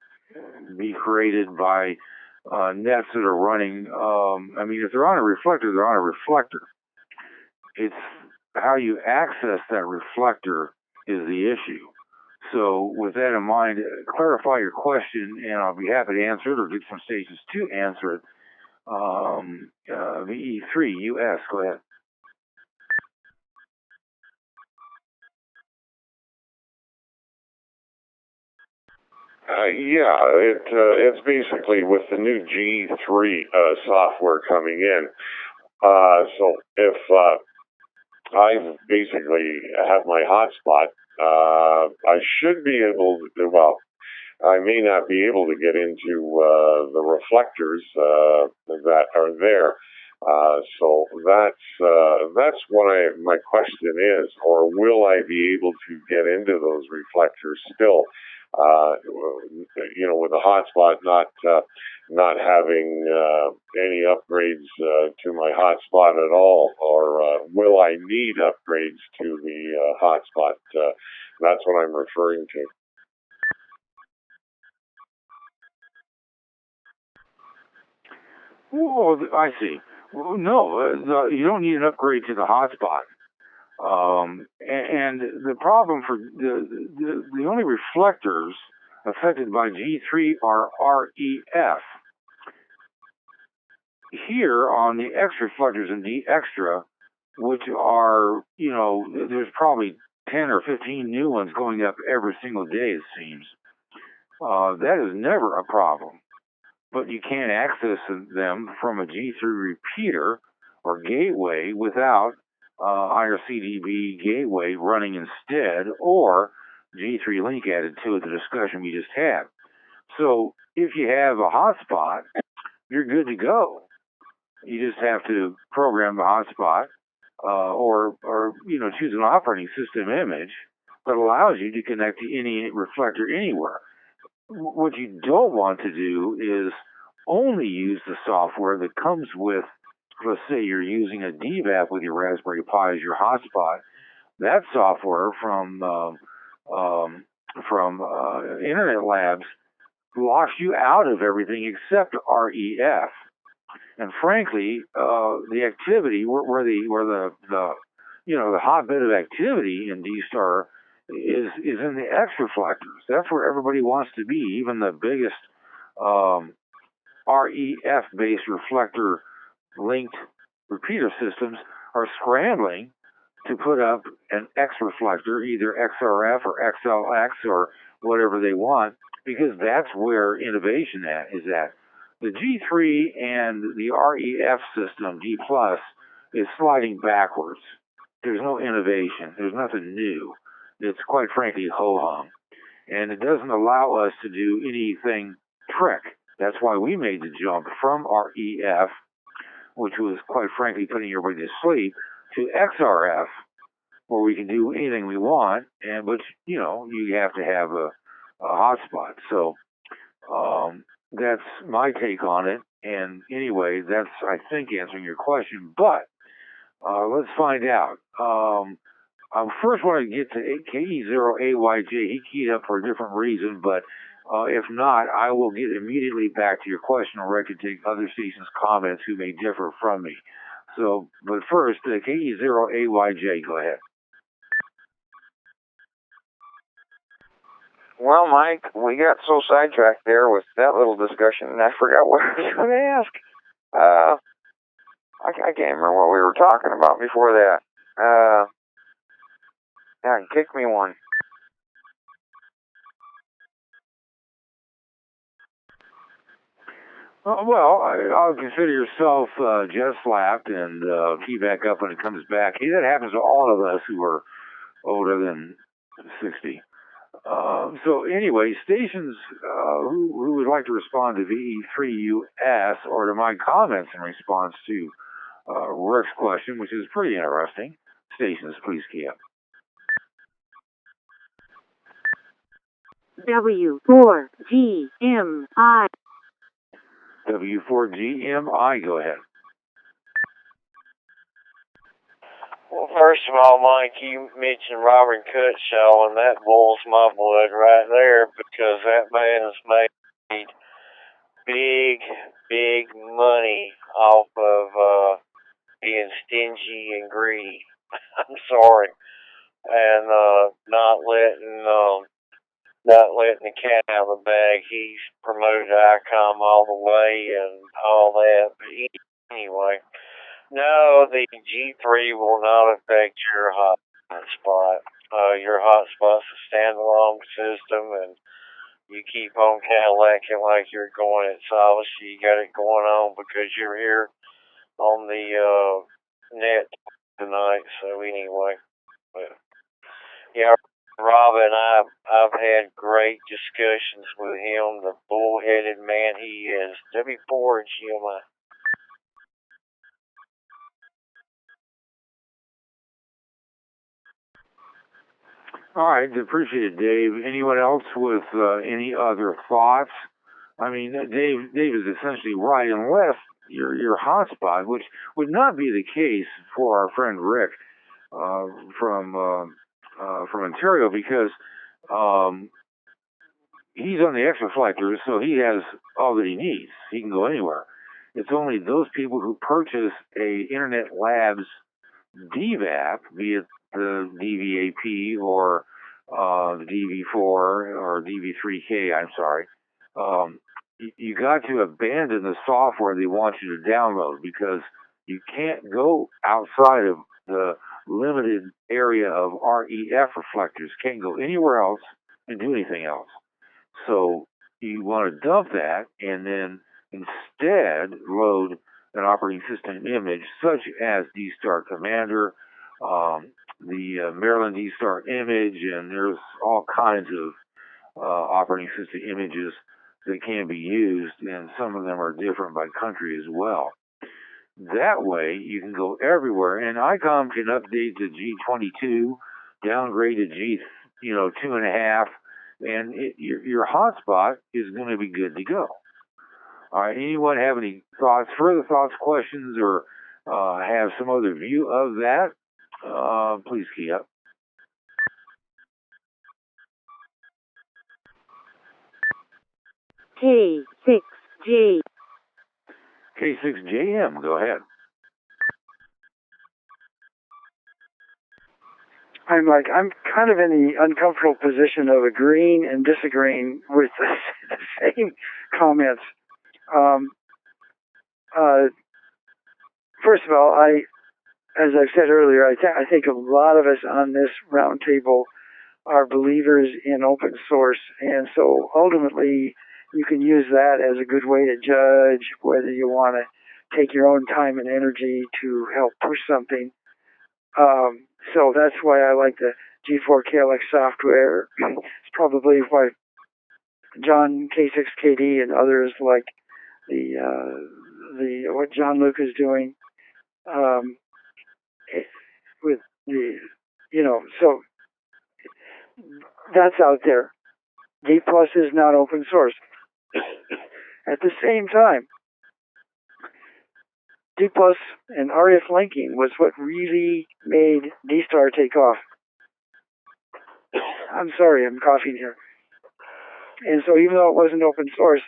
be created by nets that are running. I mean, if they're on a reflector, they're on a reflector. It's how you access that reflector is the issue. So with that in mind, clarify your question, and I'll be happy to answer it or get some stations to answer it. VE3US, go ahead. It's basically with the new G3 software coming in. So if I basically have my hotspot, I should be able to, well, I may not be able to get into the reflectors that are there. So that's what my question is, or will I be able to get into those reflectors still? With a hotspot not having any upgrades to my hotspot at all, or will I need upgrades to the hotspot? That's what I'm referring to. Oh, I see. Well, no, you don't need an upgrade to the hotspot. And the problem for the only reflectors affected by G3 are REF. Here on the X reflectors in D extra, which are, there's probably 10 or 15 new ones going up every single day, it seems. That is never a problem. But you can't access them from a G3 repeater or gateway without IRCDB gateway running instead, or G3 link added to it, the discussion we just had. So if you have a hotspot, you're good to go. You just have to program the hotspot, or choose an operating system image that allows you to connect to any reflector anywhere. What you don't want to do is only use the software that comes with, let's say you're using a DVAP with your Raspberry Pi as your hotspot. That software from Internet Labs locks you out of everything except REF. And frankly, the activity where the hotbed of activity in D-Star is in the X reflectors. That's where everybody wants to be. Even the biggest REF-based reflector linked repeater systems are scrambling to put up an X reflector, either XRF or XLX or whatever they want, because that's where innovation is at. The G3 and the REF system, G+, is sliding backwards. There's no innovation. There's nothing new. It's quite frankly ho-hum. And it doesn't allow us to do anything trick. That's why we made the jump from REF, which was quite frankly putting everybody to sleep, to XRF, where we can do anything we want, but you have to have a hotspot. So that's my take on it. And anyway, that's, I think, answering your question. But let's find out. I first want to get to KE0AYJ. He keyed up for a different reason, but if not, I will get immediately back to your question, or I can take other stations' comments who may differ from me. So, but first, KE0AYJ, go ahead. Well, Mike, we got so sidetracked there with that little discussion, and I forgot what I was going to ask. I can't remember what we were talking about before that. Yeah, kick me one. Well, I'll consider yourself jet slapped and key back up when it comes back. That happens to all of us who are older than 60. So anyway, stations who would like to respond to VE3US or to my comments in response to Rick's question, which is pretty interesting. Stations, please key up. W4GMI. W4GMI, go ahead. Well, first of all, Mike, you mentioned Robert Cutshaw, and that boils my blood right there, because that man has made big money off of being stingy and greedy. I'm sorry. And not letting the cat out of the bag. He's promoted ICOM all the way and all that. But anyway, no, the G3 will not affect your hotspot. Your hotspot's a standalone system, and you keep on Cadillacing like you're going at Solace. You got it going on because you're here on the net tonight. So anyway, but yeah, Robin, I've had great discussions with him. The bullheaded man he is. W4GMI. All right, appreciate it, Dave. Anyone else with any other thoughts? I mean, Dave is essentially right, unless your hotspot, which would not be the case for our friend Rick from Ontario, because he's on the X reflectors, so he has all that he needs. He can go anywhere. It's only those people who purchase a Internet Labs DVAP, be it the DVAP or the DV4 or DV3K, I'm sorry, you got to abandon the software they want you to download because you can't go outside of the limited area of REF reflectors. Can't go anywhere else and do anything else. So you want to dump that and then instead load an operating system image such as D-Star Commander, the Maryland D-Star image, and there's all kinds of operating system images that can be used, and some of them are different by country as well. That way, you can go everywhere, and ICOM can update to G22, downgrade to G, 2.5, and your hotspot is going to be good to go. All right, anyone have any further thoughts, questions, or have some other view of that? Please key up. K6J. K6JM, go ahead. I'm kind of in the uncomfortable position of agreeing and disagreeing with the same comments. First of all, as I've said earlier, I think a lot of us on this round table are believers in open source, and so ultimately you can use that as a good way to judge whether you want to take your own time and energy to help push something. So that's why I like the G4KLX software. It's probably why John K6KD and others like what John Luke is doing with so that's out there. D+ is not open source. At the same time, D+ and RF linking was what really made D-Star take off. I'm sorry, I'm coughing here. And so even though it wasn't open source,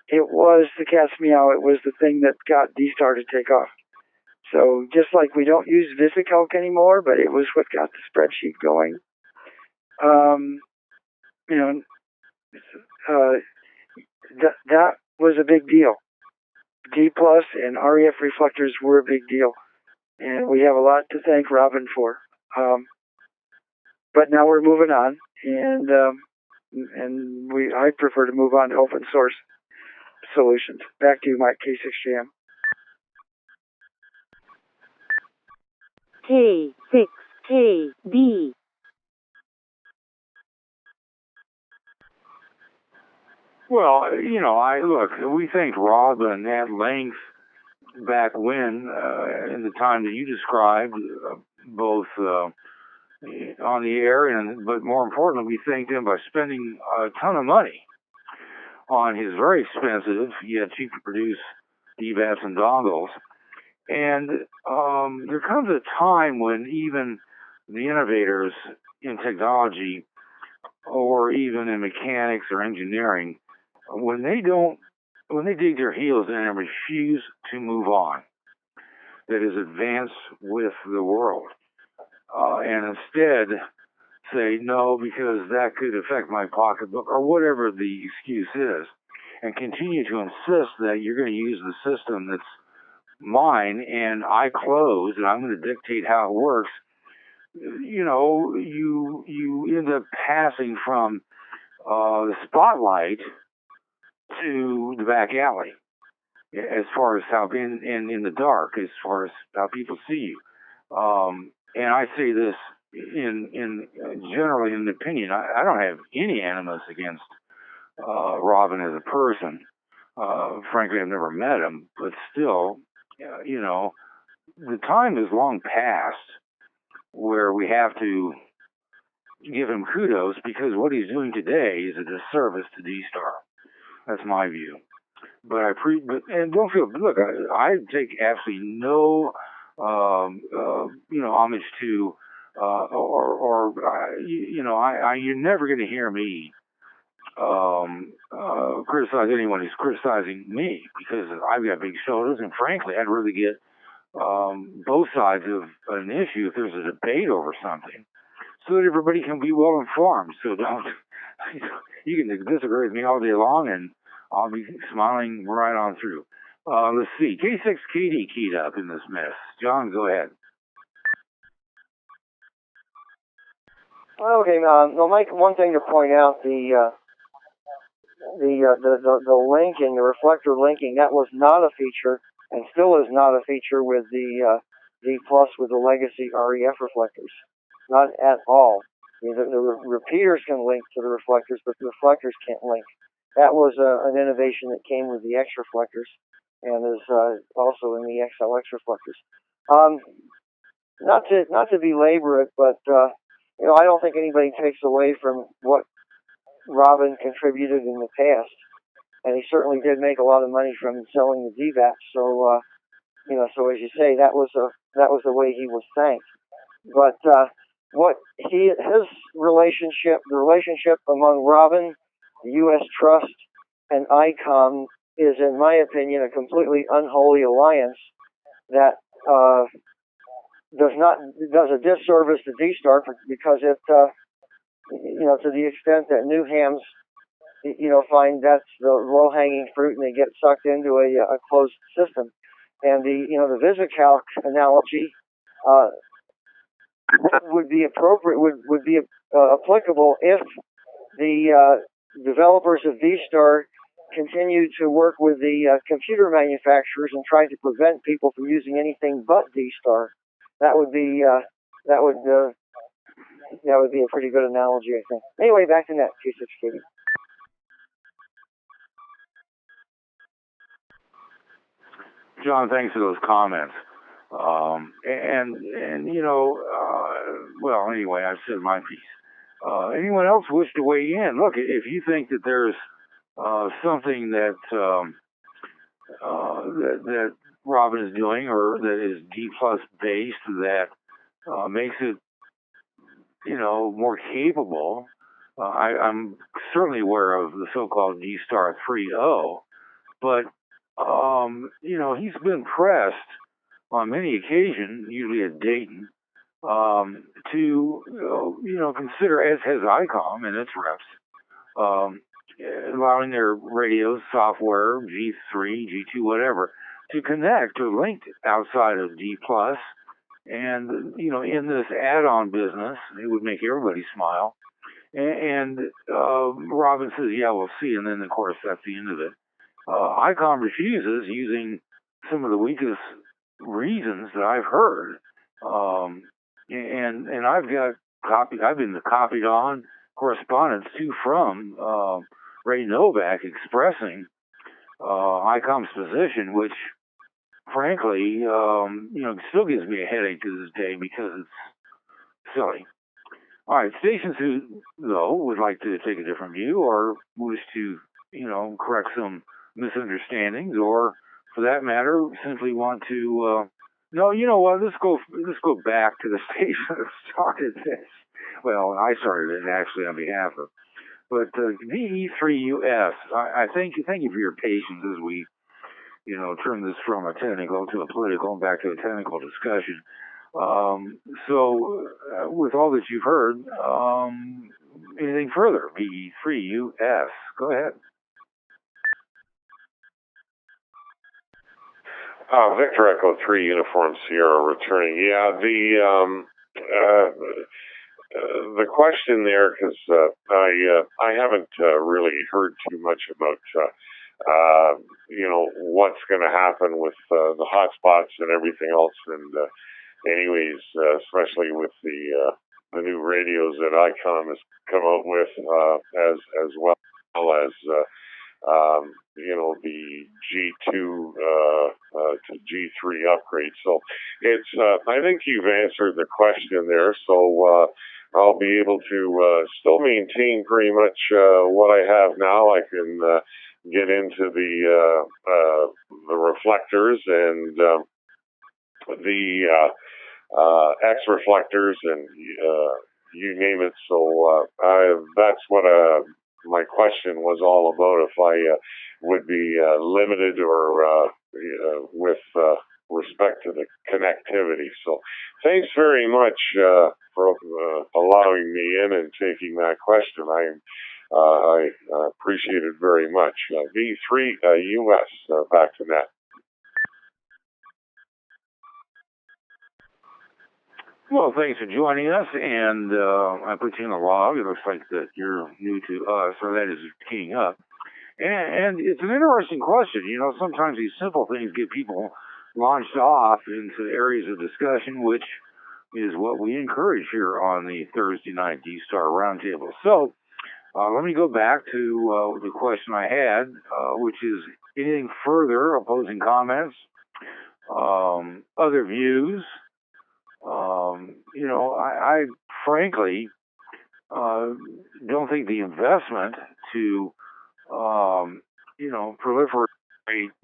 it was the cat's meow. It was the thing that got D-Star to take off. So just like we don't use VisiCalc anymore, but it was what got the spreadsheet going. That was a big deal. D+ and REF reflectors were a big deal. And we have a lot to thank Robin for. But now we're moving on, and I prefer to move on to open source solutions. Back to you, Mike, K6JM. K6KB. Well, we thanked Robin at length back when, in the time that you described, both on the air, but more importantly, we thanked him by spending a ton of money on his very expensive yet cheap to produce DVAPs and dongles. And there comes a time when even the innovators in technology or even in mechanics or engineering, when they dig their heels in and refuse to move on, that is, advance with the world, and instead say no because that could affect my pocketbook or whatever the excuse is, and continue to insist that you're going to use the system that's mine and I close and I'm going to dictate how it works, you end up passing from the spotlight to the back alley as far as how in the dark, as far as how people see you. And I say this in generally in opinion. I don't have any animus against Robin as a person. Frankly, I've never met him, but still, the time is long past where we have to give him kudos because what he's doing today is a disservice to D-Star. That's my view. But and don't feel, look, I take absolutely no, homage to, you're never going to hear me criticize anyone who's criticizing me because I've got big shoulders, and frankly, I'd rather get both sides of an issue if there's a debate over something, so that everybody can be well informed. So don't, you can disagree with me all day long and I'll be smiling right on through. Let's see, K6KD keyed up in this mess. John, go ahead. Okay, well, Mike, one thing to point out, the linking, the reflector linking, that was not a feature, and still is not a feature with the D Plus with the legacy REF reflectors. Not at all. I mean, the repeaters can link to the reflectors, but the reflectors can't link. That was an innovation that came with the X reflectors, and is also in the XLX reflectors. Not to belabor it, but I don't think anybody takes away from what Robin contributed in the past, and he certainly did make a lot of money from selling the DVAPs. So, so as you say, that was the way he was thanked. But his relationship, the relationship among Robin, the U.S. Trust, and ICOM is, in my opinion, a completely unholy alliance that does a disservice to D-Star because it, to the extent that New Hams, find that's the low-hanging fruit and they get sucked into a closed system. And the VisiCalc analogy would be appropriate, would be applicable if the developers of D-Star continue to work with the computer manufacturers and try to prevent people from using anything but D-Star. That would be a pretty good analogy, I think. Anyway, back to net, K6KD. John, thanks for those comments. Well, anyway, I've said my piece. Anyone else wish to weigh in? Look, if you think that there's something that that Robin is doing, or that is D plus based, that makes it, more capable. I'm certainly aware of the so-called D-Star 3.0, but he's been pressed on many occasions, usually at Dayton, to consider, as has ICOM and its reps, allowing their radios, software, G3, G2, whatever, to connect or link outside of D+. And, in this add-on business, it would make everybody smile. And Robin says, yeah, we'll see. And then, of course, that's the end of it. ICOM refuses, using some of the weakest reasons that I've heard. And I've been copied on correspondence too from Ray Novak expressing ICOM's position, which frankly, still gives me a headache to this day because it's silly. All right, stations who, though, would like to take a different view or wish to, correct some misunderstandings, or for that matter, simply want to, no, you know what, let's go back to the station that started this. Well, I started it actually on behalf of, but VE3US, I thank you for your patience as we, turn this from a technical to a political and back to a technical discussion. With all that you've heard, anything further? VE3US, go ahead. Victor Echo 3 Uniform Sierra returning. Yeah, the question there, because I haven't really heard too much about what's going to happen with the hotspots and everything else. And anyways, especially with the new radios that ICOM has come out with, as well as the G2 to G3 upgrade. So it's I think you've answered the question there. So I'll be able to still maintain pretty much what I have now. I can get into the reflectors and the X reflectors and you name it. So that's what my question was all about. If I would be limited or with respect to the connectivity. So thanks very much for allowing me in and taking that question. I appreciate it very much. V3 US, back to net. Well, thanks for joining us, and I put you in a log. It looks like that you're new to us, or that is keying up. And it's an interesting question. You know, sometimes these simple things get people launched off into areas of discussion, which is what we encourage here on the Thursday night D-Star Roundtable. So let me go back to the question I had, which is anything further, opposing comments, other views. You know, I frankly don't think the investment to, you know, proliferate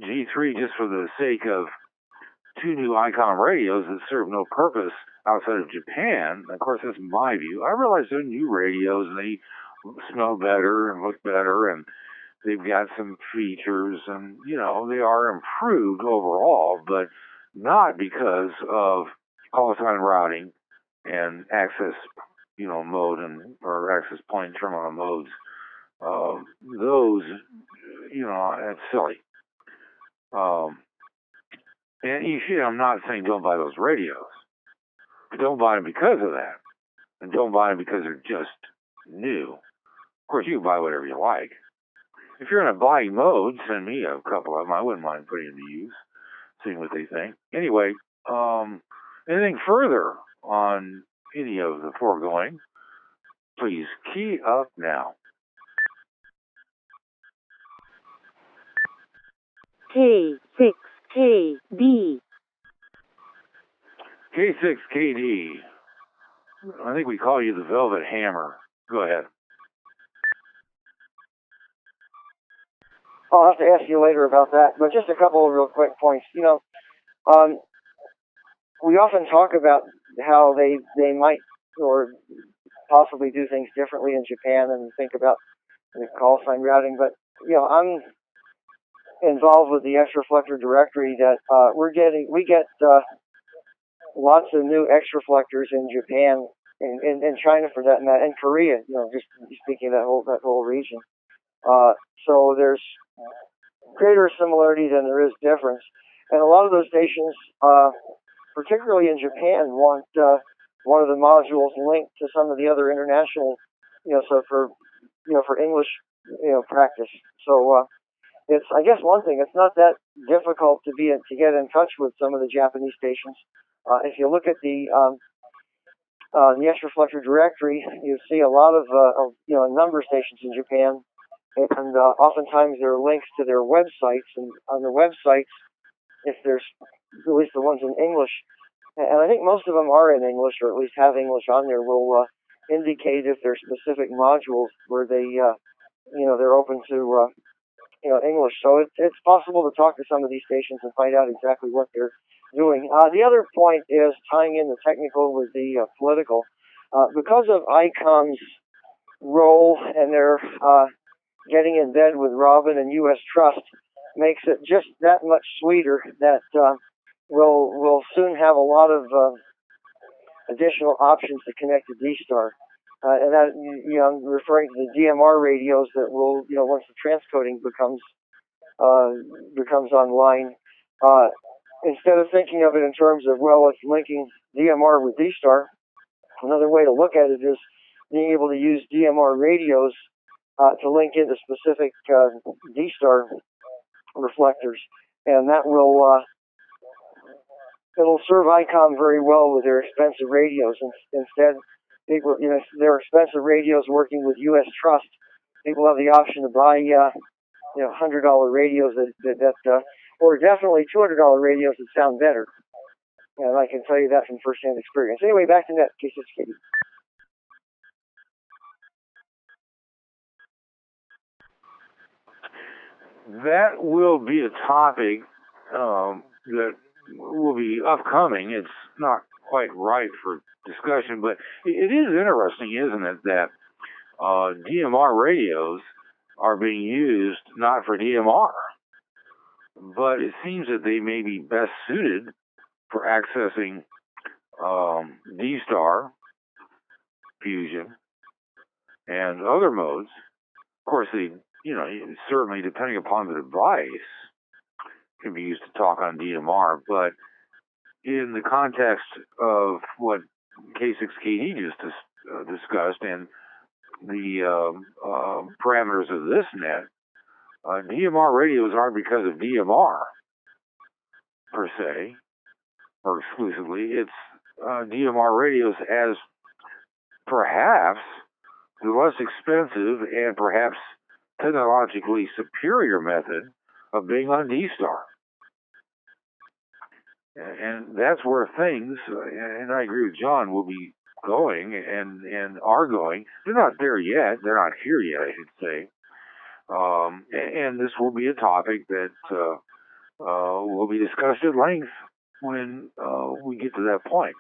G3 just for the sake of 2 new ICOM radios that serve no purpose outside of Japan. Of course, that's my view. I realize they're new radios and they smell better and look better and they've got some features and, you know, they are improved overall, but not because of call sign routing and access, you know, mode and or access point terminal modes. Those, you know, that's silly. And you see, I'm not saying don't buy those radios. But don't buy them because of that. And don't buy them because they're just new. Of course, you can buy whatever you like. If you're in a buying mode, send me a couple of them. I wouldn't mind putting them to use, seeing what they think. Anyway, anything further on any of the foregoing, please key up now. K6KD. K6KD. I think we call you the Velvet Hammer. Go ahead. I'll have to ask you later about that, but just a couple of real quick points. You know, we often talk about how they might or possibly do things differently in Japan and think about the call sign routing, but, you know, I'm involved with the X-Reflector directory that we get lots of new X-Reflectors in Japan, in China for that matter, and Korea, you know, just speaking of that whole region. So there's greater similarity than there is difference. And a lot of those stations, particularly in Japan, want one of the modules linked to some of the other international, you know, so for English, you know, practice. So it's, I guess, one thing. It's not that difficult to get in touch with some of the Japanese stations. If you look at the X-Reflector directory, you see a lot of you know, a number of stations in Japan. And oftentimes there are links to their websites, and on the websites, if there's at least the ones in English, and I think most of them are in English, or at least have English on there, will indicate if there's specific modules where they, you know, they're open to, you know, English. So it's possible to talk to some of these stations and find out exactly what they're doing. The other point is tying in the technical with the political. Because of ICOM's role and their getting in bed with Robin and U.S. Trust makes it just that much sweeter that we'll soon have a lot of additional options to connect to D-Star. And that, you know, I'm referring to the DMR radios that will, you know, once the transcoding becomes online, instead of thinking of it in terms of, well, it's linking DMR with D-Star, another way to look at it is being able to use DMR radios to link into specific D-Star reflectors, and that will it'll serve ICOM very well with their expensive radios. Instead, people, you know, their expensive radios working with U.S. Trust, people have the option to buy you know, $100 radios that or definitely $200 radios that sound better. And I can tell you that from first-hand experience. Anyway, back to net, K6KD. That will be a topic that will be upcoming. It's not quite right for discussion, but it is interesting, isn't it, that DMR radios are being used not for DMR. but it seems that they may be best suited for accessing D-Star, Fusion, and other modes. Of course, they, certainly depending upon the device, can be used to talk on DMR, but in the context of what K6KD just discussed and the parameters of this net, DMR radios aren't because of DMR per se or exclusively. It's DMR radios as perhaps the less expensive and perhaps technologically superior method of being on D-Star. And that's where things, and I agree with John, will be going and are going. They're not there yet. They're not here yet, I should say. And this will be a topic that will be discussed at length when we get to that point.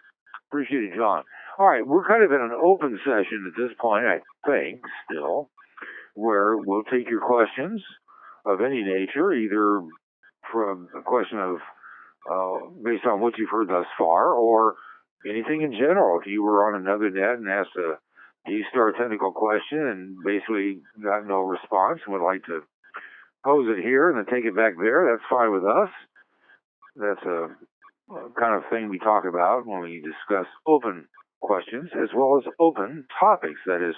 Appreciate it, John. All right, we're kind of in an open session at this point, I think, still, where we'll take your questions of any nature, either from a question of based on what you've heard thus far, or anything in general. If you were on another net and asked a D-Star technical question and basically got no response and would like to pose it here and then take it back there, that's fine with us. That's a kind of thing we talk about when we discuss open questions as well as open topics, that is,